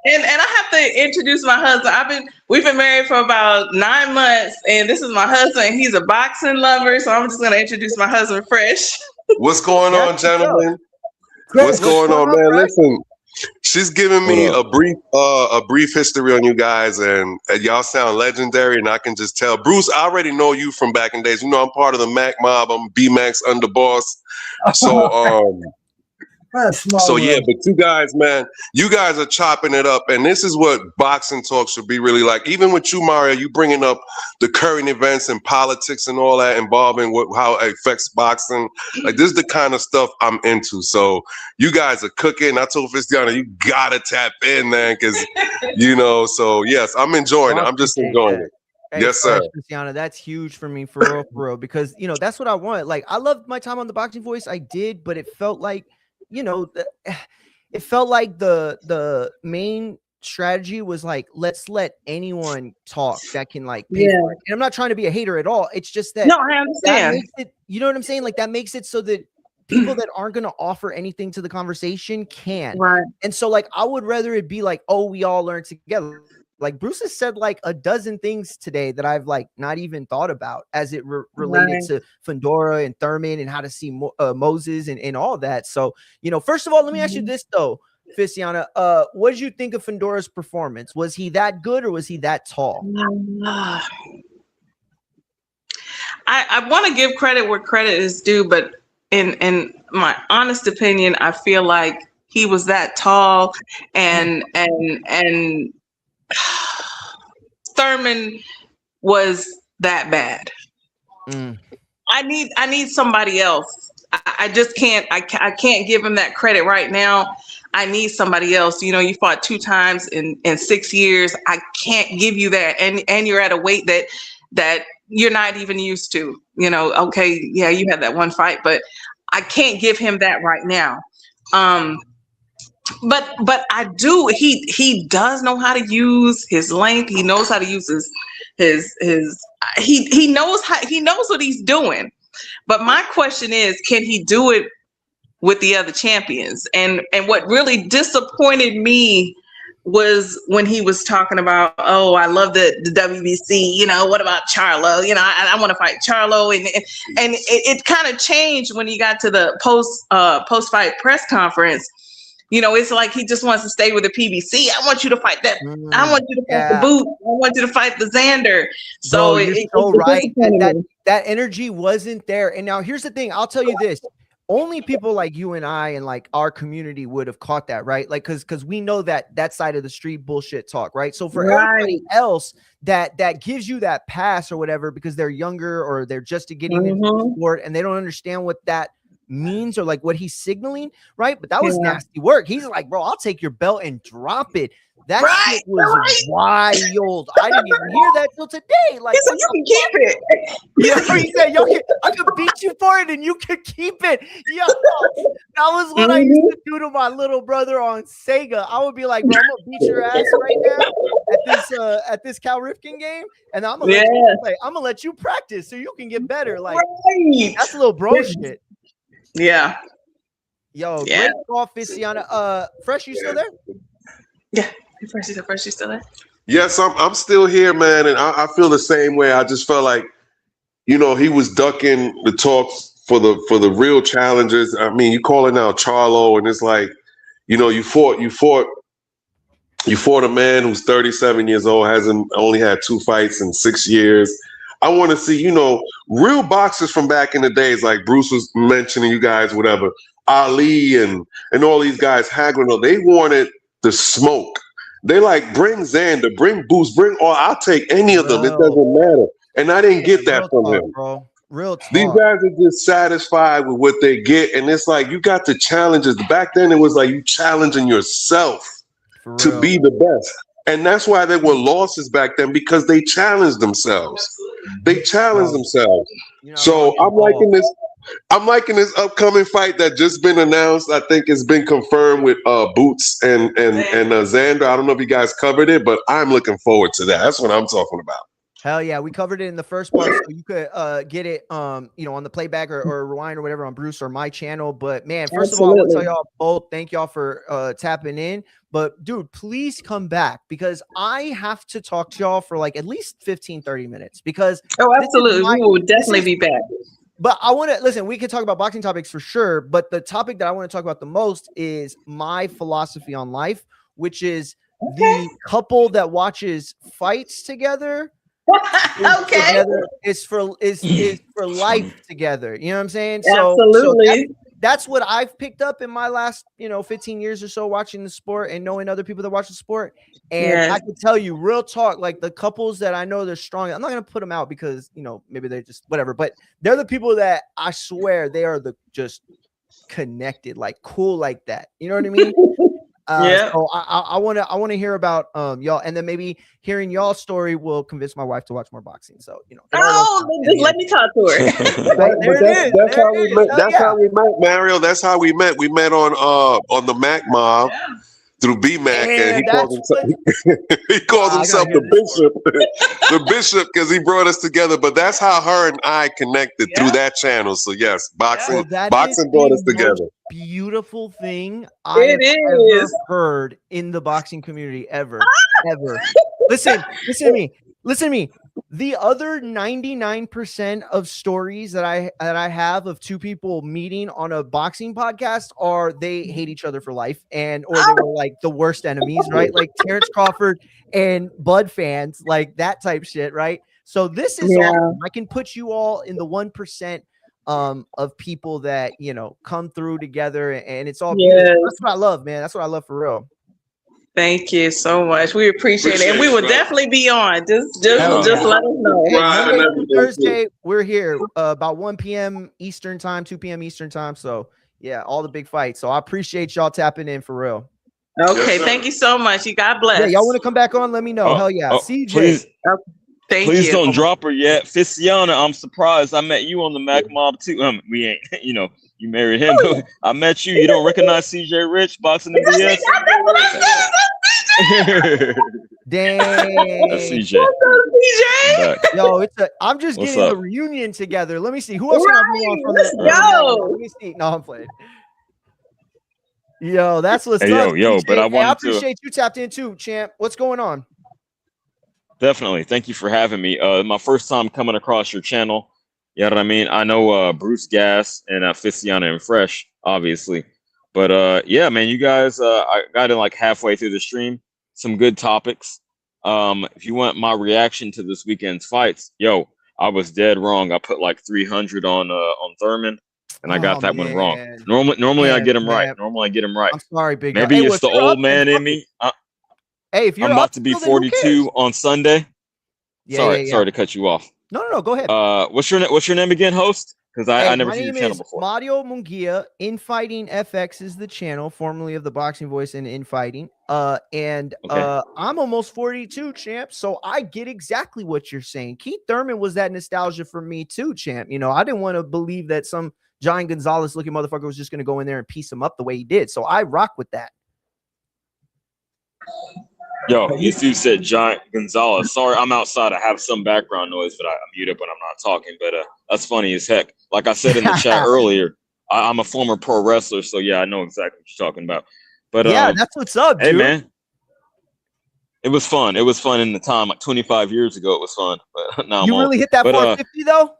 And I have to introduce my husband. We've been married for about 9 months, and this is my husband. He's a boxing lover, so I'm just gonna introduce my husband, Fresh. What's going on, gentlemen? What's going on, man? Listen, she's giving me a brief history on you guys, and y'all sound legendary, and I can just tell. Bruce, I already know you from back in days. You know, I'm part of the Mac mob. I'm B-Mac's underboss. So, so yeah, but you guys, man, you guys are chopping it up, and this is what boxing talk should be really like. Even with you, Mario, you bringing up the current events and politics and all that involving how it affects boxing. Like, this is the kind of stuff I'm into. So you guys are cooking. I told Fistiana, you gotta tap in, man, because you know. So yes, I'm enjoying it. I'm just enjoying it. Hey, yes, sir. Cristiano, that's huge for me, for real, because you know that's what I want. Like, I loved my time on the Boxing Voice. I did, but it felt like, you know, it felt like the main strategy was like, let's let anyone talk that can like pay for it. And I'm not trying to be a hater at all. It's just that, no, I understand. That makes it, you know what I'm saying? Like, that makes it so that people that aren't going to offer anything to the conversation can. Right. And so, like, I would rather it be like, oh, we all learn together. Like, Bruce has said like a dozen things today that I've like not even thought about as it related to Fundora and Thurman and how to see Moses and all that. So, you know, first of all, let me ask you this though, Fistiana, what did you think of Fundora's performance? Was he that good or was he that tall? I want to give credit where credit is due, but in my honest opinion, I feel like he was that tall and Thurman was that bad. I need somebody else. I just can't. I can't give him that credit right now. I need somebody else. You know, you fought 2 times in 6 years. I can't give you that, and you're at a weight that you're not even used to. You know, okay, yeah, you had that one fight, but I can't give him that right now. But I do. He does know how to use his length. He knows how to use he knows what he's doing. But my question is, can he do it with the other champions? And what really disappointed me was when he was talking about, oh, I love the WBC. You know, what about Charlo? You know, I want to fight Charlo. And it kind of changed when he got to the post fight press conference. You know, it's like he just wants to stay with the PBC. I want you to fight that. I want you to fight the Boot. I want you to fight the Xander. So bro, you're so right. That energy wasn't there. And now here's the thing. I'll tell you this. Only people like you and I and like our community would have caught that, right? Like, because we know that side of the street bullshit talk, right? So for everybody else that gives you that pass or whatever because they're younger or they're just getting into the sport and they don't understand what that means or like what he's signaling, right? But that was nasty work. He's like, bro, I'll take your belt and drop it. That shit was wild. I didn't even hear that till today. Like, he said, you can keep it. Yeah, he said, I could beat you for it and you could keep it. Yo, that was what I used to do to my little brother on Sega. I would be like, bro, I'm gonna beat your ass right now at this Cal Ripken game, and I'm gonna let you play. I'm gonna let you practice so you can get better. Like, that's a little bro shit. Yeah. Yo, great call, Fistiana. Fresh, you still there? Yeah. Fresh, you still there? Yes, I'm still here, man, and I feel the same way. I just felt like, you know, he was ducking the talks for the real challenges. I mean, you calling out Charlo, and it's like, you know, you fought a man who's 37 years old, hasn't only had 2 fights in 6 years. I want to see, you know, real boxers from back in the days, like Bruce was mentioning, you guys, whatever, Ali and all these guys, Hagler, they wanted the smoke. They like, bring Xander, bring Boost, bring all. I'll take any of them. It doesn't matter. And I didn't get that from him. Bro. Real talk. These guys are just satisfied with what they get. And it's like, you got the challenges. Back then, it was like you challenging yourself to be the best. And that's why there were losses back then, because they challenged themselves. They challenged themselves. You know, so I'm liking this. I'm liking this upcoming fight that just been announced. I think it's been confirmed with Boots and Xander. I don't know if you guys covered it, but I'm looking forward to that. That's what I'm talking about. Hell yeah, we covered it in the first part, so you could get it on the playback or rewind or whatever on Bruce or my channel. But man, first of all, I want to tell y'all both, thank y'all for tapping in. But dude, please come back because I have to talk to y'all for like at least 15-30 minutes because absolutely, we will definitely be back. But I want to listen, we can talk about boxing topics for sure, but the topic that I want to talk about the most is my philosophy on life, which is the couple that watches fights together. Is for life together. You know what I'm saying? Absolutely. So that's what I've picked up in my last 15 years or so watching the sport and knowing other people that watch the sport. And I can tell you, real talk, like the couples that I know they're strong. I'm not gonna put them out because maybe they're just whatever, but they're the people that I swear they are just connected, like cool, like that. You know what I mean? So I want to hear about y'all, and then maybe hearing y'all's story will convince my wife to watch more boxing. So just let me talk to her. That's how we met, Mario. That's how we met. We met on the Mac Mob through B-Mac, and he called himself the Bishop, the Bishop, because he brought us together. But that's how her and I connected through that channel. So yes, boxing brought us together. Beautiful thing I have ever heard in the boxing community ever. Listen to me. The other 99% of stories that I have of two people meeting on a boxing podcast are they hate each other for life or they were like the worst enemies, right? Like Terrence Crawford and Bud fans, like that type shit, right? So this is awesome. I can put you all in the 1% of people that come through together, and it's all beautiful. That's what I love, man. That's what I love for real. Thank you so much. We appreciate it, and we will definitely be on. Just let us know. Monday, Thursday, we're here about 1 p.m. Eastern time, 2 p.m. Eastern time. So yeah, all the big fights. So I appreciate y'all tapping in for real. Okay, thank you so much. You God bless. Yeah, y'all want to come back on? Let me know. Hell yeah, CJ. Please. Please don't drop her yet. Fissiana, I'm surprised. I met you on the Mac Mob too. We ain't, you married him. I met you. You don't recognize CJ Rich, Boxing and BS? Dang. That's CJ. Yo, I'm just getting the reunion together. Let me see. Who else can I bring on from Let's go. Let me see. No, I'm playing. Yo, that's what's up. Yo, but I appreciate you tapped in too, champ. What's going on? Definitely. Thank you for having me. My first time coming across your channel. You know what I mean? I know Bruce Gas and Fissiana and Fresh, obviously. But yeah, man, you guys, I got in like halfway through the stream. Some good topics. If you want my reaction to this weekend's fights, I was dead wrong. I put like 300 on Thurman, and I got that one wrong. Normally I get him right. Normally I get him right. I'm sorry, big Maybe it's the old man in me. Hey, if you're I'm about to be 42 on Sunday. Sorry to cut you off. No, go ahead. What's your name again, host? Because I never seen your channel before. Mario Munguia. Infighting FX is the channel, formerly of the Boxing Voice and Infighting. I'm almost 42, champ. So I get exactly what you're saying. Keith Thurman was that nostalgia for me too, champ. I didn't want to believe that some Giant Gonzalez looking motherfucker was just going to go in there and piece him up the way he did. So I rock with that. Yo, you said Giant Gonzalez. Sorry, I'm outside. I have some background noise, but I mute up when I'm not talking. But that's funny as heck. Like I said in the chat earlier, I'm a former pro wrestler, so yeah, I know exactly what you're talking about. But yeah, that's what's up, dude. Hey, man, it was fun. It was fun in the time, like 25 years ago. It was fun. But now you really hit that 450 though.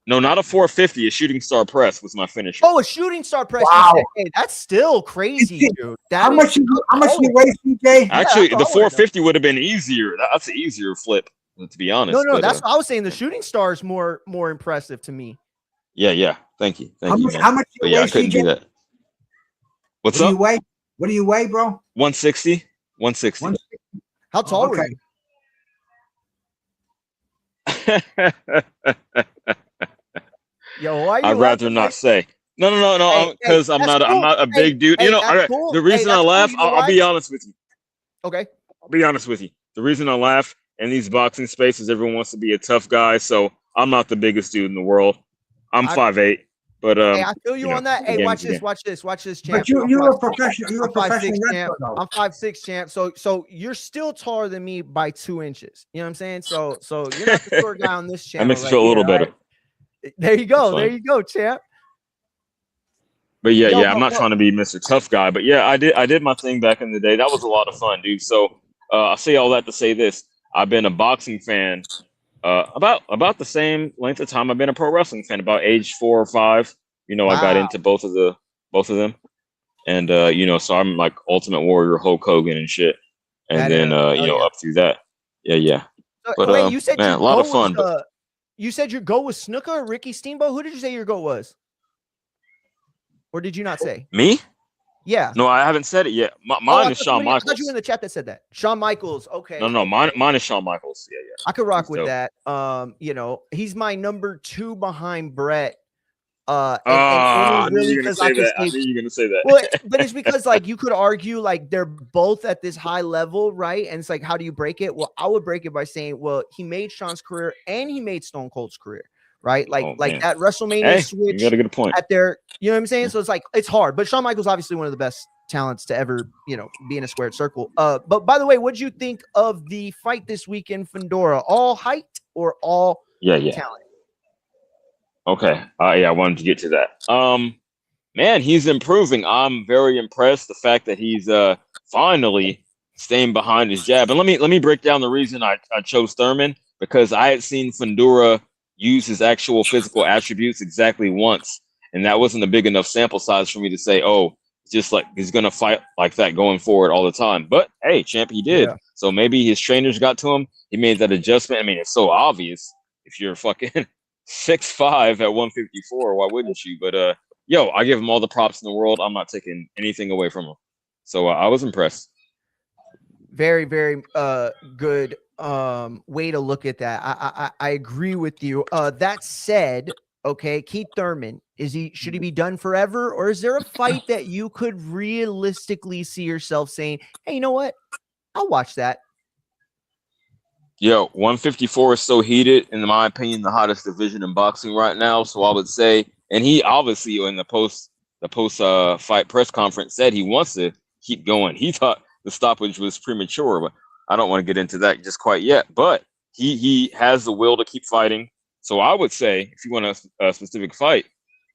No, not a 450. A shooting star press was my finisher. Oh, a shooting star press. Wow. Hey, that's still crazy, dude. How much you weigh, CJ? Actually, the 450 would have been easier. That's an easier flip, to be honest. No, that's what I was saying. The shooting star is more impressive to me. Yeah. Thank you. How much you weigh, I couldn't do that. What's up? What do you weigh, bro? 160. 160. How tall were you? Yo, why are you I'd rather not say. No, because I'm not a big dude. Cool. The reason I laugh, I'll be honest with you. Okay. I'll be honest with you. The reason I laugh in these boxing spaces, everyone wants to be a tough guy, so I'm not the biggest dude in the world. I'm 5'8". But Hey, I feel you on that. the Hey, game's watch the this, game. watch this, champ. But you were a professional. You were a professional 5'6" champ. wrestler, though. I'm 5'6" champ. So you're still taller than me by 2 inches. You know what I'm saying? So you're not the short guy on this channel. That makes me right feel a little here, better. right? There you go. That's There fine. you go, champ. But yeah, Yo, I'm not trying to be Mr. Tough Guy, but yeah, I did my thing back in the day. That was a lot of fun, dude. So I say all that to say this: I've been a boxing fan about the same length of time I've been a pro wrestling fan. About age 4 or 5, I got Wow. into both of them, and so I'm like Ultimate Warrior, Hulk Hogan, and shit. And That then era. Yeah. up through that, yeah. But wait, you said man, your a lot goal of fun. was, you said your goal was Snuka or Ricky Steamboat? Who did you say your goal was? Or did you not say? Me? Yeah. No, I haven't said it yet. I Mine is thought Shawn I thought Michaels. you were in the chat that said that. Shawn Michaels. Okay. No, okay. mine is Shawn Michaels. Yeah. I could rock He's with dope. that. He's my number 2 behind Brett. And I only knew really you were gonna because say that. I knew you were gonna say that. well, but it's because like you could argue like they're both at this high level, right? And it's like, how do you break it? Well, I would break it by saying, well, he made Shawn's career and he made Stone Cold's career, right? Like man. that WrestleMania Hey, switch you got a good point. at their, you know what I'm saying? So it's like it's hard, but Shawn Michaels obviously one of the best talents to ever, be in a squared circle. But by the way, what'd you think of the fight this week in Fundora? All height or all talent? Okay. I wanted to get to that. Man, he's improving. I'm very impressed. The fact that he's finally staying behind his jab. And let me break down the reason I chose Thurman, because I had seen Fundora use his actual physical attributes exactly once, and that wasn't a big enough sample size for me to say, oh, just like he's gonna fight like that going forward all the time. But hey, champ, he did. Yeah. So maybe his trainers got to him. He made that adjustment. I mean, it's so obvious if you're fucking 6'5" at 154. Why wouldn't you? But I give him all the props in the world. I'm not taking anything away from him. So I was impressed. Very, very good way to look at that. I agree with you. That said, okay, Keith Thurman, should he be done forever, or is there a fight that you could realistically see yourself saying, hey, you know what? I'll watch that. 154 is so heated, in my opinion, the hottest division in boxing right now. So I would say, and he obviously in the post fight press conference said he wants to keep going. He thought the stoppage was premature, but I don't want to get into that just quite yet. But he has the will to keep fighting. So I would say, if you want a specific fight,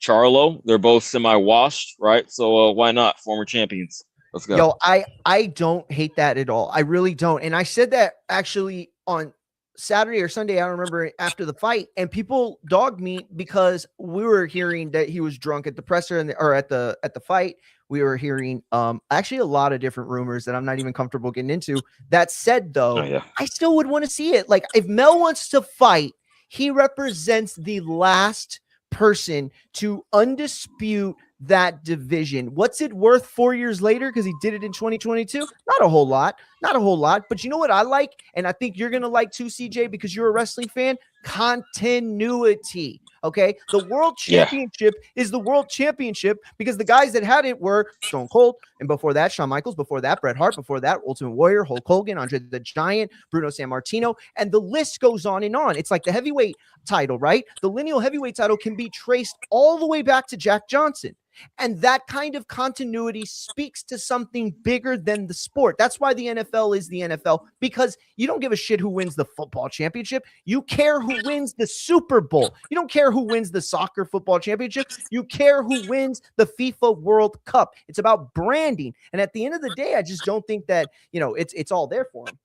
Charlo, they're both semi-washed, right? So why not? Former champions. Let's go. Yo, I don't hate that at all. I really don't. And I said that actually on Saturday or Sunday, I don't remember, after the fight, and people dogged me because we were hearing that he was drunk at the presser or at the fight. We were hearing actually a lot of different rumors that I'm not even comfortable getting into. That said, though, I still would want to see it. Like, if Mel wants to fight, he represents the last person to undispute that division. What's it worth 4 years later? Because he did it in 2022. Not a whole lot. But you know what I like? And I think you're going to like too, CJ, because you're a wrestling fan. Continuity. Okay. The world championship is the world championship because the guys that had it were Stone Cold, and before that, Shawn Michaels, before that, Bret Hart, before that, Ultimate Warrior, Hulk Hogan, Andre the Giant, Bruno Sammartino, and the list goes on and on. It's like the heavyweight title, right? The lineal heavyweight title can be traced all the way back to Jack Johnson. And that kind of continuity speaks to something bigger than the sport. That's why the NFL is the NFL, because you don't give a shit who wins the football championship. You care who wins the Super Bowl. You don't care who wins the soccer football championship. You care who wins the FIFA World Cup. It's about branding. And at the end of the day, I just don't think that, it's all there for him.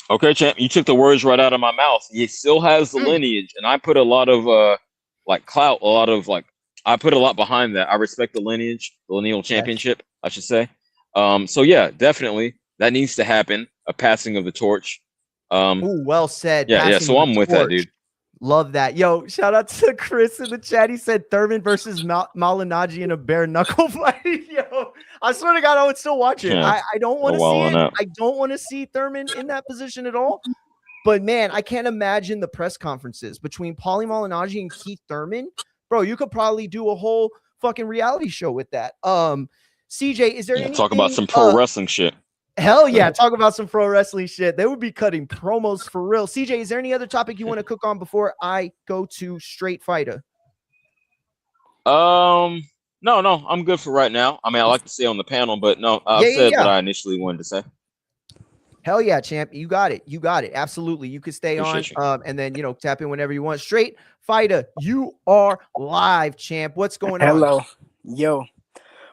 Okay, champ, you took the words right out of my mouth. He still has the lineage, and I put a lot of clout, I put a lot behind that. I respect the lineage, the lineal championship, I should say. So yeah, definitely that needs to happen. A passing of the torch. Ooh, well said. Yeah. So I'm with that, dude. Love that. Yo, shout out to Chris in the chat. He said Thurman versus Malinaji in a bare knuckle fight. Yo, I swear to God, I would still watch it. Yeah. I don't want to see it. I don't want to see Thurman in that position at all. But man, I can't imagine the press conferences between Paulie Malignaggi and Keith Thurman. Bro, you could probably do a whole fucking reality show with that. CJ, is there anything? Talk about some pro wrestling shit. Hell yeah, talk about some pro wrestling shit. They would be cutting promos for real. CJ, is there any other topic you want to cook on before I go to Straight Fighter? No, I'm good for right now. I mean, I like to stay on the panel, but no, I've said what I initially wanted to say. Hell yeah, champ. You got it. You got it. Absolutely. You could stay Appreciate on, and then, tap in whenever you want. Straight Fighter, you are live, champ. What's going on? Hello. Yo.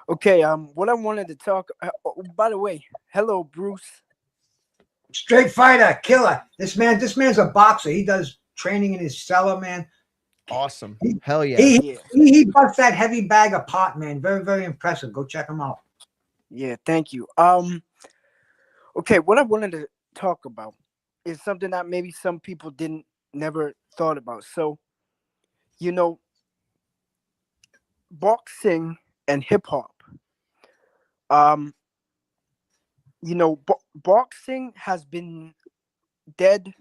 Okay, what I wanted to talk by the way, hello, Bruce. Straight Fighter, killer. This man's a boxer. He does training in his cellar, man. Awesome. Hell yeah. He busts that heavy bag apart, man. Very, very impressive. Go check him out. Yeah, thank you. Okay, what I wanted to talk about is something that maybe some people never thought about. So, boxing and hip hop. Boxing has been dead.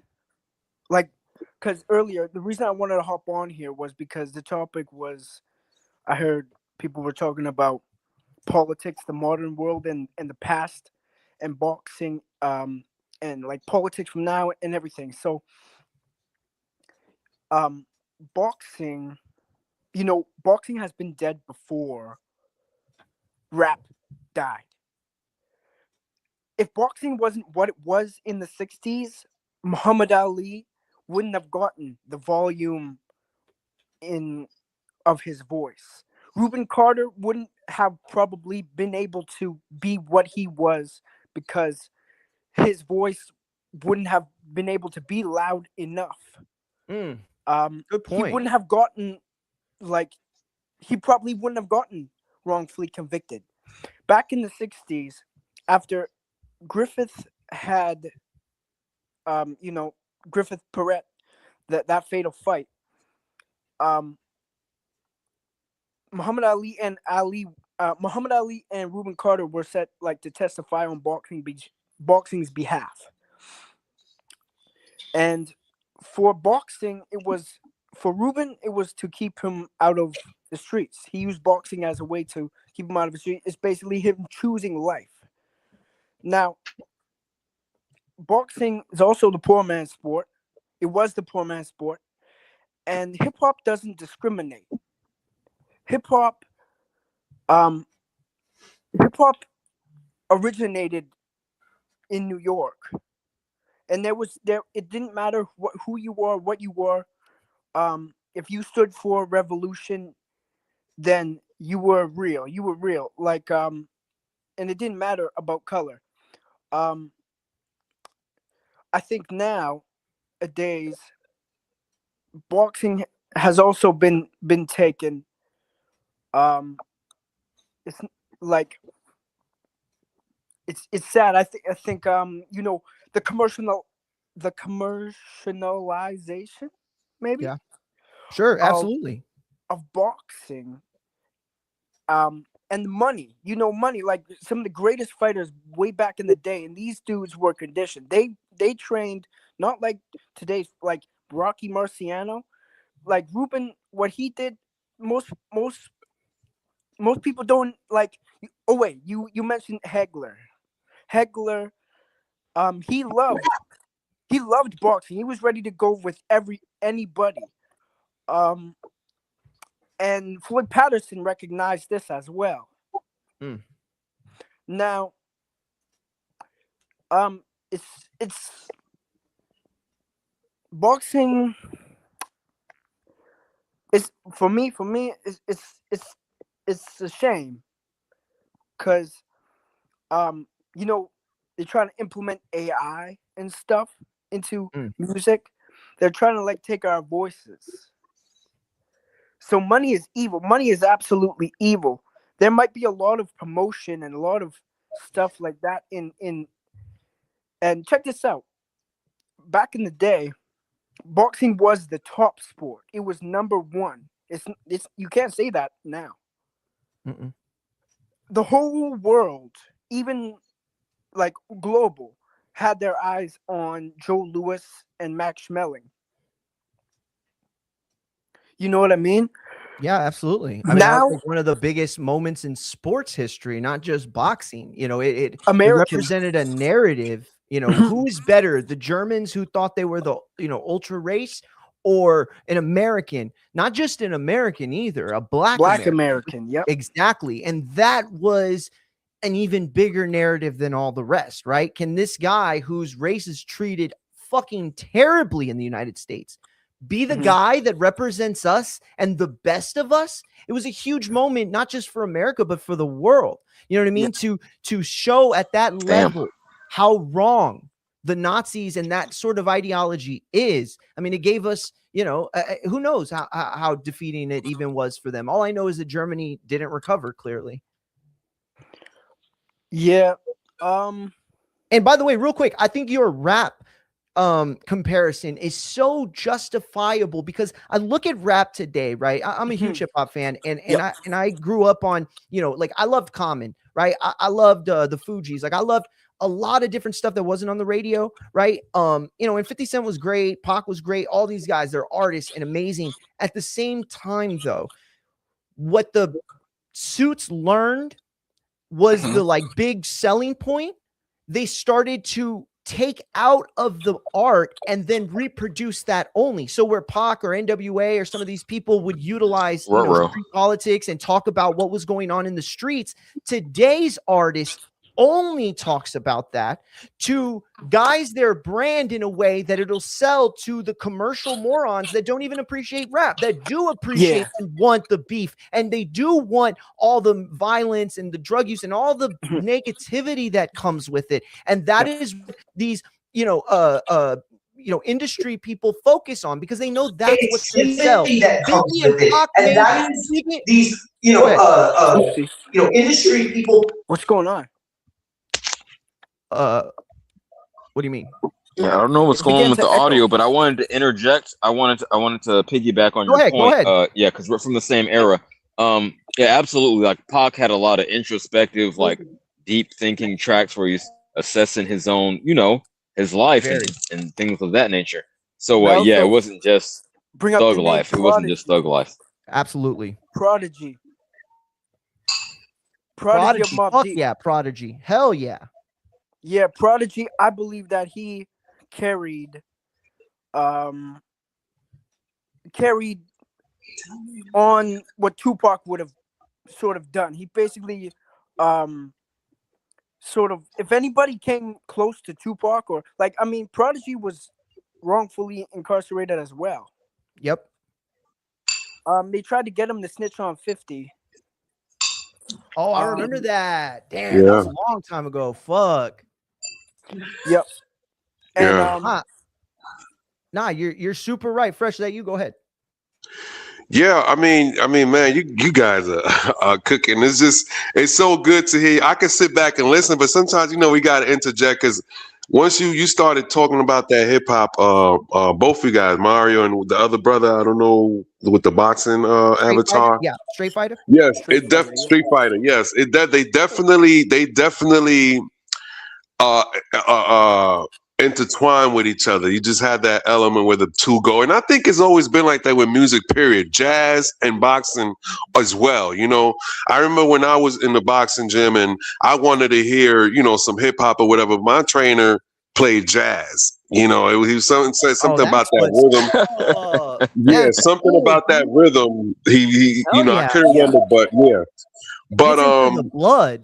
Because earlier, the reason I wanted to hop on here was because the topic was, I heard people were talking about politics, the modern world, and the past, and boxing, and like politics from now and everything. So, boxing, boxing has been dead before rap died. If boxing wasn't what it was in the 60s, Muhammad Ali wouldn't have gotten the volume of his voice. Reuben Carter wouldn't have probably been able to be what he was because his voice wouldn't have been able to be loud enough. Good point. He wouldn't have gotten, he probably wouldn't have gotten wrongfully convicted. Back in the 60s, after Griffith had, Griffith Perret, that fatal fight, Muhammad Ali and Reuben Carter were set to testify on boxing's behalf. And for boxing, for Reuben, it was to keep him out of the streets. He used boxing as a way to keep him out of the street. It's basically him choosing life. Now, boxing is also the poor man's sport. It was the poor man's sport. And hip-hop doesn't discriminate. Hip-hop originated in New York. And it didn't matter who you were, what you were. If you stood for revolution, then you were real. You were real. And it didn't matter about color. I think nowadays boxing has also been taken. It's it's sad. I think the commercialization, maybe. Yeah. Sure, absolutely. Of boxing. And money, money, some of the greatest fighters way back in the day, and these dudes were conditioned. They trained not like today's, Rocky Marciano, Reuben. What he did, most people don't like. Oh wait, you mentioned Hegler. Hegler, he loved boxing. He was ready to go with anybody. And Floyd Patterson recognized this as well. Now, it's boxing. It's for me. It's a shame because they're trying to implement AI and stuff into music. They're trying to take our voices. So money is evil. Money is absolutely evil. There might be a lot of promotion and a lot of stuff like that and check this out. Back in the day, boxing was the top sport. It was number one. It's you can't say that now. Mm-mm. The whole world, even global, had their eyes on Joe Louis and Max Schmeling. You know what I mean? Yeah, absolutely. I mean, that was one of the biggest moments in sports history, not just boxing. It represented a narrative. Who is better, the Germans who thought they were the ultra race, or an American, not just an American either, a black American. Yep. Exactly. And that was an even bigger narrative than all the rest, right? Can this guy whose race is treated fucking terribly in the United States be the guy that represents us and the best of us? It was a huge moment, not just for America, but for the world. You know what I mean? To show at that level how wrong the Nazis and that sort of ideology is. I mean, it gave us, who knows how defeating it even was for them. All I know is that Germany didn't recover, clearly. Yeah. And by the way, real quick, I think your rap comparison is so justifiable, because I look at rap today, right? I'm a huge hip hop fan, and I grew up on, like, I loved Common, right? I loved the Fugees, like I loved a lot of different stuff that wasn't on the radio, right? And 50 Cent was great, Pac was great, all these guys, they're artists and amazing. At the same time, though, what the Suits learned was the like big selling point. They started to take out of the art and then reproduce that only. So where Pac or NWA or some of these people would utilize street politics and talk about what was going on in the streets, today's artist only talks about that to guise their brand in a way that it'll sell to the commercial morons that don't even appreciate rap, that do appreciate and want the beef, and they do want all the violence and the drug use and all the negativity that comes with it. And that is these industry people focus on, because they know that's what's going to sell. Industry people. What's going on? What do you mean? Yeah, I don't know what's going on with the audio, but I wanted to interject. I wanted to piggyback on your point. Go ahead. Yeah, because we're from the same era. Yeah, absolutely. Like Pac had a lot of introspective, like deep thinking tracks where he's assessing his own, his life and things of that nature. So yeah, it wasn't just thug life. It wasn't just thug life. Absolutely. Prodigy. Fuck yeah, Prodigy. Hell yeah. Yeah, Prodigy, I believe that he carried on what Tupac would have sort of done. He basically sort of, if anybody came close to Tupac, or Prodigy was wrongfully incarcerated as well. Yep. They tried to get him to snitch on 50. Oh, I remember that. Damn, that was a long time ago. Fuck. Yep. And nah, you're super right. Fresh, that you go ahead. Yeah, I mean, man, you guys are cooking. It's so good to hear. I can sit back and listen, but sometimes we got to interject, because once you started talking about that hip hop, both of you guys, Mario and the other brother, I don't know, with the boxing avatar. Yeah, Street Fighter. Yes, Street Fighter. Yes, they definitely intertwine with each other. You just had that element where the two go, and I think it's always been like that with music, period. Jazz and boxing as well. I remember when I was in the boxing gym and I wanted to hear some hip hop or whatever, my trainer played jazz. He was said something about that rhythm. Yeah, something about that rhythm. He I couldn't remember, but the blood.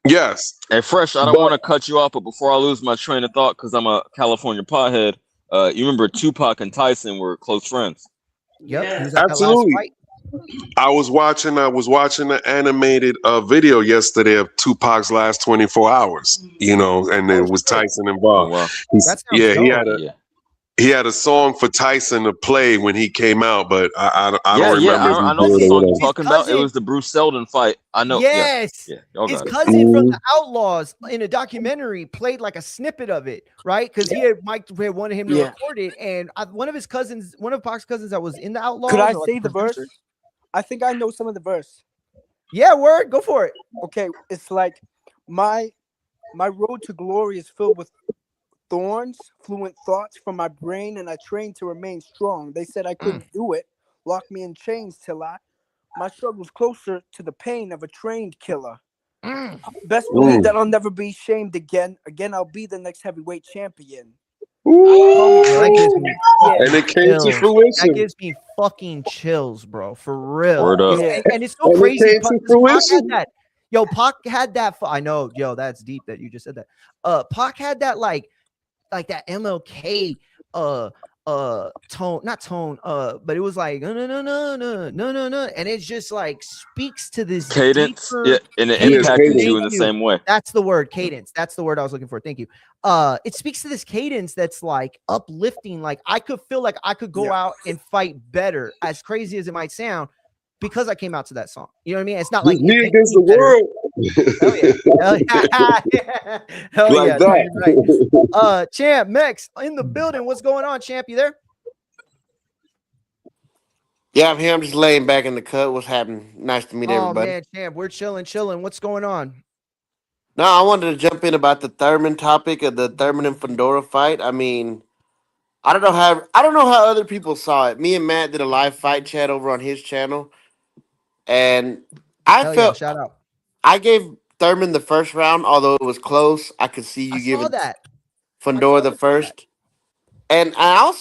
Yes. Hey, Fresh, I don't want to cut you off, but before I lose my train of thought, because I'm a California pothead, you remember Tupac and Tyson were close friends. Yep. Absolutely. I was watching an animated video yesterday of Tupac's last 24 hours, and it was Tyson involved. Oh, wow. He had a song for Tyson to play when he came out, but I don't remember. I know the song you're talking about. It was the Bruce Seldon fight. I know. Yes. Yeah. His cousin from the Outlaws in a documentary played like a snippet of it, right? Because Mike had wanted him to record it, and one of Pac's cousins that was in the Outlaws. Could I say the verse? I think I know some of the verse. Yeah, word. Go for it. Okay, it's like my road to glory is filled with thorns, fluent thoughts from my brain, and I trained to remain strong. They said I couldn't do it, locked me in chains till my struggle's closer to the pain of a trained killer. Best believe that I'll never be shamed again. Again, I'll be the next heavyweight champion. Ooh. That gives me And it came to chills. That fruition. gives me fucking chills, bro. For real. Word up. Yeah. And it's so And it crazy. came Pac to had fruition. that. Yo, Pac had that. I know, yo, that's deep that you just said that. Pac had that like that MLK tone, not tone, but it was like no, and it just like speaks to this Cadence, deeper yeah, and it cadence. impacted cadence. you in the same way. That's the word, cadence. That's the word I was looking for. Thank you. It speaks to this cadence that's like uplifting. Like I could feel like I could go out and fight better, as crazy as it might sound, because I came out to that song. You know what I mean? It's not like Me it against makes the me better. world. Hell yeah. Hell yeah. Hell Like yeah. No, that. you're right. Champ, Mex in the building. What's going on, Champ? You there? Yeah, I'm here. I'm just laying back in the cut. What's happening? Nice to meet Oh everybody. man, Champ, we're chilling. What's going on? No, I wanted to jump in about the Thurman topic of the Thurman and Fundora fight. I mean, I don't know how other people saw it. Me and Matt did a live fight chat over on his channel, and I Hell yeah, felt shout out. I gave Thurman the first round, although it was close. I could see I you saw giving that. Fundora the first, and I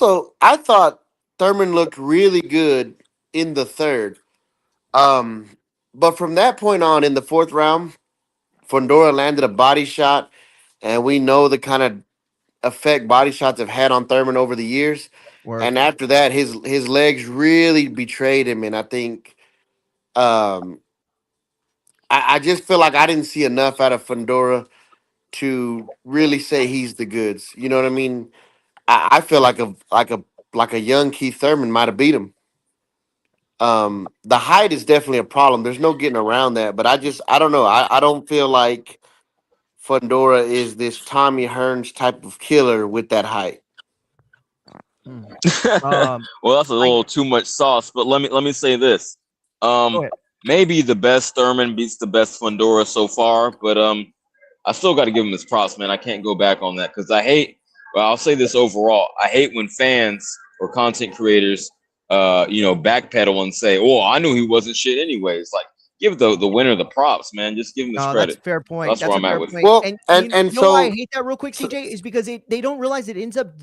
thought Thurman looked really good in the third. But from that point on, in the fourth round, Fundora landed a body shot, and we know the kind of effect body shots have had on Thurman over the years. Word. And after that, his legs really betrayed him, and I think um, I just feel like I didn't see enough out of Fundora to really say he's the goods. You know what I mean? I feel like a young Keith Thurman might have beat him. The height is definitely a problem. There's no getting around that. But I don't know. I don't feel like Fundora is this Tommy Hearns type of killer with that height. Well, that's a little too much sauce. But let me say this. Maybe the best Thurman beats the best Fundora so far, but I still got to give him his props, man. I can't go back on that because I'll say this overall. I hate when fans or content creators, backpedal and say, "Oh, I knew he wasn't shit anyways." Like, give the winner the props, man. Just give him his credit. That's a fair point. That's where I'm at with it. Well, and and you know why I so hate that real quick, CJ, is because they don't realize it ends up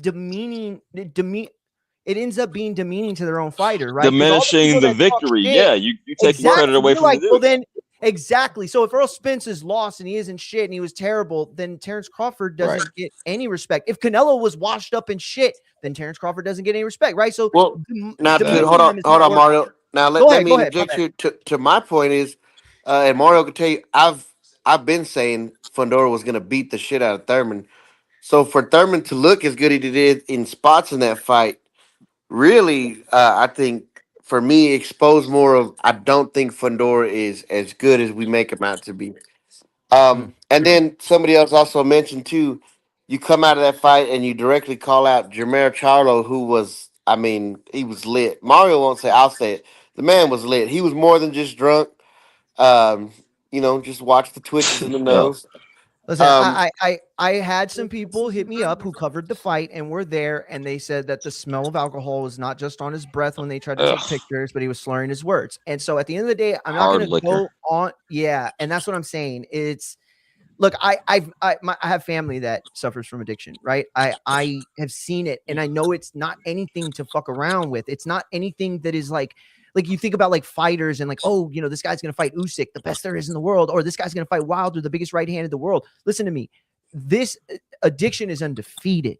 it ends up being demeaning to their own fighter, right? Diminishing the victory. Yeah, you taking credit away from the dude. Well, then exactly. So if Earl Spence is lost and he isn't shit and he was terrible, then Terrence Crawford doesn't get any respect. If Canelo was washed up in shit, then Terrence Crawford doesn't get any respect, right? So hold on, Mario. Now let me interject you to my point is, and Mario can tell you, I've been saying Fundora was gonna beat the shit out of Thurman. So for Thurman to look as good as he did in spots in that fight, really, I think for me exposed more of I don't think Fundora is as good as we make him out to be. And then somebody else also mentioned too, you come out of that fight and you directly call out Jameer Charlo, who was, I mean, he was lit. Mario won't say, I'll say it. The man was lit. He was more than just drunk. Just watch the twitches in the nose. Listen, I had some people hit me up who covered the fight and were there, and they said that the smell of alcohol was not just on his breath when they tried to take pictures, but he was slurring his words. And so at the end of the day, I'm not going to go on. Yeah, and that's what I'm saying. It's look, I have family that suffers from addiction, right? I have seen it, and I know it's not anything to fuck around with. It's not anything that is like you think about like fighters and like, oh, this guy's going to fight Usyk, the best there is in the world, or this guy's going to fight Wilder, the biggest right hand in the world. Listen to me. This addiction is undefeated.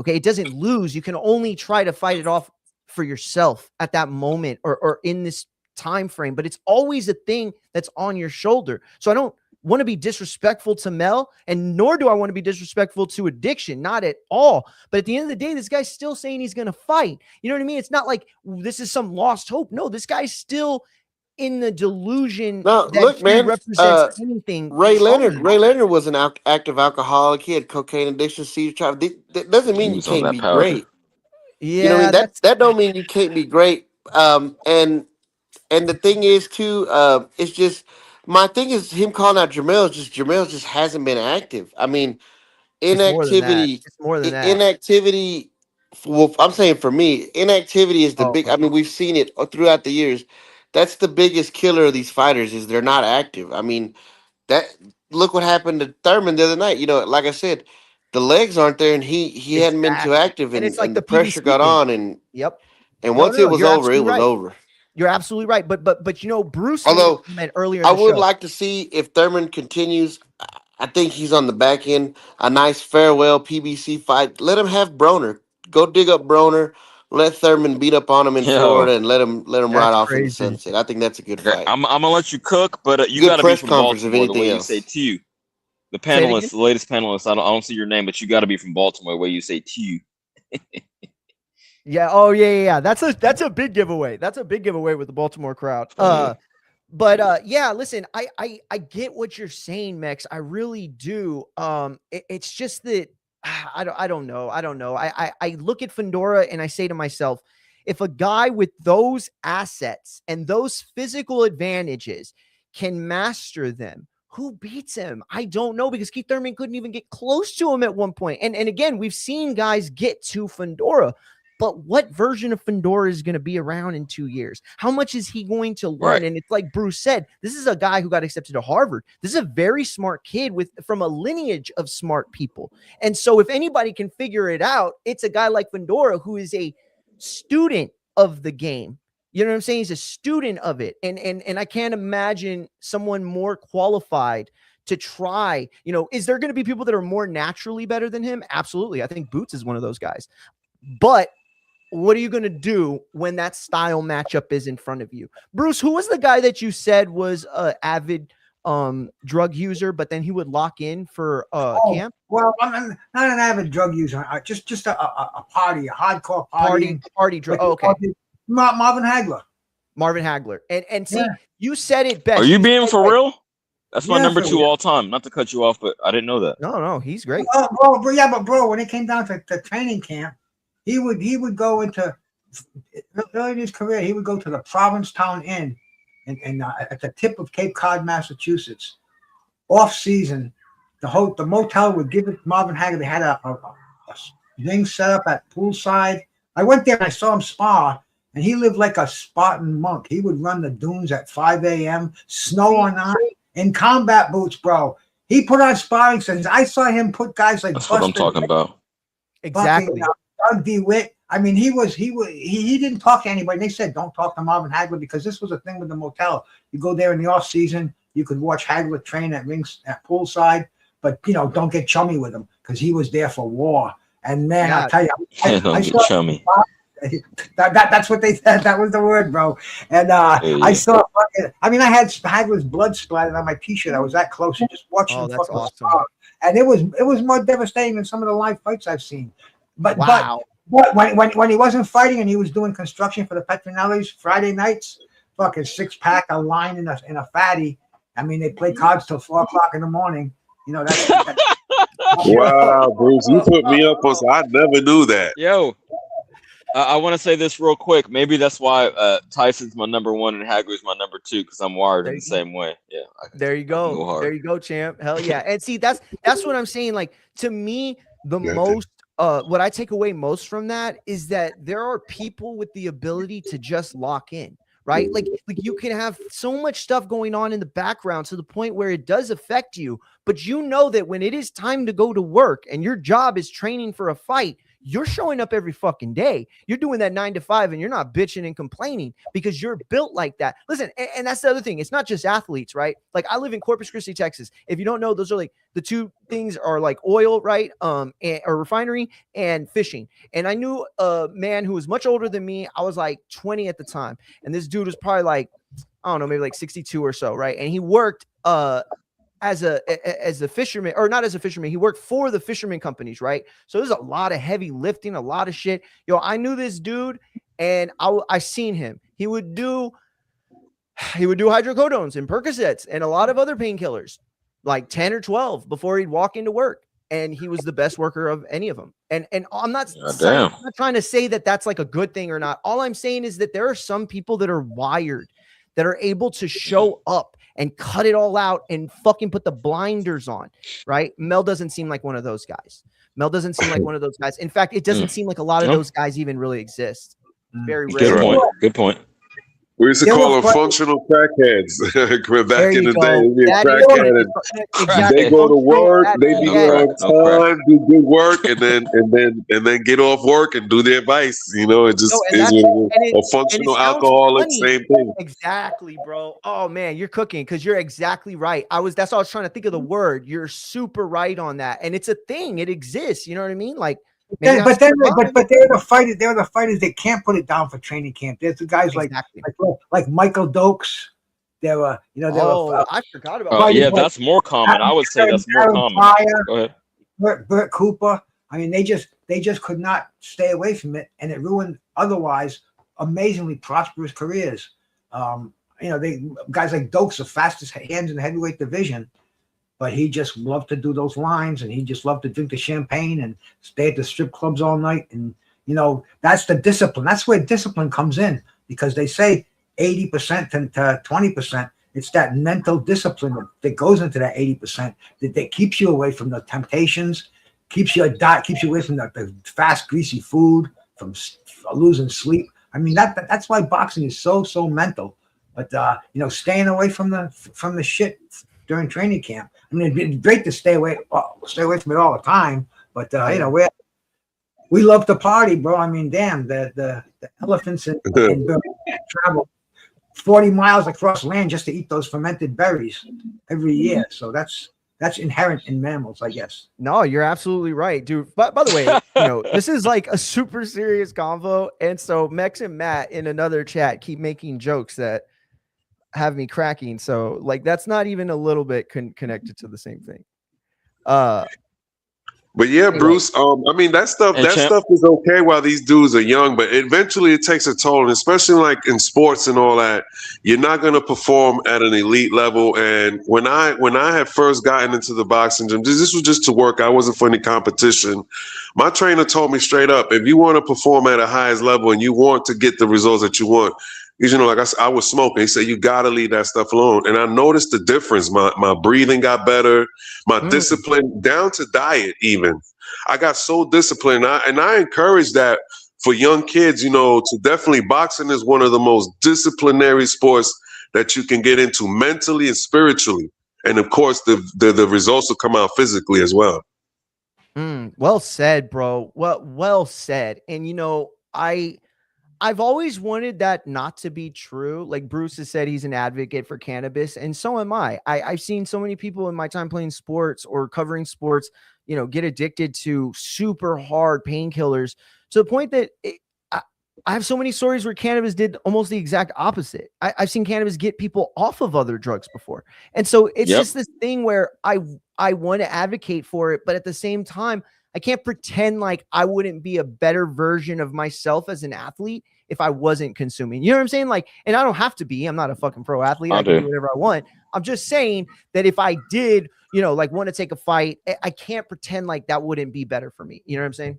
Okay. It doesn't lose. You can only try to fight it off for yourself at that moment or in this time frame, but it's always a thing that's on your shoulder. So I don't want to be disrespectful to Mel, and nor do I want to be disrespectful to addiction, not at all. But at the end of the day, this guy's still saying he's going to fight. You know what I mean? It's not like this is some lost hope. No, this guy's still in the delusion that he represents anything. Ray Leonard was an active alcoholic. He had cocaine addiction, seizure. That doesn't mean you can't be great. Yeah, you know what I mean? That don't mean you can't be great. And the thing is too, it's just my thing is him calling out Jamel just hasn't been active. I mean, inactivity. It's more than that. Inactivity. Well, I'm saying for me, inactivity is the big. I mean, we've seen it throughout the years. That's the biggest killer of these fighters is they're not active. I mean, look what happened to Thurman the other night. Like I said, the legs aren't there, and he hadn't been too active, and it's like the pressure PBC got thing. on, and Yep. And once it was over, it was over. You're absolutely right. But you know, Bruce Although meant earlier. I would like to see if Thurman continues. I think he's on the back end. A nice farewell PBC fight. Let him have Broner. Go dig up Broner. Let Thurman beat up on him in Florida and let him ride off in the sunset. I think that's a good fight. I'm gonna let you cook, but you Good got to be press from conference, if Baltimore. The way anything you else. say "tu," the panelists, the latest panelists. I don't see your name, but you got to be from Baltimore. The way you say "tu." Yeah. Oh yeah. That's a big giveaway. That's a big giveaway with the Baltimore crowd. But yeah, listen, I get what you're saying, Mex. I really do. It's just that I don't know. I look at Fundora and I say to myself, if a guy with those assets and those physical advantages can master them, who beats him? I don't know, because Keith Thurman couldn't even get close to him at one point. And again, we've seen guys get to Fundora. But what version of Fundora is going to be around in 2 years? How much is he going to learn? Right. And it's like Bruce said, this is a guy who got accepted to Harvard. This is a very smart kid from a lineage of smart people. And so if anybody can figure it out, it's a guy like Fundora, who is a student of the game. You know what I'm saying? He's a student of it. And I can't imagine someone more qualified to try. You know, is there going to be people that are more naturally better than him? Absolutely. I think Boots is one of those guys. But what are you going to do when that style matchup is in front of you? Bruce, who was the guy that you said was an avid drug user, but then he would lock in for camp? Well, I'm not an avid drug user. Just a hardcore party drug. Oh, okay. Marvin Hagler. And see, you said it best. Are you being for real? That's my number 2 all time. Not to cut you off, but I didn't know that. No, he's great. Bro, when it came down to training camp, he would go into early in his career. He would go to the Provincetown Inn, and at the tip of Cape Cod, Massachusetts. Off season, the motel would give it Marvin Hagler. They had a ring set up at poolside. I went there and I saw him spar, and he lived like a Spartan monk. He would run the dunes at 5 a.m., snow or not, in combat boots, bro. He put on sparring sessions. I saw him put guys like That's what I'm talking about. Exactly. Doug DeWitt. I mean, he didn't talk to anybody. They said, don't talk to Marvin Hagler, because this was a thing with the motel. You go there in the off season, you could watch Hagler train at rings at poolside, but don't get chummy with him, because he was there for war. And man, I'll tell you, don't get chummy. That's what they said. That was the word, bro. And I saw. I mean, I had Hagler's blood splattered on my T-shirt. I was that close and just watching him fucking spar. And it was more devastating than some of the live fights I've seen. But when he wasn't fighting and he was doing construction for the Petronellis Friday nights, fucking 6-pack, a line in a fatty. I mean, they play cards till 4 o'clock in the morning. That's wow, Bruce, you put me up on. I never knew that. Yo, I want to say this real quick. Maybe that's why Tyson's my number 1 and Hagler's my number 2, because I'm wired in the same way. Yeah. There you go. There you go, champ. Hell yeah. And see, that's what I'm saying. Like, to me, the most. What I take away most from that is that there are people with the ability to just lock in, right? Like you can have so much stuff going on in the background to the point where it does affect you, but you know that when it is time to go to work and your job is training for a fight, you're showing up every fucking day. You're doing that 9 to 5 and you're not bitching and complaining because you're built like that. Listen, and that's the other thing. It's not just athletes, right? Like, I live in Corpus Christi, Texas. If you don't know, those are like the 2 things are like oil, right? Or refinery and fishing. And I knew a man who was much older than me. I was like 20 at the time. And this dude was probably like, I don't know, maybe like 62 or so, right? And he worked as a fisherman, or not as a fisherman, he worked for the fisherman companies, right? So there's a lot of heavy lifting, a lot of shit. Yo, I knew this dude, and I seen him. He would do hydrocodones and Percocets and a lot of other painkillers, like 10 or 12 before he'd walk into work. And he was the best worker of any of them. And I'm not trying to say that that's like a good thing or not. All I'm saying is that there are some people that are wired, that are able to show up and cut it all out and fucking put the blinders on, right? Mel doesn't seem like one of those guys. In fact, it doesn't seem like a lot of those guys even really exist. Very rare. Good point. We used to call them functional crackheads. Back in the day, they'd be a crackhead. Exactly. They go to work, they be on time, do good work, and then get off work and do their vice. You know, it just is what it is. A functional alcoholic, same thing. Exactly, bro. Oh man, you're cooking because you're exactly right. That's all I was trying to think of the word. You're super right on that, and it's a thing. It exists. You know what I mean? Like. But they're the fighters. They're the fighters. They can't put it down for training camp. There's the guys like Michael Dokes. They were, I forgot about. Yeah, that's more common. I would say that's more common. Go ahead. Burt Cooper. I mean, they just could not stay away from it, and it ruined otherwise amazingly prosperous careers. Guys like Dokes, the fastest hands in the heavyweight division. But he just loved to do those lines, and he just loved to drink the champagne and stay at the strip clubs all night. And, that's the discipline. That's where discipline comes in, because they say 80% to 20%. It's that mental discipline that goes into that 80% that keeps you away from the temptations, keeps you away from the fast, greasy food, from losing sleep. I mean, that's why boxing is so mental. But, staying away from the shit during training camp. I mean, it'd be great to stay away from it all the time, but we love to party, bro. I mean, damn, the elephants in travel 40 miles across land just to eat those fermented berries every year. So that's inherent in mammals, I guess. No, you're absolutely right, dude. But by the way, this is like a super serious convo, and so Mex and Matt in another chat keep making jokes that have me cracking. So like, that's not even a little bit connected to the same thing. But yeah, Bruce, I mean, that stuff is okay while these dudes are young, but eventually it takes a toll, and especially like in sports and all that, you're not going to perform at an elite level. And when I had first gotten into the boxing gym, this was just to work. I wasn't for any competition. My trainer told me straight up, if you want to perform at a highest level and you want to get the results that you want, because, like I was smoking. He said, you got to leave that stuff alone. And I noticed the difference. My breathing got better. My discipline, down to diet even. I got so disciplined. And I encourage that for young kids, to definitely, boxing is one of the most disciplinary sports that you can get into mentally and spiritually. And, of course, the results will come out physically as well. Well said, bro. Well said. And, I've always wanted that not to be true. Like Bruce has said, he's an advocate for cannabis, and so am I. I've seen so many people in my time playing sports or covering sports, get addicted to super hard painkillers to the point that I have so many stories where cannabis did almost the exact opposite. I've seen cannabis get people off of other drugs before. And so it's just this thing where I want to advocate for it, but at the same time, I can't pretend like I wouldn't be a better version of myself as an athlete if I wasn't consuming. You know what I'm saying? Like, and I don't have to be. I'm not a fucking pro athlete. I can do whatever I want. I'm just saying that if I did, like want to take a fight, I can't pretend like that wouldn't be better for me. You know what I'm saying?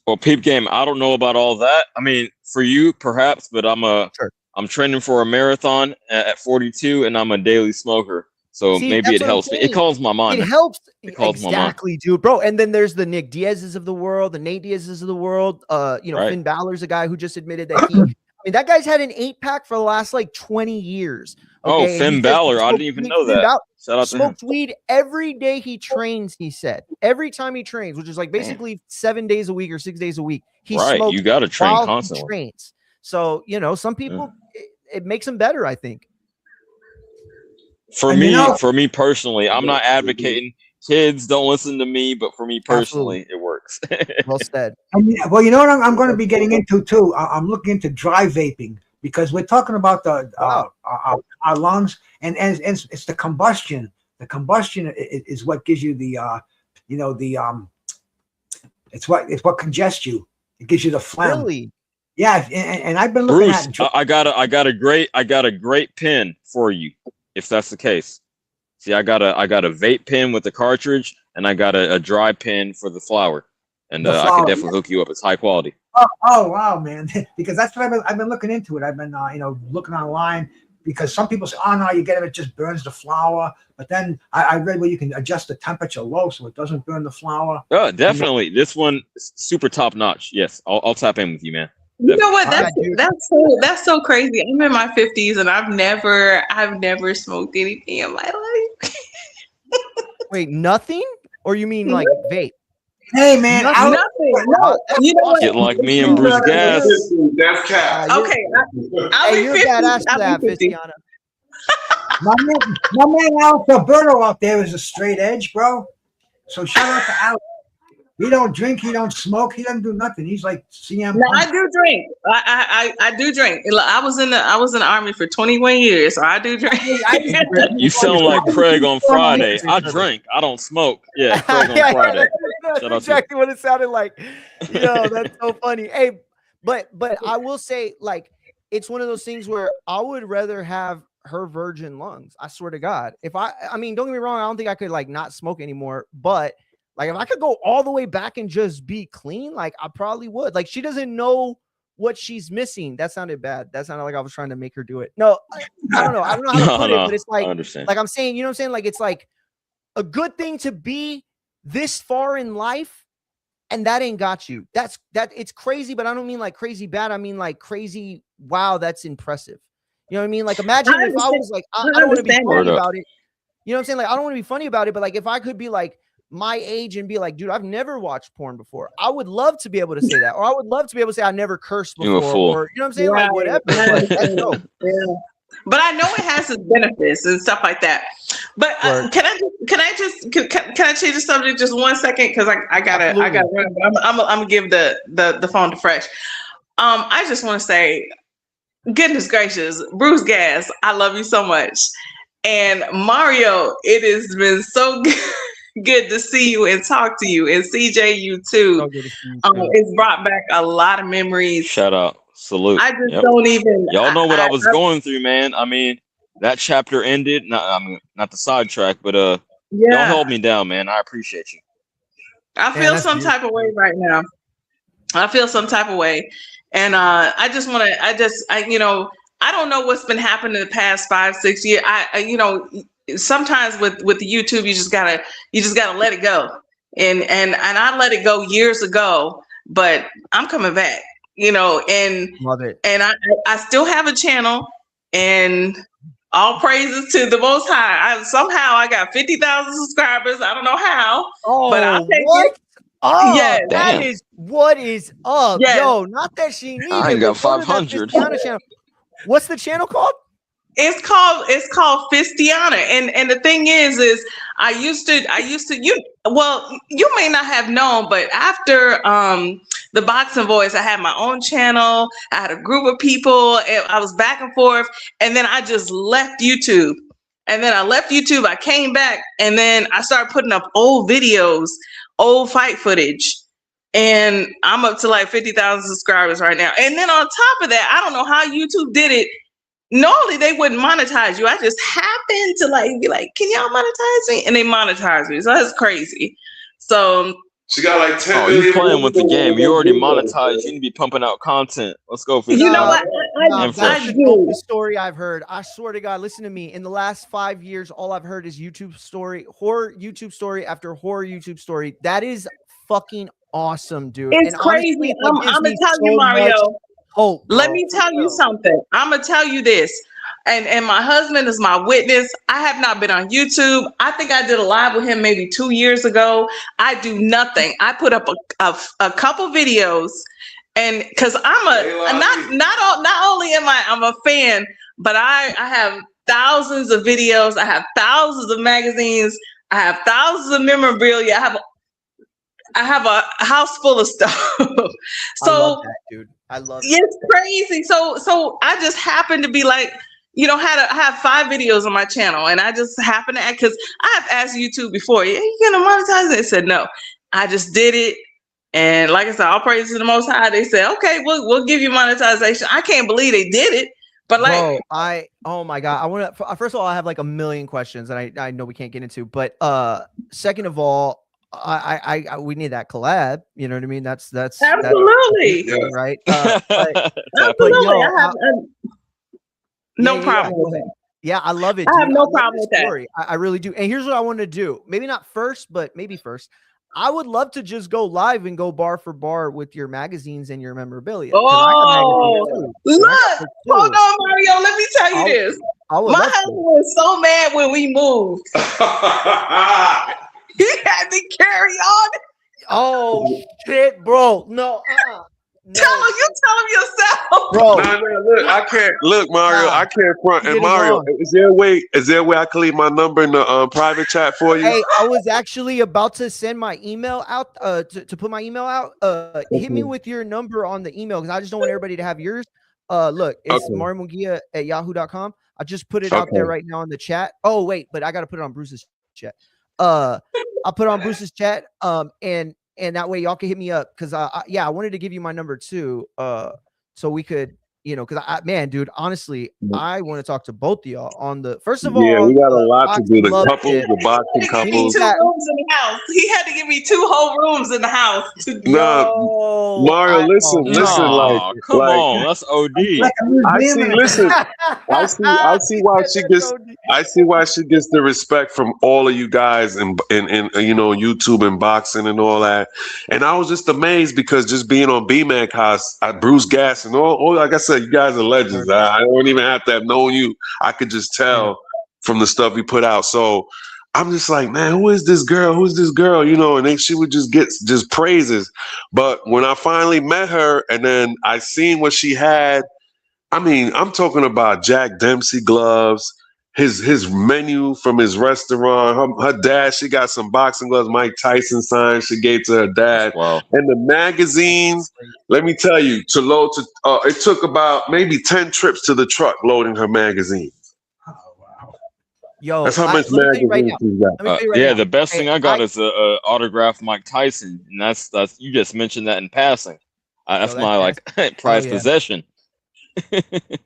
Well, peep game, I don't know about all that. I mean, for you, perhaps, but I'm training for a marathon at 42, and I'm a daily smoker. So maybe it helps me. It calms my mind. It helps. Exactly, dude, bro. And then there's the Nick Diaz's of the world, the Nate Diaz's of the world. Finn Balor's a guy who just admitted that that guy's had an 8-pack for the last like 20 years. Okay? Oh, Finn Balor. I didn't even know that. Shout out to him. Smoked weed every day he trains, he said. Every time he trains, which is like basically 7 days a week or 6 days a week. He smokes. You got to train constantly. Trains. So, some people, it makes them better, I think. For me personally, I'm not advocating kids don't listen to me, but for me personally, it works. Well said. Well, you know what I'm going to be getting into too? I'm looking into dry vaping, because we're talking about our lungs, and it's the combustion. The combustion is what gives you it's what congests you. It gives you the phlegm. Really? Yeah, and I've been looking Bruce, I got a great pen for you. If that's the case. See, I got a vape pen with the cartridge, and I got a dry pen for the flower. And I can definitely hook you up. It's high quality. Oh wow, man. Because that's what I've been looking into it. I've been looking online, because some people say, oh no, you get it just burns the flower. But then I read where you can adjust the temperature low so it doesn't burn the flower. Oh, definitely. This one super top notch. Yes, I'll tap in with you, man. You know what? That's so crazy. I'm in my 50s and I've never smoked anything in my life. Wait, nothing? Or you mean like vape? Hey man, nothing. No, you know what? Get like me and Bruce Gas. That's cap. Okay, I'll be you're 50. badass for I'll that, be 50. Fistiana. my man Alex Alberto out there is a straight edge, bro. So shout out to Alex. He don't drink, he don't smoke, he doesn't do nothing. He's like CM. No, I do drink. I do drink. I was in the army for 21 years, so I do drink. You sound like Craig on Friday. I drink. I don't smoke. Yeah, Craig on Friday. That's exactly what it sounded like. Yo, that's so funny. Hey, but I will say, like, it's one of those things where I would rather have her virgin lungs. I swear to God. If I mean, don't get me wrong, I don't think I could like not smoke anymore, but like if I could go all the way back and just be clean, like I probably would. Like she doesn't know what she's missing. That sounded bad. That sounded like I was trying to make her do it. No, I don't know. I don't know how to put it, but it's like, I'm saying, you know what I'm saying? Like it's like a good thing to be this far in life, and that ain't got you. It's crazy, but I don't mean like crazy bad. I mean like crazy. Wow, that's impressive. You know what I mean? Like imagine if I was like, I don't want to be funny about it. You know what I'm saying? Like I don't want to be funny about it, but like if I could be like my age and be like, dude, I've never watched porn before. I would love to be able to say that, or I would love to be able to say I never cursed before, or you know what I'm saying? Right. Like whatever. But that's dope. Yeah. But I know it has its benefits and stuff like that. But can I change the subject just 1 second? Because I gotta run. I'm gonna give the phone to Fresh. I just want to say, goodness gracious, Bruce Gas, I love you so much. And Mario, it has been so good to see you and talk to you, and CJ, you too. It's brought back a lot of memories. Shout out. Salute. I just don't even. Y'all know what I was going through, man. I mean, that chapter ended. Not the sidetrack, but y'all held me down, man. I appreciate you. I feel some type of way right now. I feel some type of way, and I just want to. You know, I don't know what's been happening in the past 5-6 years. You know, sometimes with the YouTube, you just gotta let it go, and I let it go years ago, but I'm coming back. You know, and love it. And I still have a channel, and all praises to the Most High. Somehow I got 50,000 subscribers. I don't know how, but I'll take it. Oh, yes. That is what is up. Yes. Yo, not that she needs I ain't got 500. What's the channel called? It's called Fistiana, and the thing is I used to you may not have known, but after the Boxing Voice, I had my own channel. I had a group of people. I was back and forth, and then I just left YouTube. And then I left YouTube. I came back, and then I started putting up old videos, old fight footage, and I'm up to like 50,000 subscribers right now. And then on top of that, I don't know how YouTube did it. Normally they wouldn't monetize you. I just happened to like be like, can y'all monetize me? And they monetize me. So that's crazy. So she got like 10 million. You playing with the game. You already monetized. You need to be pumping out content. Let's go for you know what? That's the dopest story I've heard. I swear to God, listen to me. In the last 5 years, all I've heard is YouTube story, horror YouTube story after horror YouTube story. That is fucking awesome, dude. It's crazy. I'm gonna tell you, Mario. Hope. Let me tell you something. I'm gonna tell you this, and my husband is my witness. I have not been on YouTube. I think I did a live with him maybe 2 years ago. I do nothing. I put up a couple videos, and because not only am I'm a fan, but I have thousands of videos. I have thousands of magazines. I have thousands of memorabilia. I have a house full of stuff. So I love that, dude. I love it. It's crazy. So I just happened to be like, you know, I have 5 videos on my channel, and I just happened to because I have asked YouTube before, you gonna monetize it? They said no. I just did it, and like I said, all praise to the Most High. They said, okay, we'll give you monetization. I can't believe they did it, but like, oh my God, I want to. First of all, I have like a million questions, and I know we can't get into, but second of all, we need that collab. You know what I mean? That's absolutely right. Absolutely, I have no problem with it. Yeah, I love it. I have no problem with that. I really do. And here's what I want to do. Maybe not first, but maybe first. I would love to just go live and go bar for bar with your magazines and your memorabilia. Oh, look, hold on, Mario. Let me tell you this. My husband was so mad when we moved. He had to carry on. Oh shit, bro! No, no. Tell him yourself, bro. Look, I can't look, Mario. I can't front. And Mario, is there a way I can leave my number in the private chat for you? Hey, I was actually about to send my email out. To put my email out. Hit me with your number on the email because I just don't want everybody to have yours. Look, it's mariomunguia@yahoo.com. I just put it out there right now in the chat. Oh wait, but I got to put it on Bruce's chat. I'll put it on Bruce's chat. And that way y'all can hit me up because I wanted to give you my number too. So we could, because man, dude, honestly, I want to talk to both of y'all on the first of all. Yeah, we got a lot to do. The couples, the boxing couples. 2 rooms in the house. He had to give me 2 whole rooms in the house. No, Mario, listen, like, come on, that's OD. I see why she gets the respect from all of you guys and YouTube and boxing and all that. And I was just amazed because just being on B-Man Cast, Bruce Gas and all, like I said, you guys are legends. I don't even have to have known you. I could just tell from the stuff you put out. So I'm just like, man, who is this girl? Who's this girl? And then she would just get just praises. But when I finally met her and then I seen what she had, I mean, I'm talking about Jack Dempsey gloves, his menu from his restaurant. Her dad, she got some boxing gloves, Mike Tyson signed, she gave to her dad. Wow. And the magazines, let me tell you, it took about maybe 10 trips to the truck loading her magazines. Oh, wow. Yo, that's how much magazines she got. The best thing I got is a autographed Mike Tyson, and that's you just mentioned that in passing. That's my prized possession.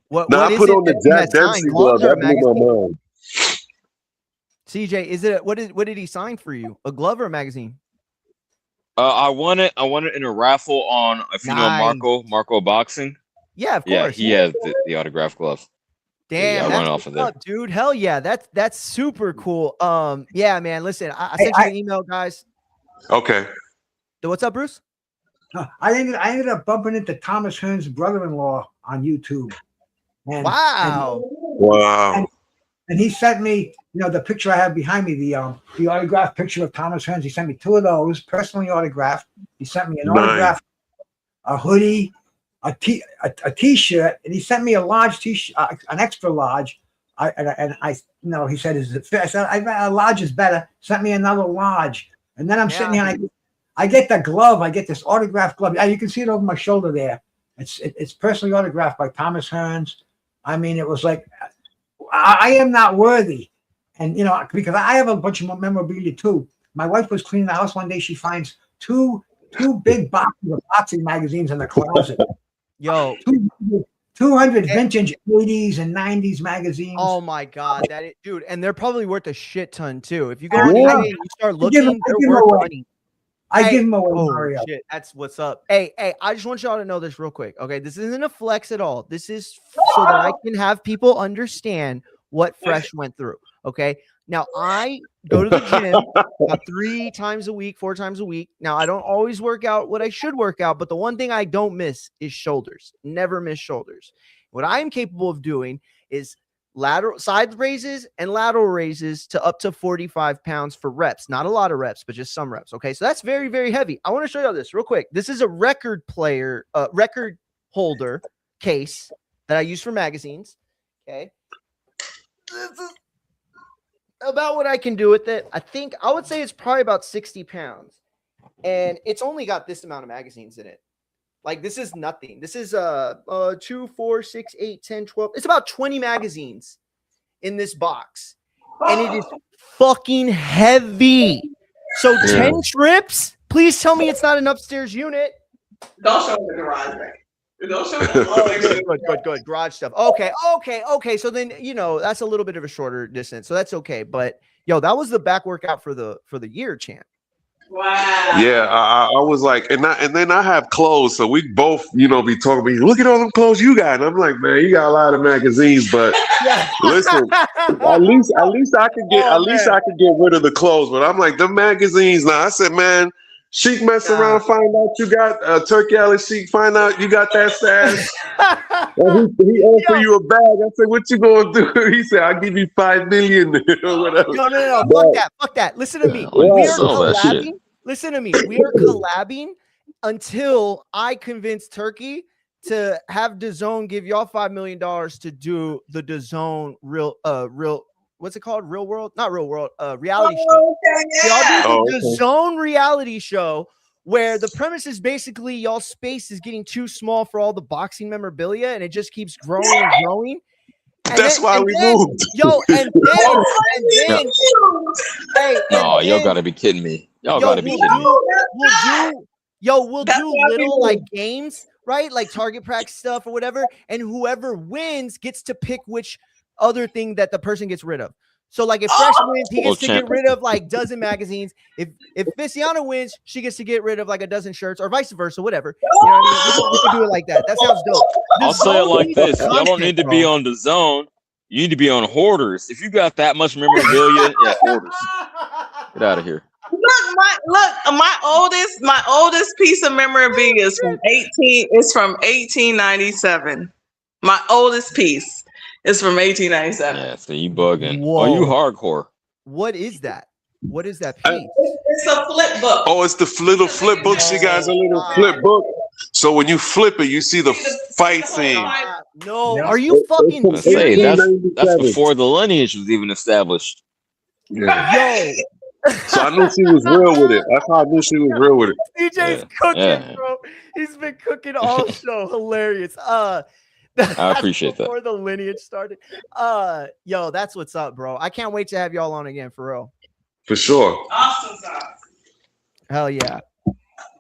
What I put on the Jack Dempsey glove. That blew my mind. CJ, what did he sign for you? A glove or a magazine? I won it in a raffle on, if you know Marco Boxing. Yeah, of course. Yeah, he has the autographed glove. Damn, I went off of there, dude. Hell yeah, that's super cool. Yeah, man. Listen, I sent you an email, guys. Okay. What's up, Bruce? I ended up bumping into Thomas Hearn's brother-in-law on YouTube. Wow. And he sent me, the picture I have behind me, the autographed picture of Thomas Hearns. He sent me 2 of those, personally autographed. He sent me an autographed, a hoodie, a t-shirt, and he sent me a large t-shirt, an extra large. He said, "Is it fit?" I said, "A large is better." Sent me another large, and then I'm sitting here and I get the glove. I get this autographed glove. You can see it over my shoulder there. It's personally autographed by Thomas Hearns. I mean, it was like, I am not worthy. And, because I have a bunch of memorabilia too. My wife was cleaning the house one day. She finds two big boxes of boxing magazines in the closet. Yo. 200 vintage 80s and 90s magazines. Oh my God. Dude, and they're probably worth a shit ton too. If you go on eBay and you start looking, they're worth money. I give him away, Mario. Shit, that's what's up. Hey, I just want y'all to know this real quick. Okay, this isn't a flex at all. This is so that I can have people understand what Fresh went through. Okay. Now I go to the gym about 3 times a week, 4 times a week. Now I don't always work out what I should work out, but the one thing I don't miss is shoulders. Never miss shoulders. What I am capable of doing is lateral side raises and lateral raises to up to 45 pounds for reps. Not a lot of reps, but just some reps. Okay. So that's very, very heavy. I want to show you this real quick. This is a record holder case that I use for magazines. Okay. This is about what I can do with it. I would say it's probably about 60 pounds and it's only got this amount of magazines in it. Like this is nothing. This is 2, 4, 6, 8, 10, 12. It's about 20 magazines in this box. And it is fucking heavy. So 10 trips? Please tell me it's not an upstairs unit. Don't show me the garage, man. Don't show me. Good. Garage stuff. Okay. So then, that's a little bit of a shorter distance. So that's okay. But yo, that was the back workout for the year, champ. Wow. Yeah, I was like, and then I have clothes, so we both, be talking. Look at all them clothes you got, and I'm like, man, you got a lot of magazines, but listen, At least I could get I could get rid of the clothes. But I'm like the magazines now. I said, man, Sheik mess around, find out you got Turkey Alley Sheik, find out you got that stash. And he offered you a bag. I said, what you gonna do? He said, I'll give you $5 million or whatever. No. Fuck that. Listen to me. We are collabing. Listen to me. We are collabing until I convince Turkey to have DAZN give y'all $5 million to do the DAZN real what's it called? Real world? Not real world, reality show. Y'all do the DAZN reality show where the premise is basically y'all space is getting too small for all the boxing memorabilia and it just keeps growing and growing. And that's why we moved. Yo, and then no, y'all gotta be kidding me. Y'all gotta be kidding me. We'll do little like games, right? Like target practice stuff or whatever. And whoever wins gets to pick which other thing that the person gets rid of. So like if Fresh wins, he gets to get rid of like dozen magazines. If Fissiana wins, she gets to get rid of like a dozen shirts or vice versa, whatever. You know what I mean? We can do it like that. That sounds dope. I'll say it like this. Y'all don't need to be on DAZN. You need to be on Hoarders. If you got that much memorabilia, yeah, Hoarders. Get out of here. My oldest piece of memorabilia is from 1897. My oldest piece is from 1897. Yeah, so you bugging. Whoa. Oh, you hardcore. What is that? What is that piece? It's a flip book. Oh, it's the little flip book. She got a little flip book. So when you flip it, you see the fight scene. No, are you fucking say that's before the lineage was even established. Yeah. Yo. So I knew she was real with it. That's how I knew she was real with it. DJ's cooking, bro. He's been cooking all show. Hilarious. I appreciate that. Before the lineage started. Yo, that's what's up, bro. I can't wait to have y'all on again, for real. For sure. Awesome sauce. Hell yeah.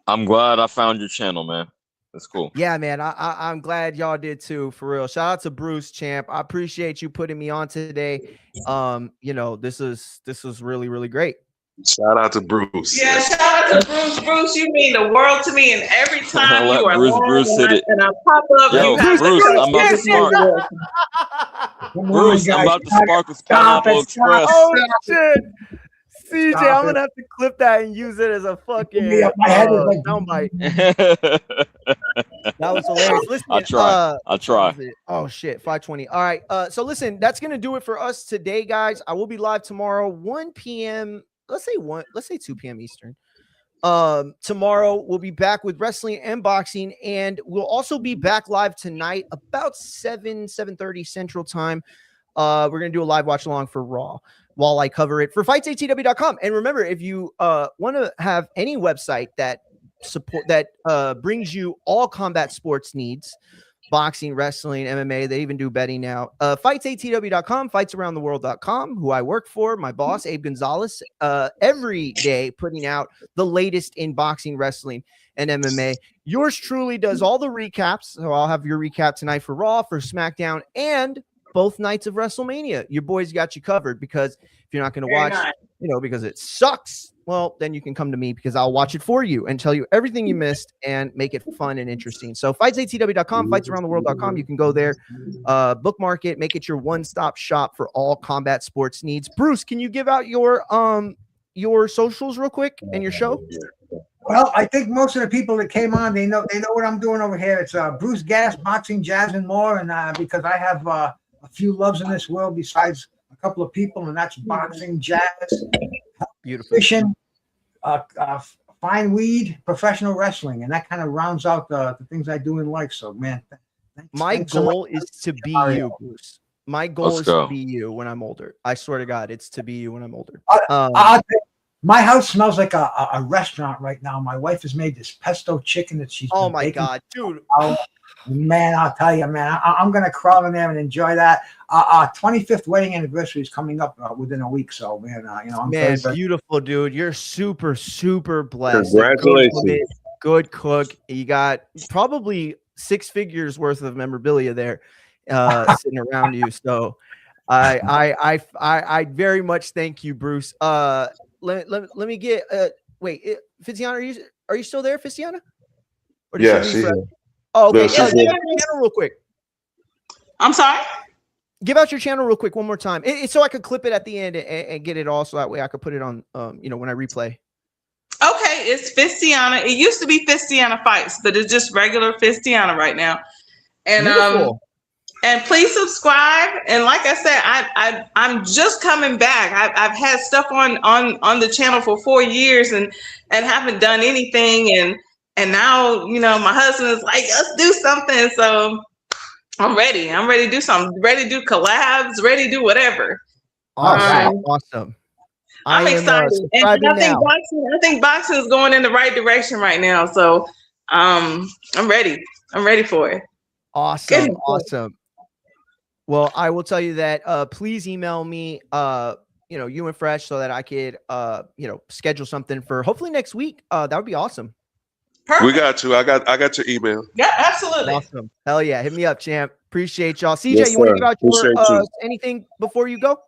I'm glad I found your channel, man. That's cool. Yeah, man. I'm glad y'all did too, for real. Shout out to Bruce, champ. I appreciate you putting me on today. You know, this is really, really great. Shout out to Bruce. Yeah, shout out to Bruce. Bruce, you mean the world to me. And every time you are Bruce hit it. and I pop up, yo, Bruce, I'm about to spark. Bruce, I'm about to spark with Pineapple Express. Oh shit. CJ, I'm gonna have to clip that and use it as a fucking soundbite. That was hilarious. Listen, I'll try. Oh shit, 5:20. All right. So listen, that's gonna do it for us today, guys. I will be live tomorrow, 1 p.m. Let's say 2 p.m. Eastern. Tomorrow we'll be back with wrestling and boxing, and we'll also be back live tonight about 7:30 Central Time. We're gonna do a live watch along for Raw while I cover it for fightsatw.com. And remember, if you want to have any website that brings you all combat sports needs, boxing, wrestling, MMA, they even do betting now. Fightsatw.com, fightsaroundtheworld.com, who I work for, my boss, Abe Gonzalez, every day putting out the latest in boxing, wrestling, and MMA. Yours truly does all the recaps. So I'll have your recap tonight for Raw, for SmackDown, and both nights of WrestleMania. Your boys got you covered, because if you're not going to watch, because it sucks, well, then you can come to me, because I'll watch it for you and tell you everything you missed and make it fun and interesting. So fightsatw.com, fightsaroundtheworld.com. You can go there, bookmark it, make it your one-stop shop for all combat sports needs. Bruce, can you give out your socials real quick and your show? Well, I think most of the people that came on, they know what I'm doing over here. It's Bruce Gas, Boxing, Jazz, and more. And because I have a few loves in this world besides a couple of people, and that's boxing, jazz, beautiful, fishing, fine weed, professional wrestling, and that kind of rounds out the things I do in life. So, man, my goal is to be you, Bruce. My goal is to be you when I'm older. I swear to God, it's to be you when I'm older. My house smells like a restaurant right now. My wife has made this pesto chicken that she's oh my God, dude. Man, I'll tell you, man, I'm going to crawl in there and enjoy that. 25th wedding anniversary is coming up within a week. So, man, I'm beautiful, dude. You're super, super blessed. Congratulations. Good cook. You got probably 6 figures worth of memorabilia there sitting around you. So I very much thank you, Bruce. Let me get wait, Fissiana, are you still there, Fissiana? Yeah, she's Oh, okay. No, Real quick. I'm sorry. Give out your channel real quick one more time. It's so I could clip it at the end and get it all, so that way I could put it on, when I replay. Okay, it's Fistiana. It used to be Fistiana Fights, but it's just regular Fistiana right now. And Beautiful. And please subscribe. And like I said, I'm just coming back. I've had stuff on the channel for 4 years and haven't done anything. And now, my husband is like, let's do something. So I'm ready. I'm ready to do something. Ready to do collabs. Ready to do whatever. Awesome. I'm excited. And I think boxing is going in the right direction right now. So I'm ready. I'm ready for it. Awesome. Well, I will tell you that please email me you and Fresh, so that I could schedule something for hopefully next week. That would be awesome. Perfect. We got you. I got your email. Yeah, absolutely. Awesome. Hell yeah. Hit me up, champ. Appreciate y'all. CJ, Yes, you want to sir. give out your Appreciate anything before you go?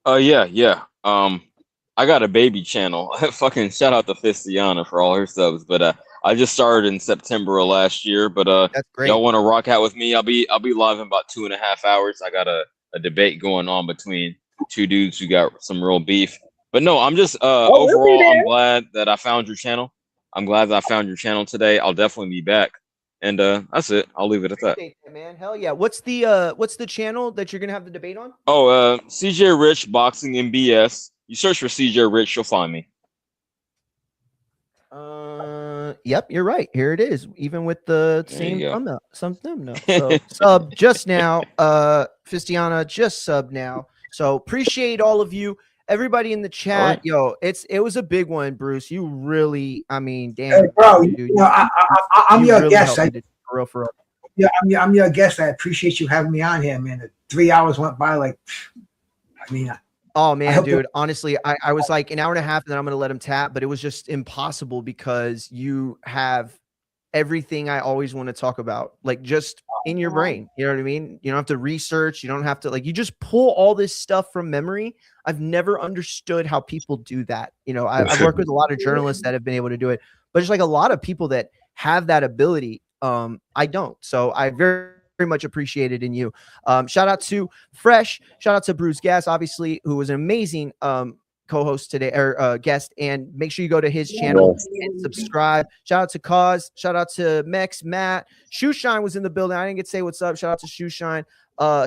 Yeah. I got a baby channel. Fucking shout out to Fistiana for all her subs, but I just started in September of last year. But That's great. y'all want to rock out with me? I'll be live in about 2.5 hours. I got a debate going on between two dudes who got some real beef. But no, I'm just overall, I'm glad that I found your channel. I'm glad that I found your channel today. I'll definitely be back. And that's it. I'll leave it at that. Man, hell yeah. What's the channel that you're gonna have the debate on? Oh, CJ Rich Boxing and BS. You search for CJ Rich, you'll find me. Yep, you're right. Here it is, even with the same thumbnail. So sub just now. Fistiana just sub now. So appreciate all of you. Everybody in the chat, right. Yo, it was a big one, Bruce. You really, damn, Hey, bro. dude, I'm your guest. For real. Yeah, I'm your guest. I appreciate you having me on here, man. The 3 hours went by like, Oh man, dude. Honestly, I was like an hour and a half, and then I'm gonna let him tap, but it was just impossible because you have everything I always want to talk about, like just in your brain. You know what I mean? You don't have to research. You don't have to you just pull all this stuff from memory. I've never understood how people do that. I've worked with a lot of journalists that have been able to do it, but just like a lot of people that have that ability, I don't. So I very much appreciate it in you. Shout out to Fresh. Shout out to Bruce Gass, obviously, who was an amazing co-host today, or guest, and make sure you go to his channel and subscribe. Shout out to Cause, shout out to Mex, Matt, Shoeshine was in the building. I didn't get to say what's up. Shout out to Shoeshine.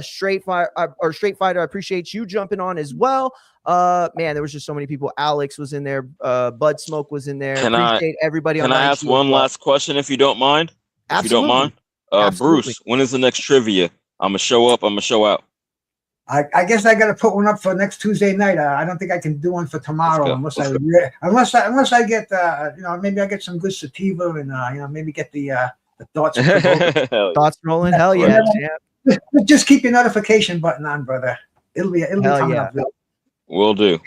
Straight Fighter, I appreciate you jumping on as well. Man, there was just so many people. Alex was in there, Bud Smoke was in there. Appreciate everybody. Can I ask one last question, if you don't mind? Absolutely. If you don't mind. Bruce, when is the next trivia? I'm gonna show up. I'm gonna show out. I guess I got to put one up for next Tuesday night. I don't think I can do one for tomorrow unless I get maybe I get some good sativa and maybe get the thoughts rolling. Hell yeah. Just keep your notification button on, brother. It'll be coming up. Will do.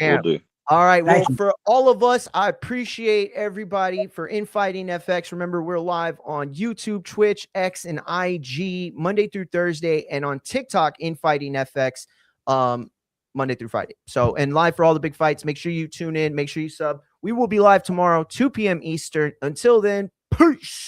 All right. Well, for all of us, I appreciate everybody for Infighting FX. Remember, we're live on YouTube, Twitch, X, and IG Monday through Thursday, and on TikTok, Infighting FX, Monday through Friday. So, and live for all the big fights. Make sure you tune in. Make sure you sub. We will be live tomorrow, 2 p.m. Eastern. Until then, peace.